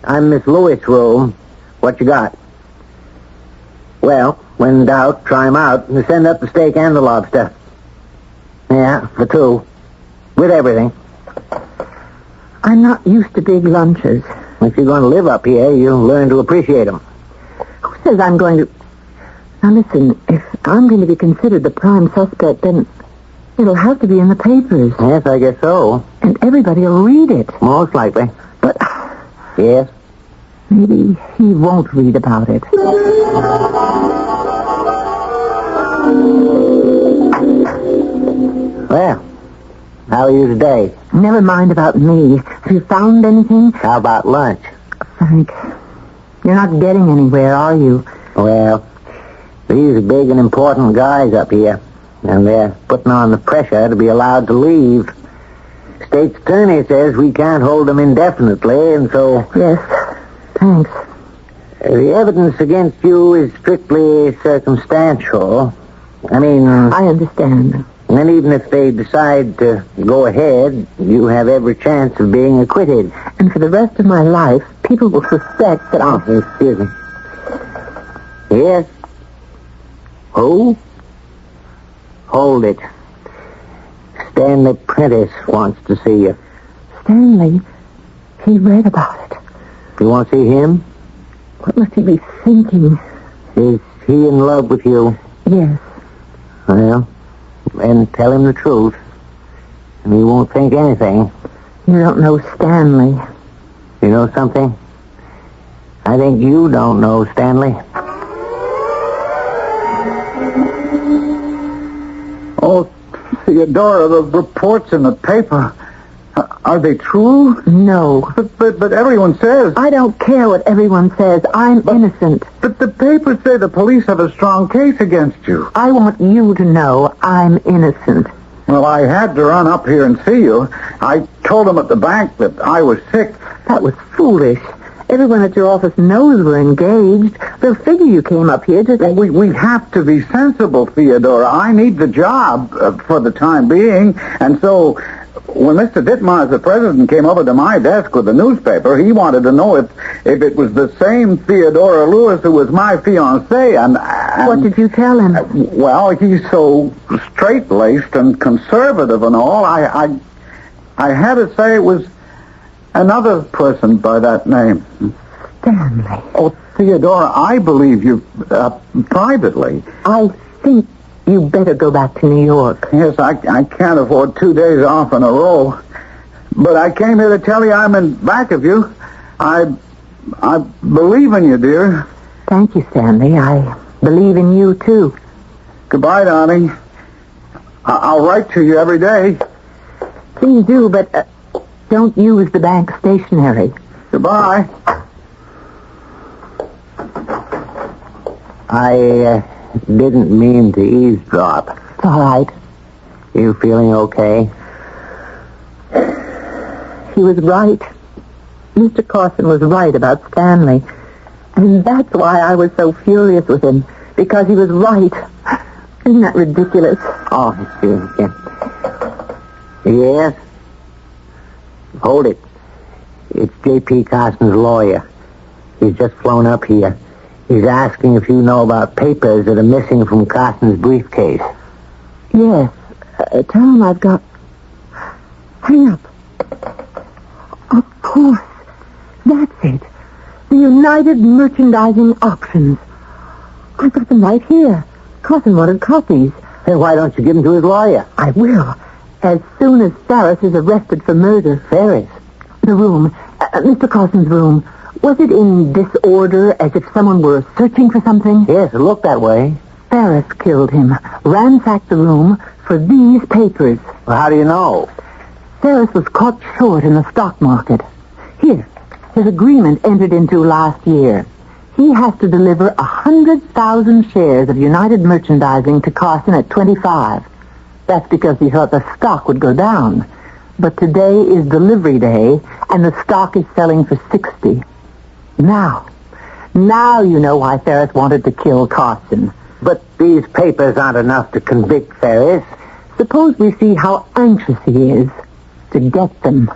I'm Miss Lewis' room. What you got? Well, when in doubt, try 'em out and send up the steak and the lobster. Yeah, for two. With everything. I'm not used to big lunches. If you're going to live up here, you'll learn to appreciate them. Who says I'm going to... Now listen, if I'm going to be considered the prime suspect, then it'll have to be in the papers. Yes, I guess so. And everybody will read it. Most likely. But... Yes? Maybe he won't read about it. Well, how are you today? Never mind about me. Have you found anything? How about lunch? Frank, you're not getting anywhere, are you? Well, these are big and important guys up here, and they're putting on the pressure to be allowed to leave. State's attorney says we can't hold them indefinitely, and so... Yes, thanks. The evidence against you is strictly circumstantial. I mean... I understand. And even if they decide to go ahead, you have every chance of being acquitted. And for the rest of my life, people will suspect that I'll... Excuse me. Yes? Who? Hold it. Stanley Prentice wants to see you. Stanley? He read about it. You want to see him? What must he be thinking? Is he in love with you? Yes. Well, then tell him the truth. And he won't think anything. You don't know Stanley. You know something? I think you don't know Stanley. Oh, Theodora, the reports in the paper, are they true? No. But everyone says... I don't care what everyone says. I'm innocent. But the papers say the police have a strong case against you. I want you to know I'm innocent. Well, I had to run up here and see you. I told them at the bank that I was sick. That was foolish. Everyone at your office knows we're engaged. They'll figure you came up here just... Well, we have to be sensible, Theodora. I need the job for the time being. And so, when Mr. Dittmar, the president, came over to my desk with the newspaper, he wanted to know if it was the same Theodora Lewis who was my fiancée. And what did you tell him? Well, he's so straight-laced and conservative and all. I had to say it was another person by that name. Stanley. Oh, Theodora, I believe you privately. I think you better go back to New York. Yes, I can't afford 2 days off in a row. But I came here to tell you I'm in back of you. I believe in you, dear. Thank you, Stanley. I believe in you, too. Goodbye, darling. I'll write to you every day. Please do, but don't use the bank stationery. Goodbye. I didn't mean to eavesdrop. It's all right. You feeling okay? He was right. Mr. Carson was right about Stanley. And that's why I was so furious with him. Because he was right. Isn't that ridiculous? Oh, yes. Hold it. It's J.P. Carson's lawyer. He's just flown up here. He's asking if you know about papers that are missing from Carson's briefcase. Yes. Tell him I've got... Hang up. Of course. That's it. The United Merchandising Options. I've got them right here. Carson wanted copies. Then why don't you give them to his lawyer? I will. As soon as Ferris is arrested for murder. Ferris? The room. Mr. Carson's room. Was it in disorder, as if someone were searching for something? Yes, it looked that way. Ferris killed him, ransacked the room for these papers. Well, how do you know? Ferris was caught short in the stock market. Here, his agreement entered into last year. He has to deliver 100,000 shares of United Merchandising to Carson at 25. That's because he thought the stock would go down. But today is delivery day, and the stock is selling for 60. Now you know why Ferris wanted to kill Carson. But these papers aren't enough to convict Ferris. Suppose we see how anxious he is to get them.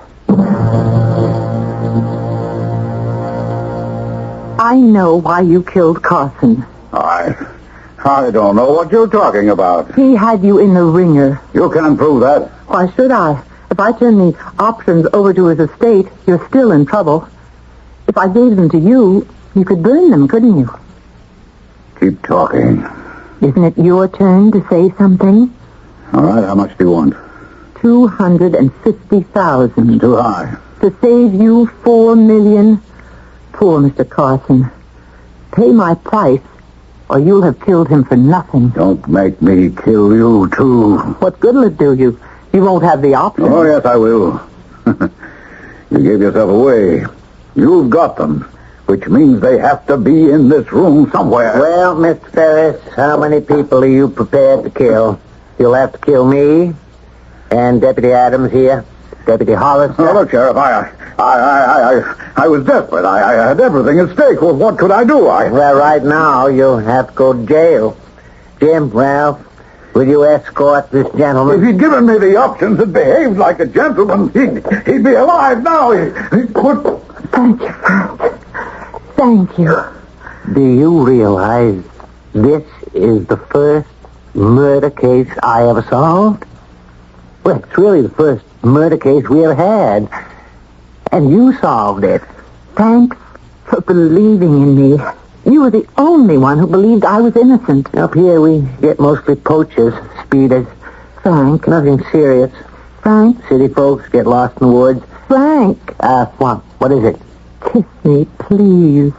I know why you killed Carson. I don't know what you're talking about. He had you in the ringer. You can't prove that. Why should I? If I turn the options over to his estate, you're still in trouble. If I gave them to you, you could burn them, couldn't you? Keep talking. Isn't it your turn to say something? All right, how much do you want? 250,000. Too high. To save you $4 million. Poor Mr. Carson. Pay my price, or you'll have killed him for nothing. Don't make me kill you, too. What good will it do you? You won't have the option. Oh, yes, I will. You gave yourself away. You've got them, which means they have to be in this room somewhere. Well, Mr. Ferris, how many people are you prepared to kill? You'll have to kill me and Deputy Adams here, Deputy Hollis. Oh, look, Sheriff, I was desperate. I had everything at stake. Well, what could I do? Well, right now, you'll have to go to jail. Jim, Ralph, will you escort this gentleman? If he'd given me the options and behaved like a gentleman, he'd be alive now. Thank you, Frank. Thank you. Do you realize this is the first murder case I ever solved? Well, it's really the first murder case we ever had. And you solved it. Thanks for believing in me. You were the only one who believed I was innocent. Up here we get mostly poachers, speeders. Frank. Nothing serious. Frank. City folks get lost in the woods. Frank. What is it? Kiss me, please.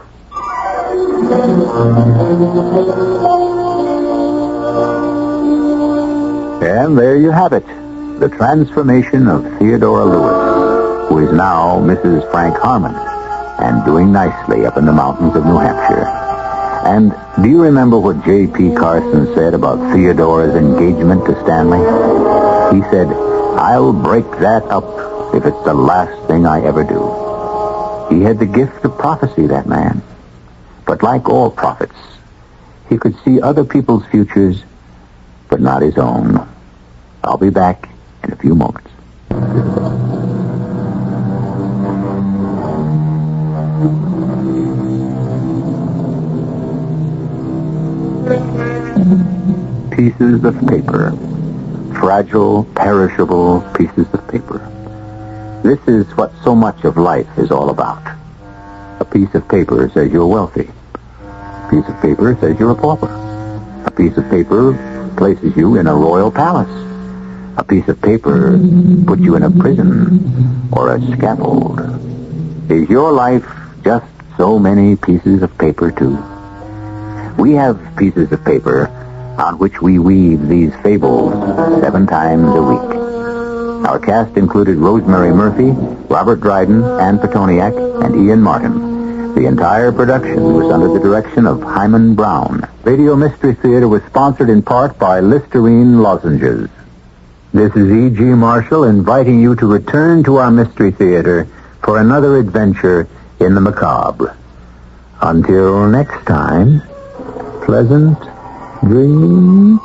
And there you have it. The transformation of Theodora Lewis, who is now Mrs. Frank Harmon, and doing nicely up in the mountains of New Hampshire. And do you remember what J.P. Carson said about Theodora's engagement to Stanley? He said, "I'll break that up if it's the last thing I ever do." He had the gift of prophecy, that man. But like all prophets, he could see other people's futures, but not his own. I'll be back in a few moments. Pieces of paper. Fragile, perishable pieces of paper. This is what so much of life is all about. A piece of paper says you're wealthy. A piece of paper says you're a pauper. A piece of paper places you in a royal palace. A piece of paper puts you in a prison or a scaffold. Is your life just so many pieces of paper, too? We have pieces of paper on which we weave these fables 7 times a week. Our cast included Rosemary Murphy, Robert Dryden, Ann Petoniak, and Ian Martin. The entire production was under the direction of Hyman Brown. Radio Mystery Theater was sponsored in part by Listerine lozenges. This is E.G. Marshall inviting you to return to our Mystery Theater for another adventure in the macabre. Until next time, pleasant dreams.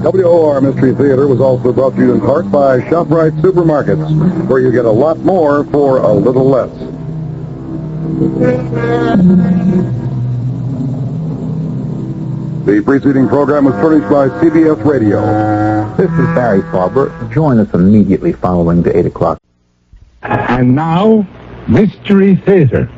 WOR Mystery Theater was also brought to you in part by ShopRite Supermarkets, where you get a lot more for a little less. The preceding program was furnished by CBS Radio. This is Barry Farber. Join us immediately following the 8 o'clock. And now, Mystery Theater.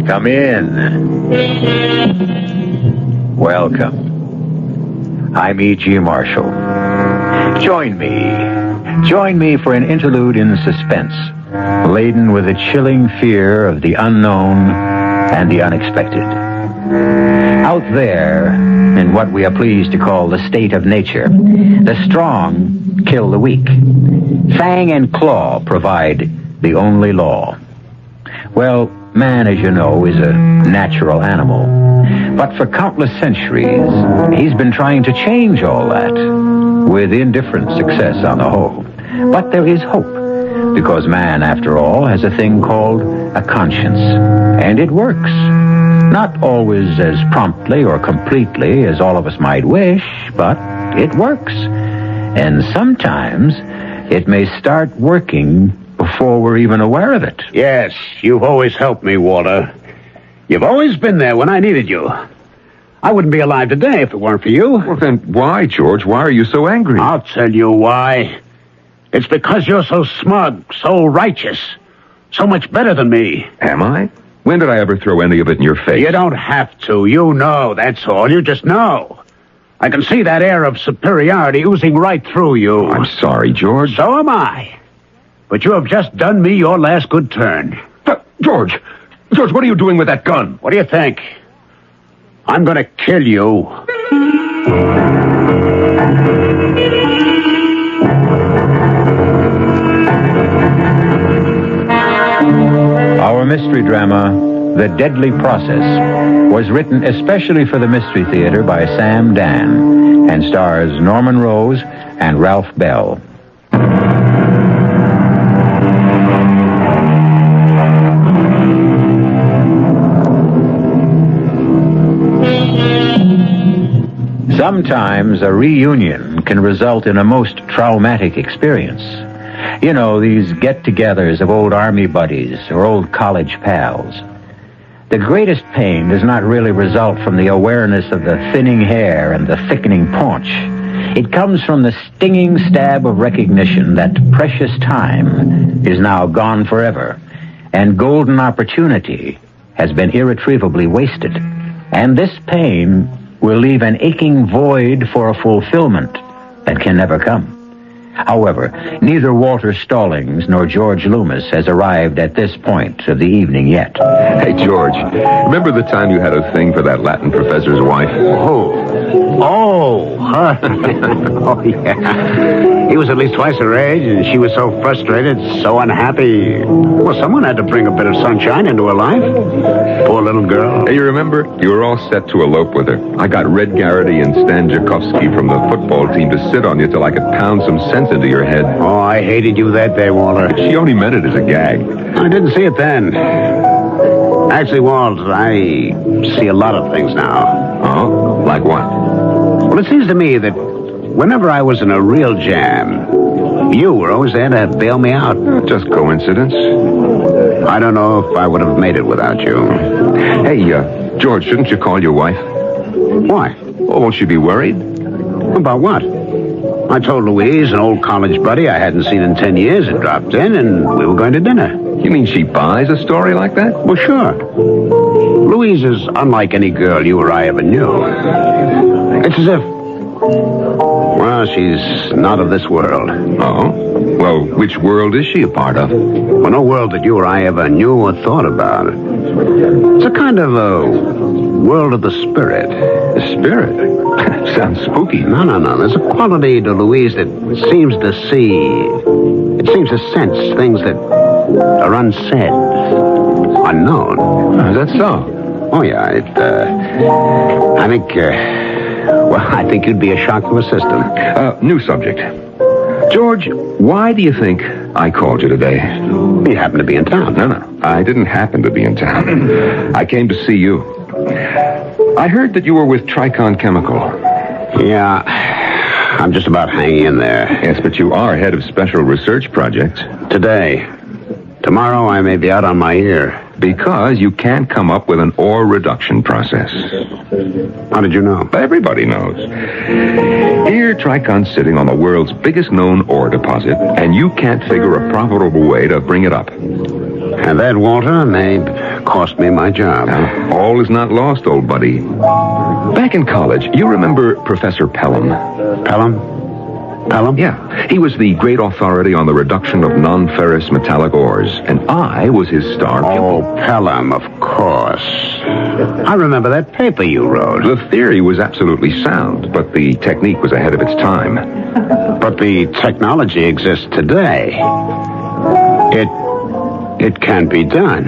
Come in. Welcome. I'm E.G. Marshall. Join me for an interlude in suspense, laden with the chilling fear of the unknown and the unexpected. Out there, in what we are pleased to call the state of nature, the strong kill the weak. Fang and claw provide the only law. Well, man, as you know, is a natural animal. But for countless centuries, he's been trying to change all that, with indifferent success on the whole. But there is hope, because man, after all, has a thing called a conscience. And it works. Not always as promptly or completely as all of us might wish, but it works. And sometimes it may start working before we're even aware of it. Yes, you've always helped me, Walter. You've always been there when I needed you. I wouldn't be alive today if it weren't for you. Well, then why, George? Why are you so angry? I'll tell you why. It's because you're so smug, so righteous, so much better than me. Am I? When did I ever throw any of it in your face? You don't have to. You know, that's all. You just know. I can see that air of superiority oozing right through you. I'm sorry, George. So am I. But you have just done me your last good turn. George, what are you doing with that gun? What do you think? I'm going to kill you. Our mystery drama, The Deadly Process, was written especially for the Mystery Theater by Sam Dan and stars Norman Rose and Ralph Bell. Sometimes a reunion can result in a most traumatic experience. You know, these get-togethers of old army buddies or old college pals. The greatest pain does not really result from the awareness of the thinning hair and the thickening paunch. It comes from the stinging stab of recognition that precious time is now gone forever, and golden opportunity has been irretrievably wasted. And this pain will leave an aching void for a fulfillment that can never come. However, neither Walter Stallings nor George Loomis has arrived at this point of the evening yet. Hey, George, remember the time you had a thing for that Latin professor's wife? Oh, yeah. He was at least twice her age, and she was so frustrated, so unhappy. Well, someone had to bring a bit of sunshine into her life. Poor little girl. Hey, you remember? You were all set to elope with her. I got Red Garrity and Stan Jakowski from the football team to sit on you till I could pound some sense into your head. Oh, I hated you that day, Walter. She only meant it as a gag. I didn't see it then. Actually, Walt, I see a lot of things now. Oh? Like what? Well, it seems to me that whenever I was in a real jam, you were always there to bail me out. Just coincidence. I don't know if I would have made it without you. Hey, George, shouldn't you call your wife? Why? Oh, won't she be worried? About what? I told Louise, an old college buddy I hadn't seen in 10 years, had dropped in, and we were going to dinner. You mean she buys a story like that? Well, sure. Louise is unlike any girl you or I ever knew. It's as if... Well, she's not of this world. Oh? Well, which world is she a part of? Well, no world that you or I ever knew or thought about. It's a kind of a world of the spirit. The spirit? Sounds spooky. No. There's a quality to Louise that seems to see... It seems to sense things that are unsaid, unknown. Oh, is that so? Oh, yeah. I think you'd be a shock to the system. New subject. George, why do you think I called you today? You happen to be in town. No. I didn't happen to be in town. I came to see you. I heard that you were with Tricon Chemical. Yeah, I'm just about hanging in there. Yes, but you are head of special research projects. Today. Tomorrow I may be out on my ear. Because you can't come up with an ore reduction process. How did you know? Everybody knows. Here, Tricon's sitting on the world's biggest known ore deposit, and you can't figure a profitable way to bring it up. And that, Walter, may cost me my job. Now, all is not lost, old buddy. Back in college, you remember Professor Pelham? Pelham? Yeah. He was the great authority on the reduction of non-ferrous metallic ores, and I was his star pupil. Oh, Pelham, of course. I remember that paper you wrote. The theory was absolutely sound, but the technique was ahead of its time. But the technology exists today. It can be done.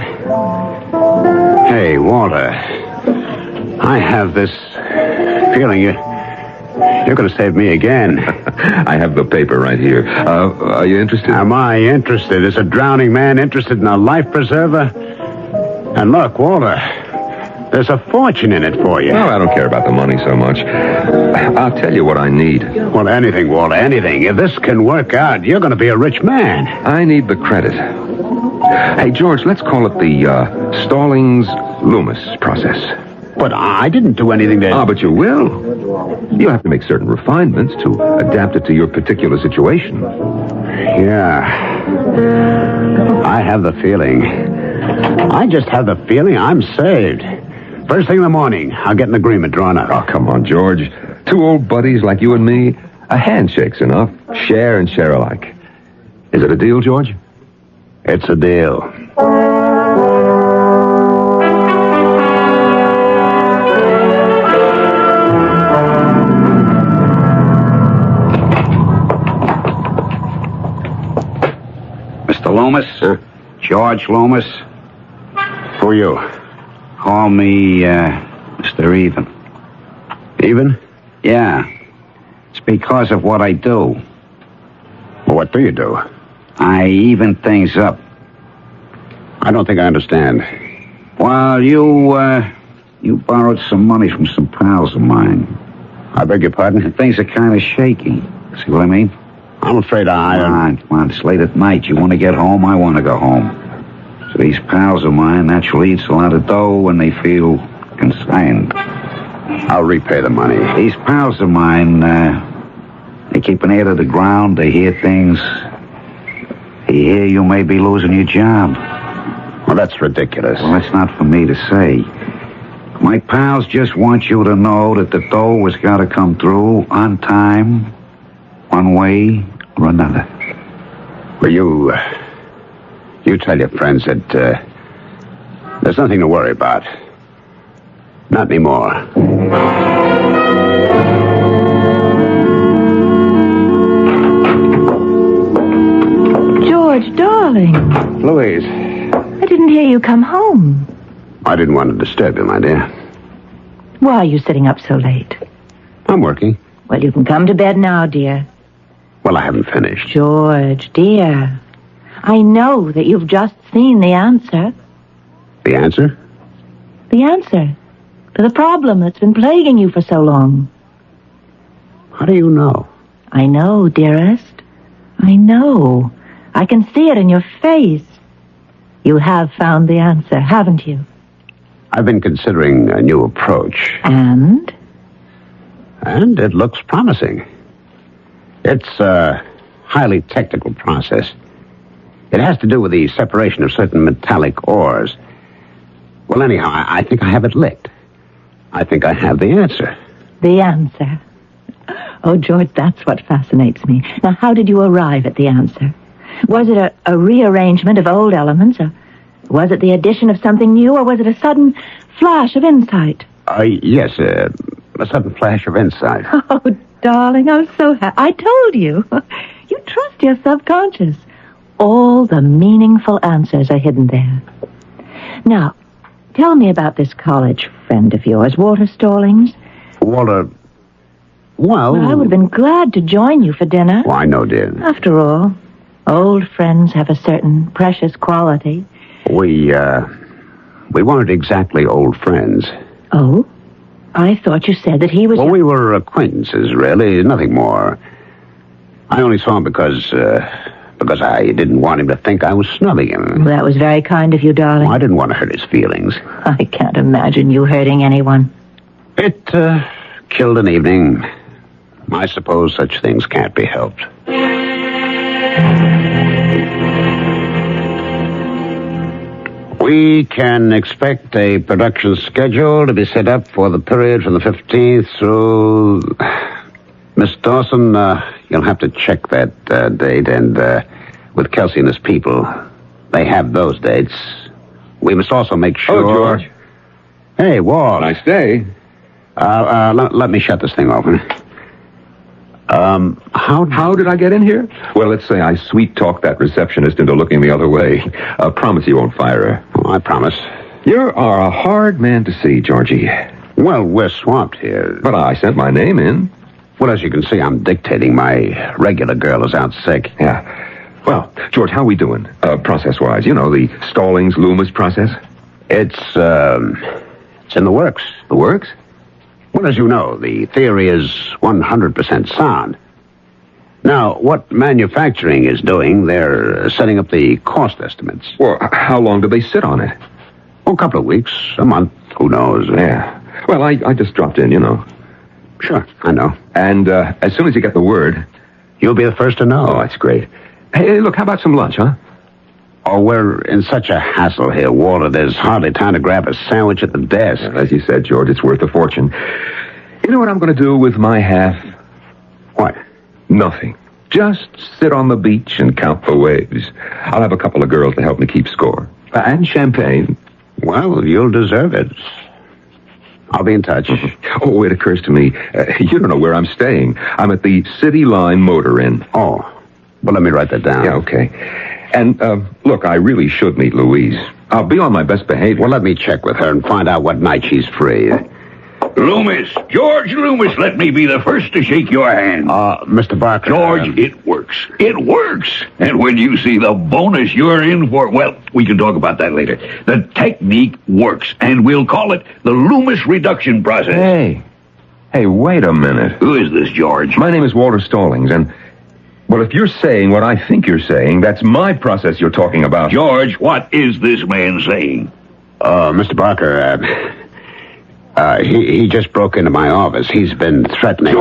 Hey, Walter, I have this feeling you're going to save me again. I have the paper right here. Are you interested? Am I interested? Is a drowning man interested in a life preserver? And look, Walter, there's a fortune in it for you. No, I don't care about the money so much. I'll tell you what I need. Well, anything, Walter, anything. If this can work out, you're going to be a rich man. I need the credit. Hey, George, let's call it the Stallings-Loomis process. But I didn't do anything to... But you will. You'll have to make certain refinements to adapt it to your particular situation. Yeah. I have the feeling. I just have the feeling I'm saved. First thing in the morning, I'll get an agreement drawn up. Oh, come on, George. Two old buddies like you and me, a handshake's enough. Share and share alike. Is it a deal, George? It's a deal. Mr. Loomis? George Loomis? Who are you? Call me, Mr. Even. Even? Yeah. It's because of what I do. Well, what do you do? I even things up. I don't think I understand. Well, you borrowed some money from some pals of mine. I beg your pardon? And things are kind of shaky. See what I mean? I'm afraid Come on, it's late at night. You want to get home, I want to go home. So these pals of mine naturally eats a lot of dough when they feel consigned. I'll repay the money. These pals of mine, they keep an ear to the ground. They hear things. They hear you may be losing your job. Well, that's ridiculous. Well, that's not for me to say. My pals just want you to know that the dough has got to come through on time, one way or another. Well, you tell your friends that there's nothing to worry about. Not anymore. George, darling. Louise. I didn't hear you come home. I didn't want to disturb you, my dear. Why are you sitting up so late? I'm working. Well, you can come to bed now, dear. Well, I haven't finished. George, dear. I know that you've just seen the answer. The answer? The answer to the problem that's been plaguing you for so long. How do you know? I know, dearest. I know. I can see it in your face. You have found the answer, haven't you? I've been considering a new approach. And? And it looks promising. It's a highly technical process. It has to do with the separation of certain metallic ores. Well, anyhow, I think I have it licked. I think I have the answer. The answer? Oh, George, that's what fascinates me. Now, how did you arrive at the answer? Was it a rearrangement of old elements? Or was it the addition of something new? Or was it a sudden flash of insight? Yes, a sudden flash of insight. Oh, darling, I'm so happy. I told you. You trust your subconscious. All the meaningful answers are hidden there. Now, tell me about this college friend of yours, Walter Stallings. Walter... Well, I would have been glad to join you for dinner. Oh, I know, dear. After all, old friends have a certain precious quality. We weren't exactly old friends. Oh? I thought you said that he was... Well, we were acquaintances, really. Nothing more. I only saw him because I didn't want him to think I was snubbing him. Well, that was very kind of you, darling. Well, I didn't want to hurt his feelings. I can't imagine you hurting anyone. It killed an evening. I suppose such things can't be helped. We can expect a production schedule to be set up for the period from the 15th through... Miss Dawson, you'll have to check that date, and with Kelsey and his people, they have those dates. We must also make sure... Oh, George. Hey, Walt. Nice day. Let me shut this thing off. How did I get in here? Well, let's say I sweet-talked that receptionist into looking the other way. I promise you won't fire her. Oh, I promise. You are a hard man to see, Georgie. Well, we're swamped here. But I sent my name in. Well, as you can see, I'm dictating. My regular girl is out sick. Yeah. Well, George, how we doing? Process-wise, you know, the Stallings-Loomis process? It's in the works. The works? Well, as you know, the theory is 100% sound. Now, what manufacturing is doing, they're setting up the cost estimates. Well, how long do they sit on it? Oh, a couple of weeks, a month, who knows? Yeah. Well, I just dropped in, you know. Sure, I know. And as soon as you get the word... You'll be the first to know. Oh, that's great. Hey, look, how about some lunch, huh? Oh, we're in such a hassle here, Walter. There's hardly time to grab a sandwich at the desk. As you said, George, it's worth a fortune. You know what I'm going to do with my half? What? Nothing. Just sit on the beach and count the waves. I'll have a couple of girls to help me keep score. And champagne. Well, you'll deserve it. I'll be in touch. Oh, it occurs to me, you don't know where I'm staying. I'm at the City Line Motor Inn. Oh, well, let me write that down. Yeah, okay. And, look, I really should meet Louise. I'll be on my best behavior. Well, let me check with her and find out what night she's free. Loomis, George Loomis, let me be the first to shake your hand. Mr. Barker. George, it works. It works. And when you see the bonus you're in for, well, we can talk about that later. The technique works, and we'll call it the Loomis reduction process. Hey, wait a minute. Who is this, George? My name is Walter Stallings, and... Well, if you're saying what I think you're saying, that's my process you're talking about. George, what is this man saying? Mr. Barker, he just broke into my office. He's been threatening...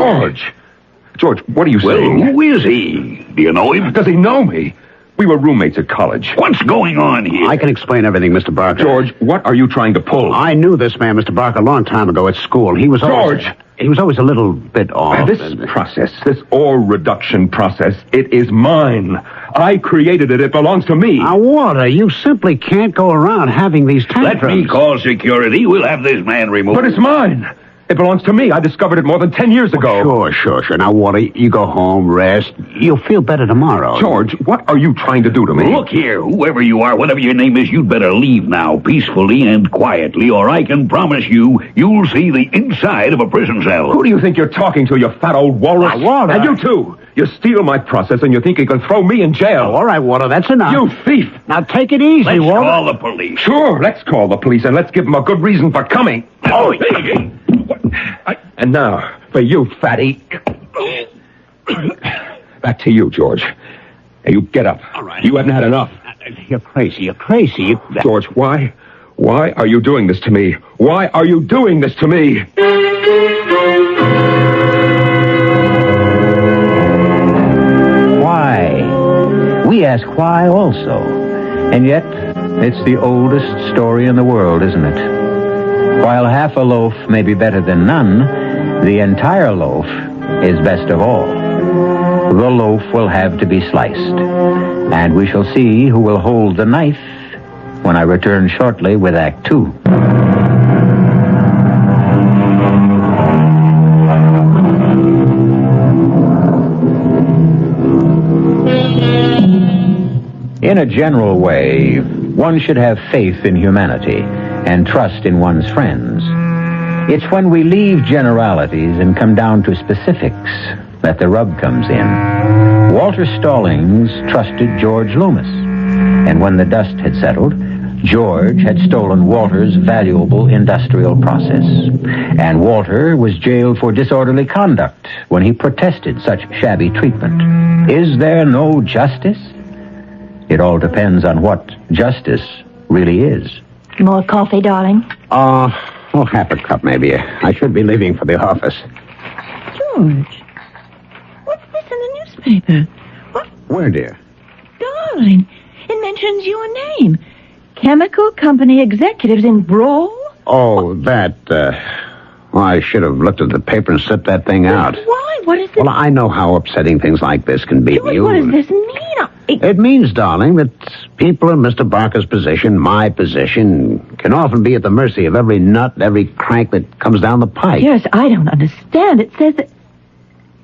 George, what are you saying? Who is he? Do you know him? Does he know me? We were roommates at college. What's going on here? I can explain everything, Mr. Barker. George, what are you trying to pull? I knew this man, Mr. Barker, a long time ago at school. He was always... George! He was always a little bit off. This process, this ore reduction process, it is mine. I created it. It belongs to me. Now, Walter, you simply can't go around having these tantrums. Let me call security. We'll have this man removed. But it's mine. It belongs to me. I discovered it more than 10 years ago. Sure. Now, Walter, you go home, rest. You'll feel better tomorrow. George, what are you trying to do to me? Look here, whoever you are, whatever your name is, you'd better leave now, peacefully and quietly, or I can promise you'll see the inside of a prison cell. Who do you think you're talking to, you fat old walrus? Walter. And you, too. You steal my process, and you think you can throw me in jail. All right, Walter, that's enough. You thief. Now, take it easy, Let's Walter. call the police. Sure, let's call the police, and let's give them a good reason for coming. Oh, hey. And now, for you, fatty. Back to you, George. Hey, you get up. All right. You haven't had enough. You're crazy. George, why? Why are you doing this to me? Why are you doing this to me? Why? We ask why also. And yet, it's the oldest story in the world, isn't it? While half a loaf may be better than none, the entire loaf is best of all. The loaf will have to be sliced. And we shall see who will hold the knife when I return shortly with Act 2. In a general way, one should have faith in humanity and trust in one's friends. It's when we leave generalities and come down to specifics that the rub comes in. Walter Stallings trusted George Loomis, and when the dust had settled, George had stolen Walter's valuable industrial process, and Walter was jailed for disorderly conduct when he protested such shabby treatment. Is there no justice? It all depends on what justice really is. More coffee, darling? Half a cup, maybe. I should be leaving for the office. George, what's this in the newspaper? What? Where, dear? Darling, it mentions your name. Chemical company executives in brawl? Oh, that, I should have looked at the paper and set that thing out. Why? What is this? Well, I know how upsetting things like this can be to you. What does this mean? It means, darling, that people in Mr. Barker's position, my position, can often be at the mercy of every nut, every crank that comes down the pike. Yes, I don't understand. It says that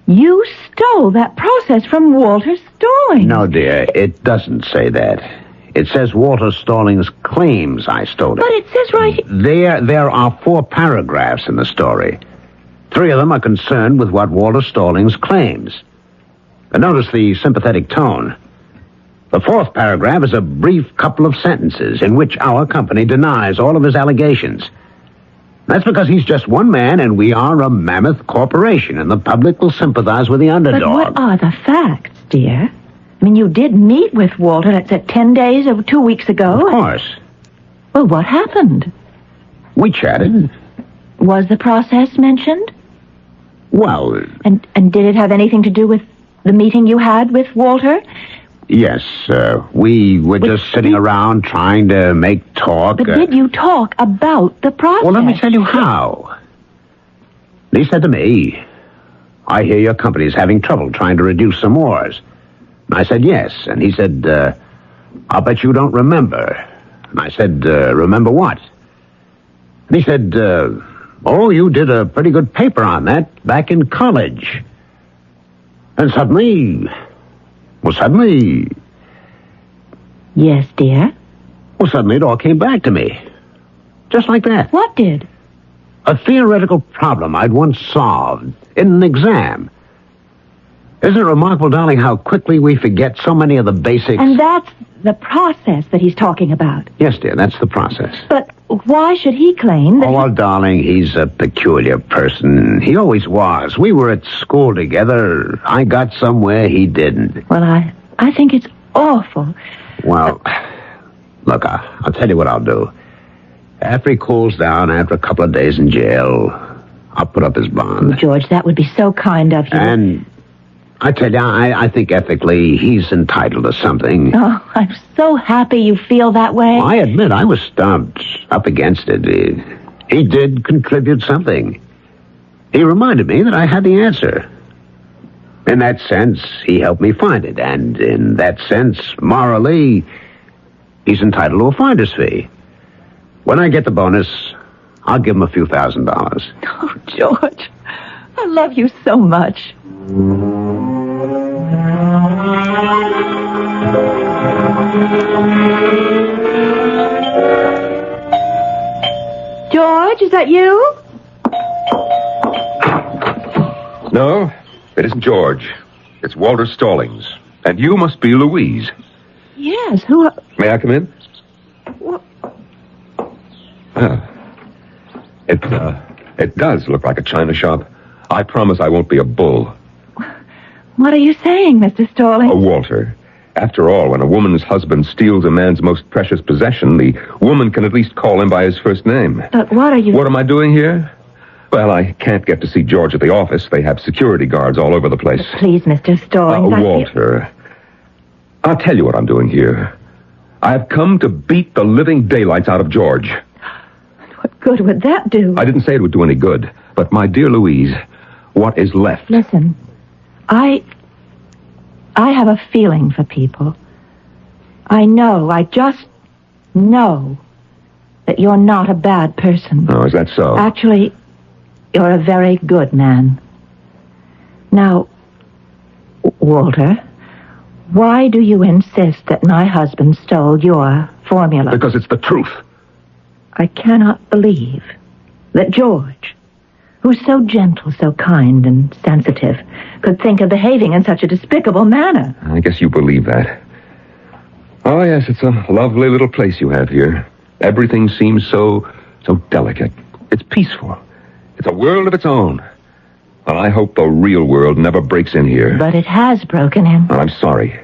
you stole that process from Walter Stallings. No, dear, it doesn't say that. It says Walter Stallings claims I stole it. But it says right here... There are 4 paragraphs in the story. 3 of them are concerned with what Walter Stallings claims. And notice the sympathetic tone. The 4th paragraph is a brief couple of sentences in which our company denies all of his allegations. That's because he's just one man and we are a mammoth corporation, and the public will sympathize with the underdog. But what are the facts, dear? I mean, you did meet with Walter, that's at 10 days or 2 weeks ago. Of course. Well, what happened? We chatted. Was the process mentioned? Well... And did it have anything to do with the meeting you had with Walter? Yes, we were just sitting around trying to make talk. But did you talk about the process? Well, let me tell you how. He said to me, I hear your company's having trouble trying to reduce some ores. And I said, yes. And he said, I'll bet you don't remember. And I said, remember what? And he said, oh, you did a pretty good paper on that back in college. And suddenly... Yes, dear? Well, suddenly it all came back to me. Just like that. What did? A theoretical problem I'd once solved in an exam. Isn't it remarkable, darling, how quickly we forget so many of the basics? And that's the process that he's talking about. Yes, dear, that's the process. But why should he claim that... Oh, well, darling, he's a peculiar person. He always was. We were at school together. I got somewhere he didn't. Well, I think it's awful. Well, look, I'll tell you what I'll do. After he cools down, after a couple of days in jail, I'll put up his bond. George, that would be so kind of you. And I tell you, I think ethically he's entitled to something. Oh, I'm so happy you feel that way. I admit I was stumped up against it. He did contribute something. He reminded me that I had the answer. In that sense, he helped me find it. And in that sense, morally, he's entitled to a finder's fee. When I get the bonus, I'll give him a few $1,000s. Oh, George, I love you so much. George, is that you? No, it isn't George. It's Walter Stallings. And you must be Louise. Yes, who... May I come in? What? It does look like a china shop. I promise I won't be a bull. What are you saying, Mr. Stallings? Oh, Walter. After all, when a woman's husband steals a man's most precious possession, the woman can at least call him by his first name. But what are you... What am I doing here? Well, I can't get to see George at the office. They have security guards all over the place. Please, Mr. Stallings, Walter, I'll tell you what I'm doing here. I've come to beat the living daylights out of George. What good would that do? I didn't say it would do any good. But, my dear Louise, what is left? Listen, I have a feeling for people. I just know that you're not a bad person. Oh, is that so? Actually, you're a very good man. Now, Walter, why do you insist that my husband stole your formula? Because it's the truth. I cannot believe that George, who's so gentle, so kind and sensitive, could think of behaving in such a despicable manner. I guess you believe that. Oh, yes, it's a lovely little place you have here. Everything seems so delicate. It's peaceful. It's a world of its own. Well, I hope the real world never breaks in here. But it has broken in. Well, I'm sorry.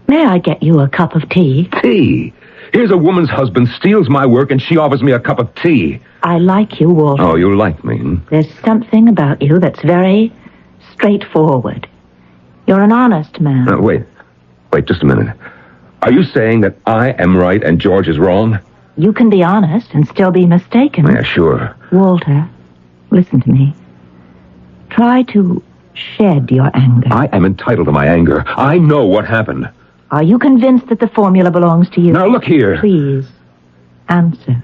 May I get you a cup of tea? Tea? Here's a woman's husband steals my work and she offers me a cup of tea. I like you, Walter. Oh, you like me? Hmm? There's something about you that's very straightforward. You're an honest man. Wait just a minute. Are you saying that I am right and George is wrong? You can be honest and still be mistaken. Yeah, sure. Walter, listen to me. Try to shed your anger. I am entitled to my anger. I know what happened. Are you convinced that the formula belongs to you? Now, look here. Please, answer.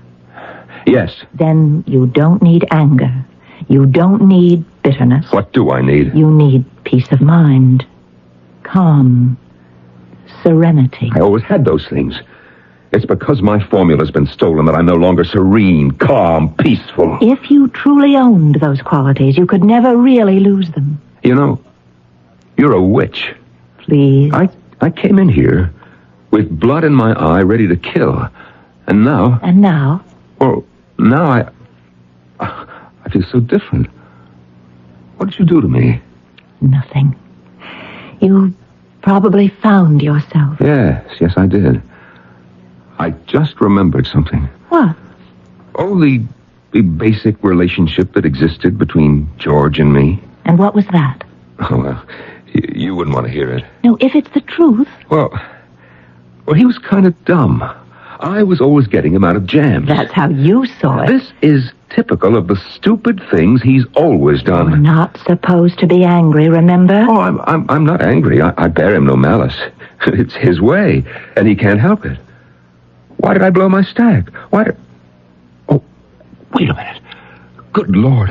Yes. Then you don't need anger. You don't need bitterness. What do I need? You need peace of mind, calm, serenity. I always had those things. It's because my formula's been stolen that I'm no longer serene, calm, peaceful. If you truly owned those qualities, you could never really lose them. You know, you're a witch. Please. I came in here with blood in my eye, ready to kill. And now... And now? Well, now I feel so different. What did you do to me? Nothing. You probably found yourself. Yes, I did. I just remembered something. What? Oh, the basic relationship that existed between George and me. And what was that? Oh, well, you wouldn't want to hear it. No, if it's the truth. Well, he was kind of dumb. I was always getting him out of jams. That's how you saw it. This is typical of the stupid things he's always done. You're not supposed to be angry, remember? Oh, I'm not angry. I bear him no malice. It's his way, and he can't help it. Why did I blow my stack? Oh, wait a minute. Good Lord,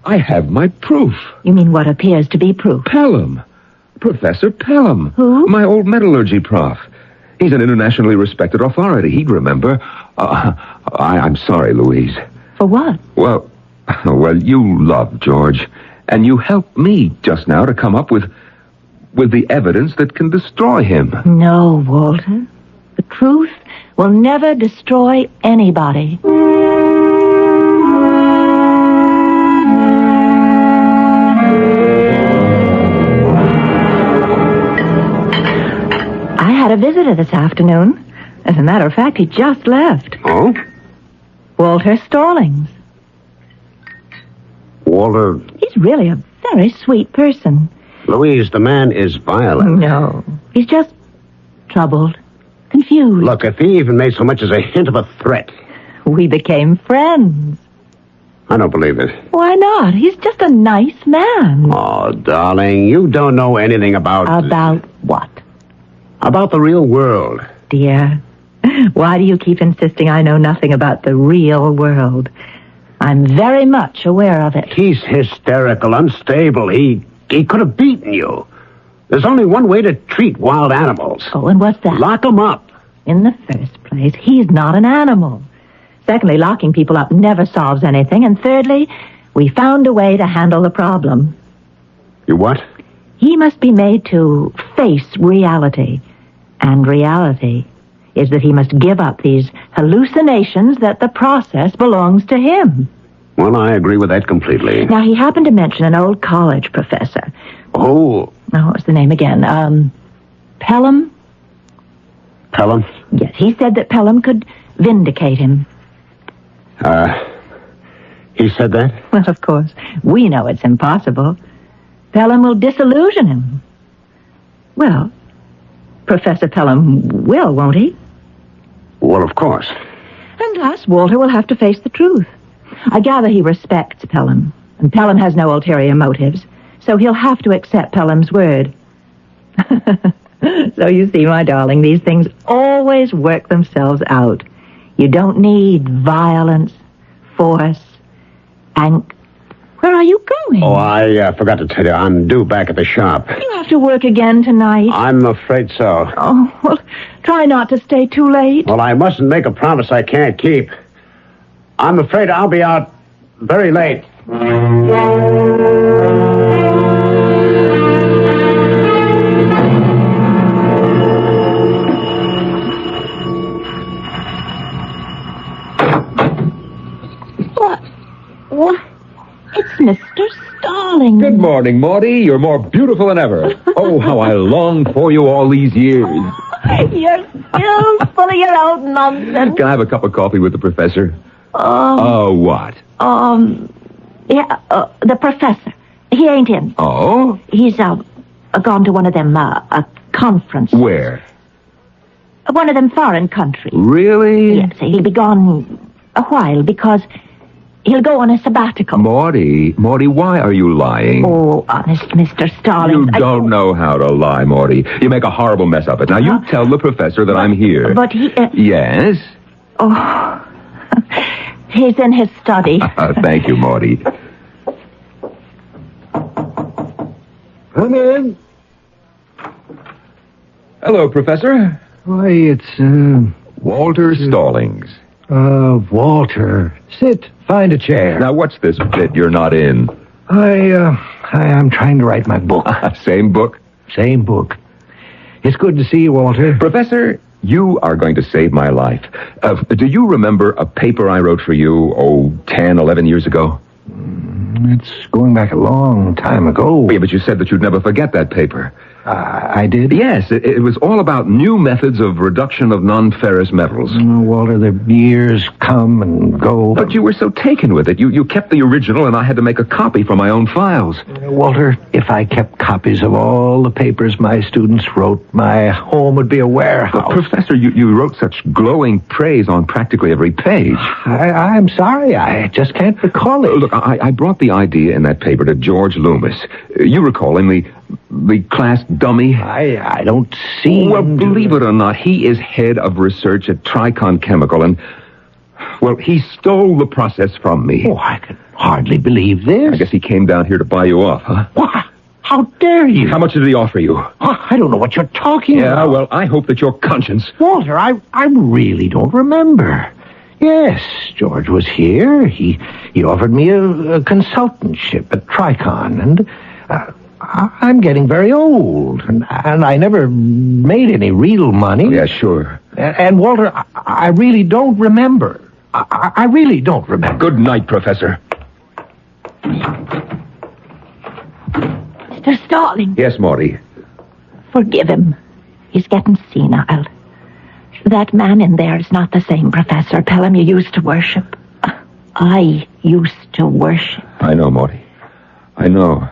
I have my proof. You mean what appears to be proof? Pelham. Professor Pelham. Who? My old metallurgy prof. He's an internationally respected authority. He'd remember. I'm sorry, Louise. For what? Well, you love George, and you helped me just now to come up with the evidence that can destroy him. No, Walter. The truth will never destroy anybody. I had a visitor this afternoon. As a matter of fact, he just left. Oh? Walter Stallings. Walter... He's really a very sweet person. Louise, the man is violent. No, he's just troubled, confused. Look, if he even made so much as a hint of a threat... We became friends. I don't believe it. Why not? He's just a nice man. Oh, darling, you don't know anything about... About what? About the real world. Dear, why do you keep insisting I know nothing about the real world? I'm very much aware of it. He's hysterical, unstable. He could have beaten you. There's only one way to treat wild animals. Oh, and what's that? Lock them up. In the first place, he's not an animal. Secondly, locking people up never solves anything. And thirdly, we found a way to handle the problem. You what? He must be made to face reality. And reality is that he must give up these hallucinations that the process belongs to him. Well, I agree with that completely. Now, he happened to mention an old college professor. Oh. Oh, what was the name again? Pelham? Pelham? Yes, he said that Pelham could vindicate him. He said that? Well, of course. We know it's impossible. Pelham will disillusion him. Well, Professor Pelham will, won't he? Well, of course. And thus, Walter will have to face the truth. I gather he respects Pelham, and Pelham has no ulterior motives, so he'll have to accept Pelham's word. So you see, my darling, these things always work themselves out. You don't need violence, force, and... Where are you going? Oh, I forgot to tell you. I'm due back at the shop. You have to work again tonight. I'm afraid so. Oh, well, try not to stay too late. Well, I mustn't make a promise I can't keep. I'm afraid I'll be out very late. What? It's Mr. Starling. Good morning, Maudie. You're more beautiful than ever. Oh, how I longed for you all these years. You're still full of your own nonsense. Can I have a cup of coffee with the professor? What? Yeah, the professor. He ain't in. Oh? He's, gone to one of them, a conference. Where? One of them foreign countries. Really? Yes, he'll be gone a while because he'll go on a sabbatical. Maudie, why are you lying? Oh, honest, Mr. Starling. You don't know how to lie, Maudie. You make a horrible mess of it. Now, you tell the professor that I'm here. But he... Yes? Oh, he's in his study. Thank you, Maudie. Come in. Hello, Professor. Why, it's, Walter Stallings. Walter. Sit. Find a chair. Now, what's this bit you're not in? I'm trying to write my book. Same book? Same book. It's good to see you, Walter. Professor, you are going to save my life. Do you remember a paper I wrote for you, 10, 11 years ago? It's going back a long time ago. Yeah, but you said that you'd never forget that paper. I did? Yes, it was all about new methods of reduction of non-ferrous metals. Walter, the years come and go. But you were so taken with it. You kept the original, and I had to make a copy for my own files. Walter, if I kept copies of all the papers my students wrote, my home would be a warehouse. But Professor, you wrote such glowing praise on practically every page. I'm sorry, I just can't recall it. Look, I brought the idea in that paper to George Loomis. You recall him, the class dummy? I don't see... Well, believe it or not, he is head of research at Tricon Chemical, and, well, he stole the process from me. Oh, I can hardly believe this. I guess he came down here to buy you off, huh? What? How dare you? How much did he offer you? I don't know what you're talking about. Yeah, well, I hope that your conscience... Walter, I really don't remember. Yes, George was here. He offered me a consultantship at Tricon, and... I'm getting very old, and I never made any real money. Yeah, sure. And Walter, I really don't remember. I really don't remember. Good night, Professor. Mr. Starling. Yes, Maudie. Forgive him. He's getting senile. That man in there is not the same Professor Pelham you used to worship. I used to worship. I know, Maudie. I know.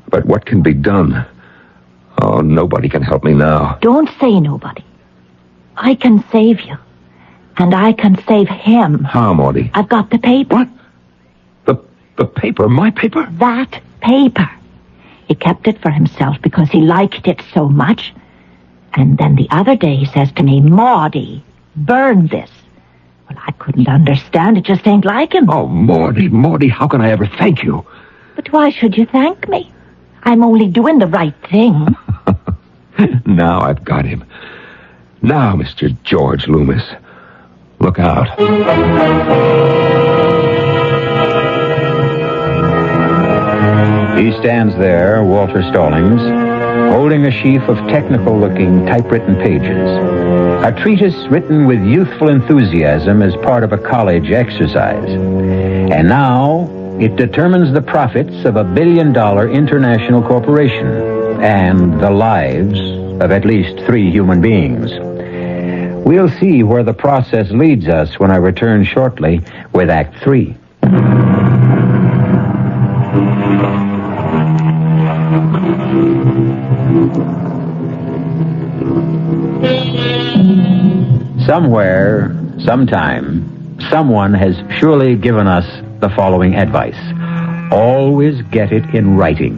But what can be done? Oh, nobody can help me now. Don't say nobody. I can save you. And I can save him. How, Maudie? I've got the paper. What? The paper? My paper? That paper. He kept it for himself because he liked it so much. And then the other day he says to me, Maudie, burn this. Well, I couldn't understand. It just ain't like him. Oh, Maudie, how can I ever thank you? But why should you thank me? I'm only doing the right thing. Now I've got him. Now, Mr. George Loomis, look out. He stands there, Walter Stallings, holding a sheaf of technical-looking typewritten pages. A treatise written with youthful enthusiasm as part of a college exercise. And now... it determines the profits of $1 billion international corporation and the lives of at least 3 human beings. We'll see where the process leads us when I return shortly with Act 3. Somewhere, sometime, someone has surely given us the following advice. Always get it in writing.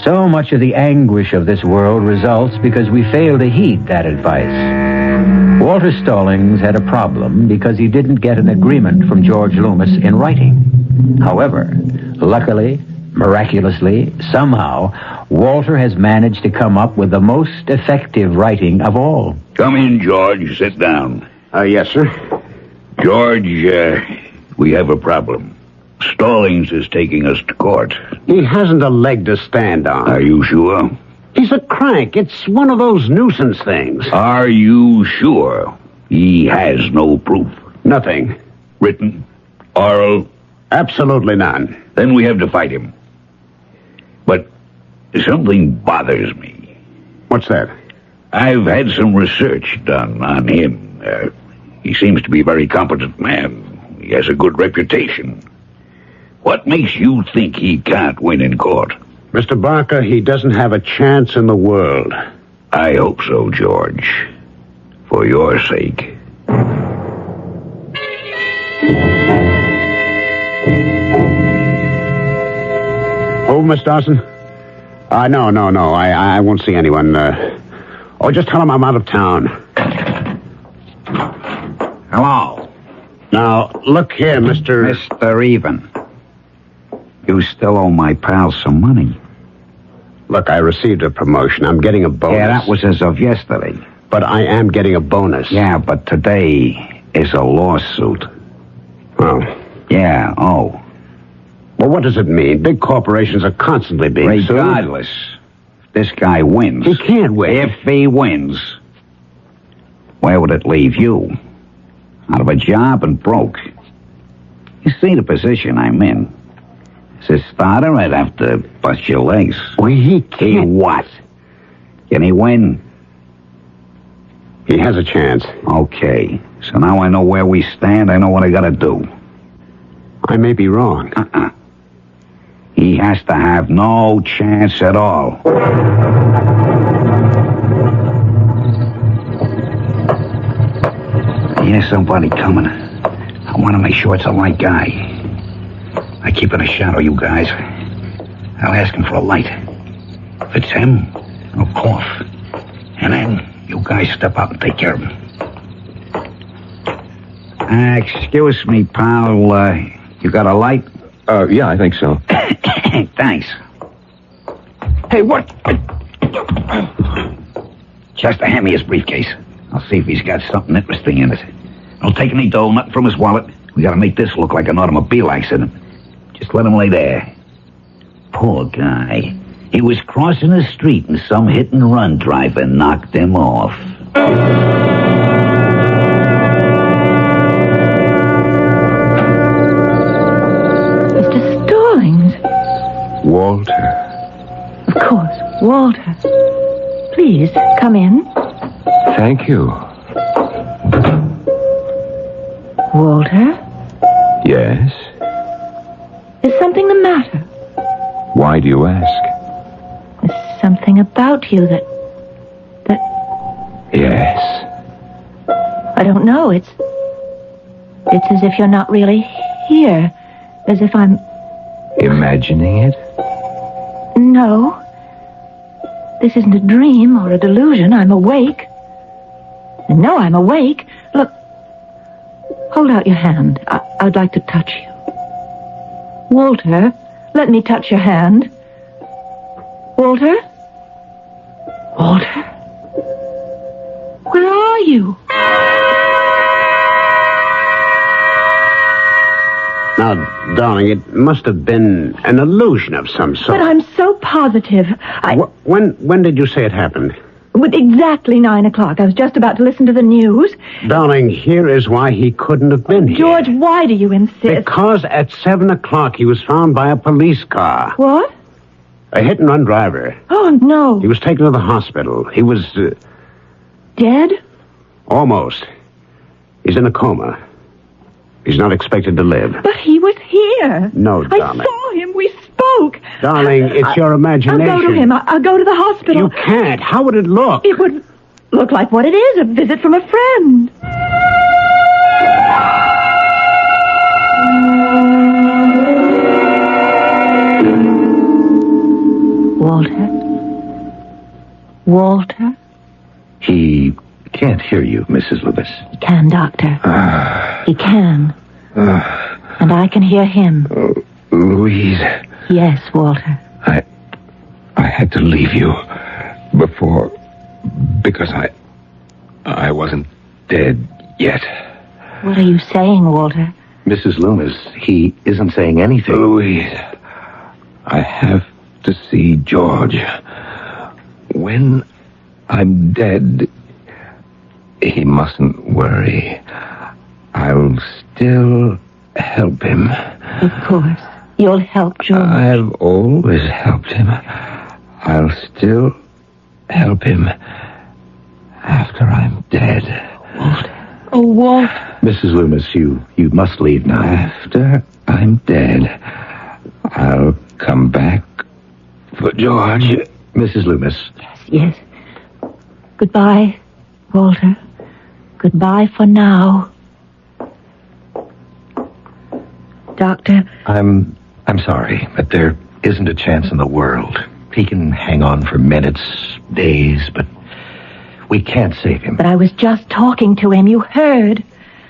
So much of the anguish of this world results because we fail to heed that advice. Walter Stallings had a problem because he didn't get an agreement from George Loomis in writing. However, luckily, miraculously, somehow, Walter has managed to come up with the most effective writing of all. Come in, George. Sit down. Yes, sir. George, we have a problem. Stallings is taking us to court. He hasn't a leg to stand on. Are you sure? He's a crank. It's one of those nuisance things. Are you sure? He has no proof. Nothing. Written? Oral? Absolutely none. Then we have to fight him. But something bothers me. What's that? I've had some research done on him. He seems to be a very competent man. He has a good reputation. What makes you think he can't win in court? Mr. Barker, he doesn't have a chance in the world. I hope so, George. For your sake. Oh, Miss Dawson? No. I won't see anyone. Just tell him I'm out of town. Hello. Now, look here, Mr. Mr. Even. You still owe my pal some money. Look, I received a promotion. I'm getting a bonus. Yeah, that was as of yesterday. But I am getting a bonus. Yeah, but today is a lawsuit. Oh. Yeah, oh. Well, what does it mean? Big corporations are constantly being sued. Regardless, if this guy wins... He can't win. If he wins, where would it leave you? Out of a job and broke. You see the position I'm in. As a starter, I'd have to bust your legs. Well, he can't. He what? Can he win? He has a chance. Okay. So now I know where we stand. I know what I gotta do. I may be wrong. He has to have no chance at all. I hear somebody coming. I want to make sure it's the right guy. I keep in a shadow, you guys. I'll ask him for a light. If it's him, I'll cough. And then you guys step out and take care of him. Excuse me, pal. You got a light? Yeah, I think so. Thanks. Hey, what? Chester, hand me his briefcase. I'll see if he's got something interesting in it. Don't take any dough, nothing from his wallet. We gotta make this look like an automobile accident. Just let him lay there. Poor guy. He was crossing the street and some hit-and-run driver knocked him off. Mr. Stallings. Walter. Of course, Walter. Please, come in. Thank you. Walter? Yes? Is something the matter? Why do you ask? There's something about you that... Yes. I don't know. It's as if you're not really here. As if I'm... Imagining it? No. This isn't a dream or a delusion. I'm awake. And no, I'm awake. Look. Hold out your hand. I'd like to touch you. Walter, let me touch your hand. Walter? Walter? Where are you? Now, darling, it must have been an illusion of some sort. But I'm so positive. When did you say it happened? At exactly 9 o'clock. I was just about to listen to the news. Darling, here is why he couldn't have been here. George, why do you insist? Because at 7 o'clock he was found by a police car. What? A hit-and-run driver. Oh, no. He was taken to the hospital. He was... Dead? Almost. He's in a coma. He's not expected to live. But he was here. No, darling. I saw him. We spoke. Darling, it's your imagination. I'll go to him. I'll go to the hospital. You can't. How would it look? It would look like what it is, a visit from a friend. Walter? He can't hear you, Mrs. Loomis. He can, Doctor. He can. And I can hear him. Louise. Yes, Walter. I had to leave you before because I wasn't dead yet. What are you saying, Walter? Mrs. Loomis, he isn't saying anything. Louise, I have to see George. When I'm dead, he mustn't worry. I'll still help him. Of course. You'll help George. I've always helped him. I'll still help him after I'm dead. Walter. Oh, Walter. Mrs. Loomis, you must leave now. After I'm dead, I'll come back for George. Mrs. Loomis. Yes. Goodbye, Walter. Goodbye for now. Doctor. I'm sorry, but there isn't a chance in the world. He can hang on for minutes, days, but we can't save him. But I was just talking to him. You heard.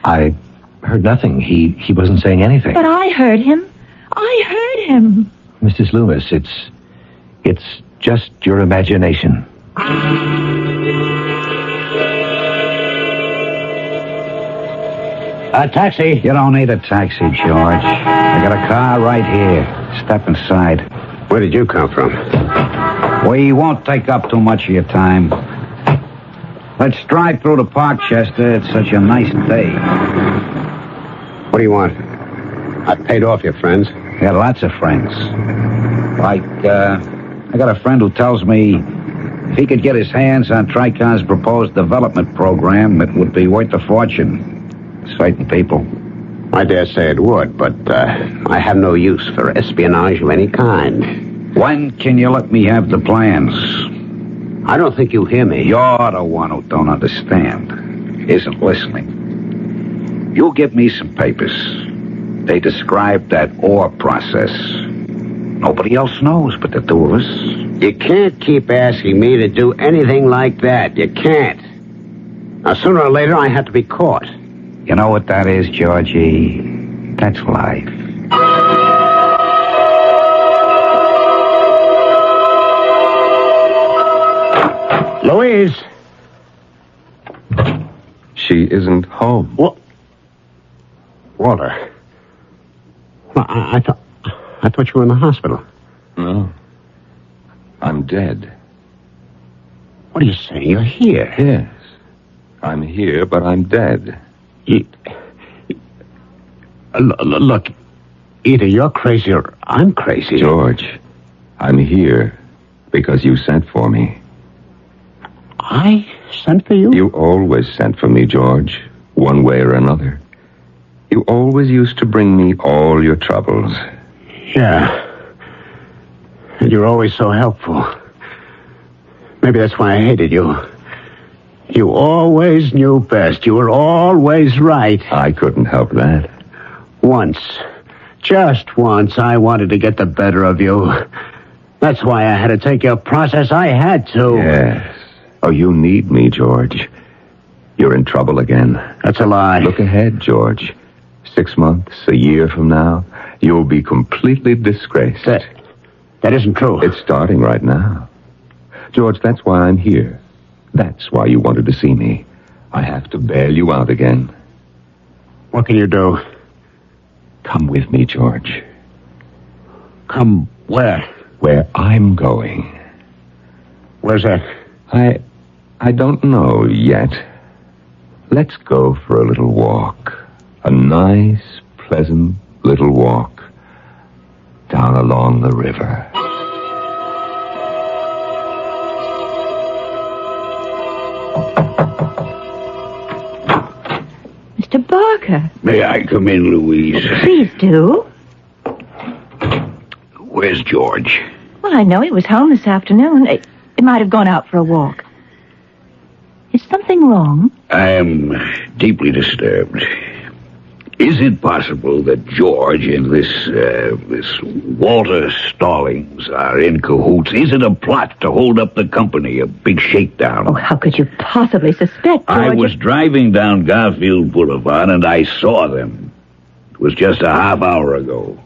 I heard nothing. He wasn't saying anything. But I heard him. I heard him. Mrs. Loomis, it's just your imagination. A taxi. You don't need a taxi, George. I got a car right here. Step inside. Where did you come from? We won't take up too much of your time. Let's drive through the park, Chester. It's such a nice day. What do you want? I paid off your friends. I got lots of friends. Like, I got a friend who tells me if he could get his hands on Tricon's proposed development program, it would be worth a fortune. Certain people. I dare say it would, but I have no use for espionage of any kind. When can you let me have the plans? I don't think you hear me. You're the one who don't understand. Isn't listening. You give me some papers. They describe that ore process. Nobody else knows but the two of us. You can't keep asking me to do anything like that. You can't. Now, sooner or later, I have to be caught. You know what that is, Georgie? That's life. Louise! She isn't home. What? Walter. Well, I thought you were in the hospital. No. I'm dead. What are you saying? You're here? Yes. I'm here, but I'm dead. Look, either you're crazy or I'm crazy. George, I'm here because you sent for me. I sent for you? You always sent for me, George, one way or another. You always used to bring me all your troubles. Yeah. And you're always so helpful. Maybe that's why I hated you. You always knew best. You were always right. I couldn't help that. Once, just once, I wanted to get the better of you. That's why I had to take your process. I had to. Yes. Oh, you need me, George. You're in trouble again. That's a lie. Look ahead, George. 6 months, a year from now, you'll be completely disgraced. That isn't true. It's starting right now. George, that's why I'm here. That's why you wanted to see me. I have to bail you out again. What can you do? Come with me, George. Come where? Where I'm going. Where's that? I don't know yet. Let's go for a little walk. A nice, pleasant little walk down along the river. Mr. Barker. May I come in, Louise? Please do. Where's George? Well, I know he was home this afternoon. He might have gone out for a walk. something wrong? I am deeply disturbed. Is it possible that George and this Walter Stallings are in cahoots? Is it a plot to hold up the company, a big shakedown? Oh, how could you possibly suspect, George? I was driving down Garfield Boulevard and I saw them. It was just a half hour ago.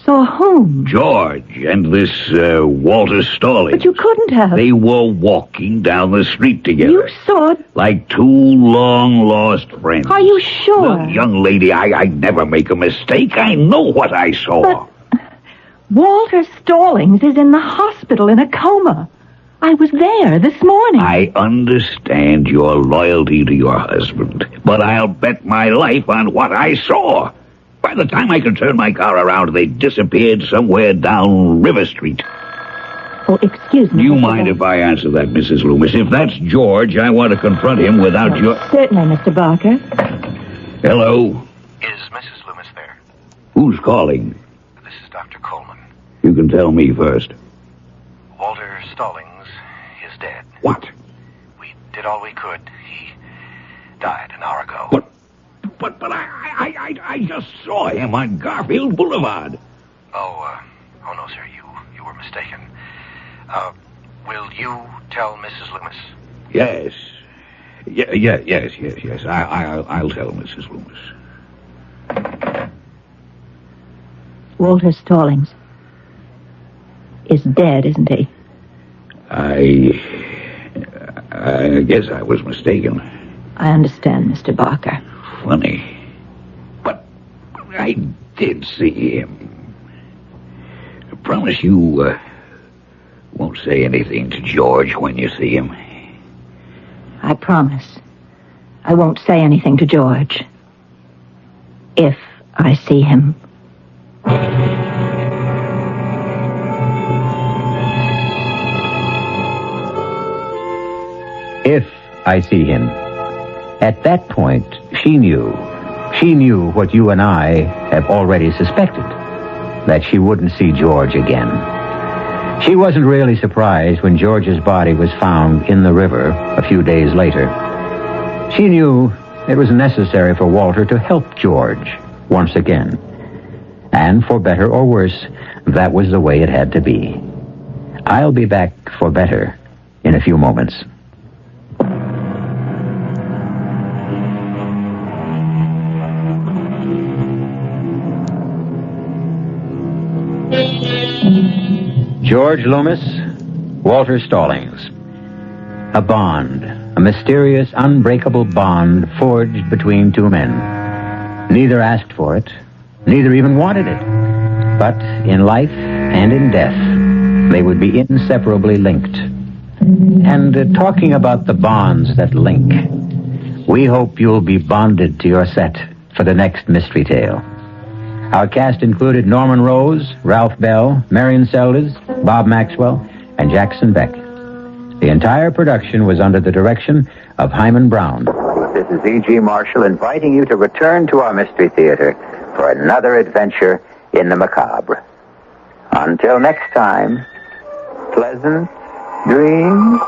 Saw whom? George and this Walter Stallings. But you couldn't have. They were walking down the street together. You saw it? Like two long-lost friends. Are you sure? Look, young lady, I never make a mistake. I know what I saw. But Walter Stallings is in the hospital in a coma. I was there this morning. I understand your loyalty to your husband, but I'll bet my life on what I saw. By the time I could turn my car around, they disappeared somewhere down River Street. Oh, excuse me. Do you mind if I answer that, Mrs. Loomis? If that's George, I want to confront him without your... Certainly, Mr. Barker. Hello? Is Mrs. Loomis there? Who's calling? This is Dr. Coleman. You can tell me first. Walter Stallings is dead. What? We did all we could. He died an hour ago. But I just saw him on Garfield Boulevard. Oh no, sir. You were mistaken. Will you tell Mrs. Loomis? Yes. Yes. I'll tell Mrs. Loomis. Walter Stallings is dead, isn't he? I guess I was mistaken. I understand, Mr. Barker. Funny. But I did see him. I promise you won't say anything to George when you see him. I promise. I won't say anything to George. If I see him. If I see him. At that point, she knew what you and I have already suspected, that she wouldn't see George again. She wasn't really surprised when George's body was found in the river a few days later. She knew it was necessary for Walter to help George once again. And for better or worse, that was the way it had to be. I'll be back for better in a few moments. George Loomis, Walter Stallings. A bond, a mysterious, unbreakable bond forged between two men. Neither asked for it, neither even wanted it. But in life and in death, they would be inseparably linked. And talking about the bonds that link, we hope you'll be bonded to your set for the next mystery tale. Our cast included Norman Rose, Ralph Bell, Marion Seldes, Bob Maxwell, and Jackson Beck. The entire production was under the direction of Hyman Brown. This is E.G. Marshall inviting you to return to our Mystery Theater for another adventure in the macabre. Until next time, pleasant dreams.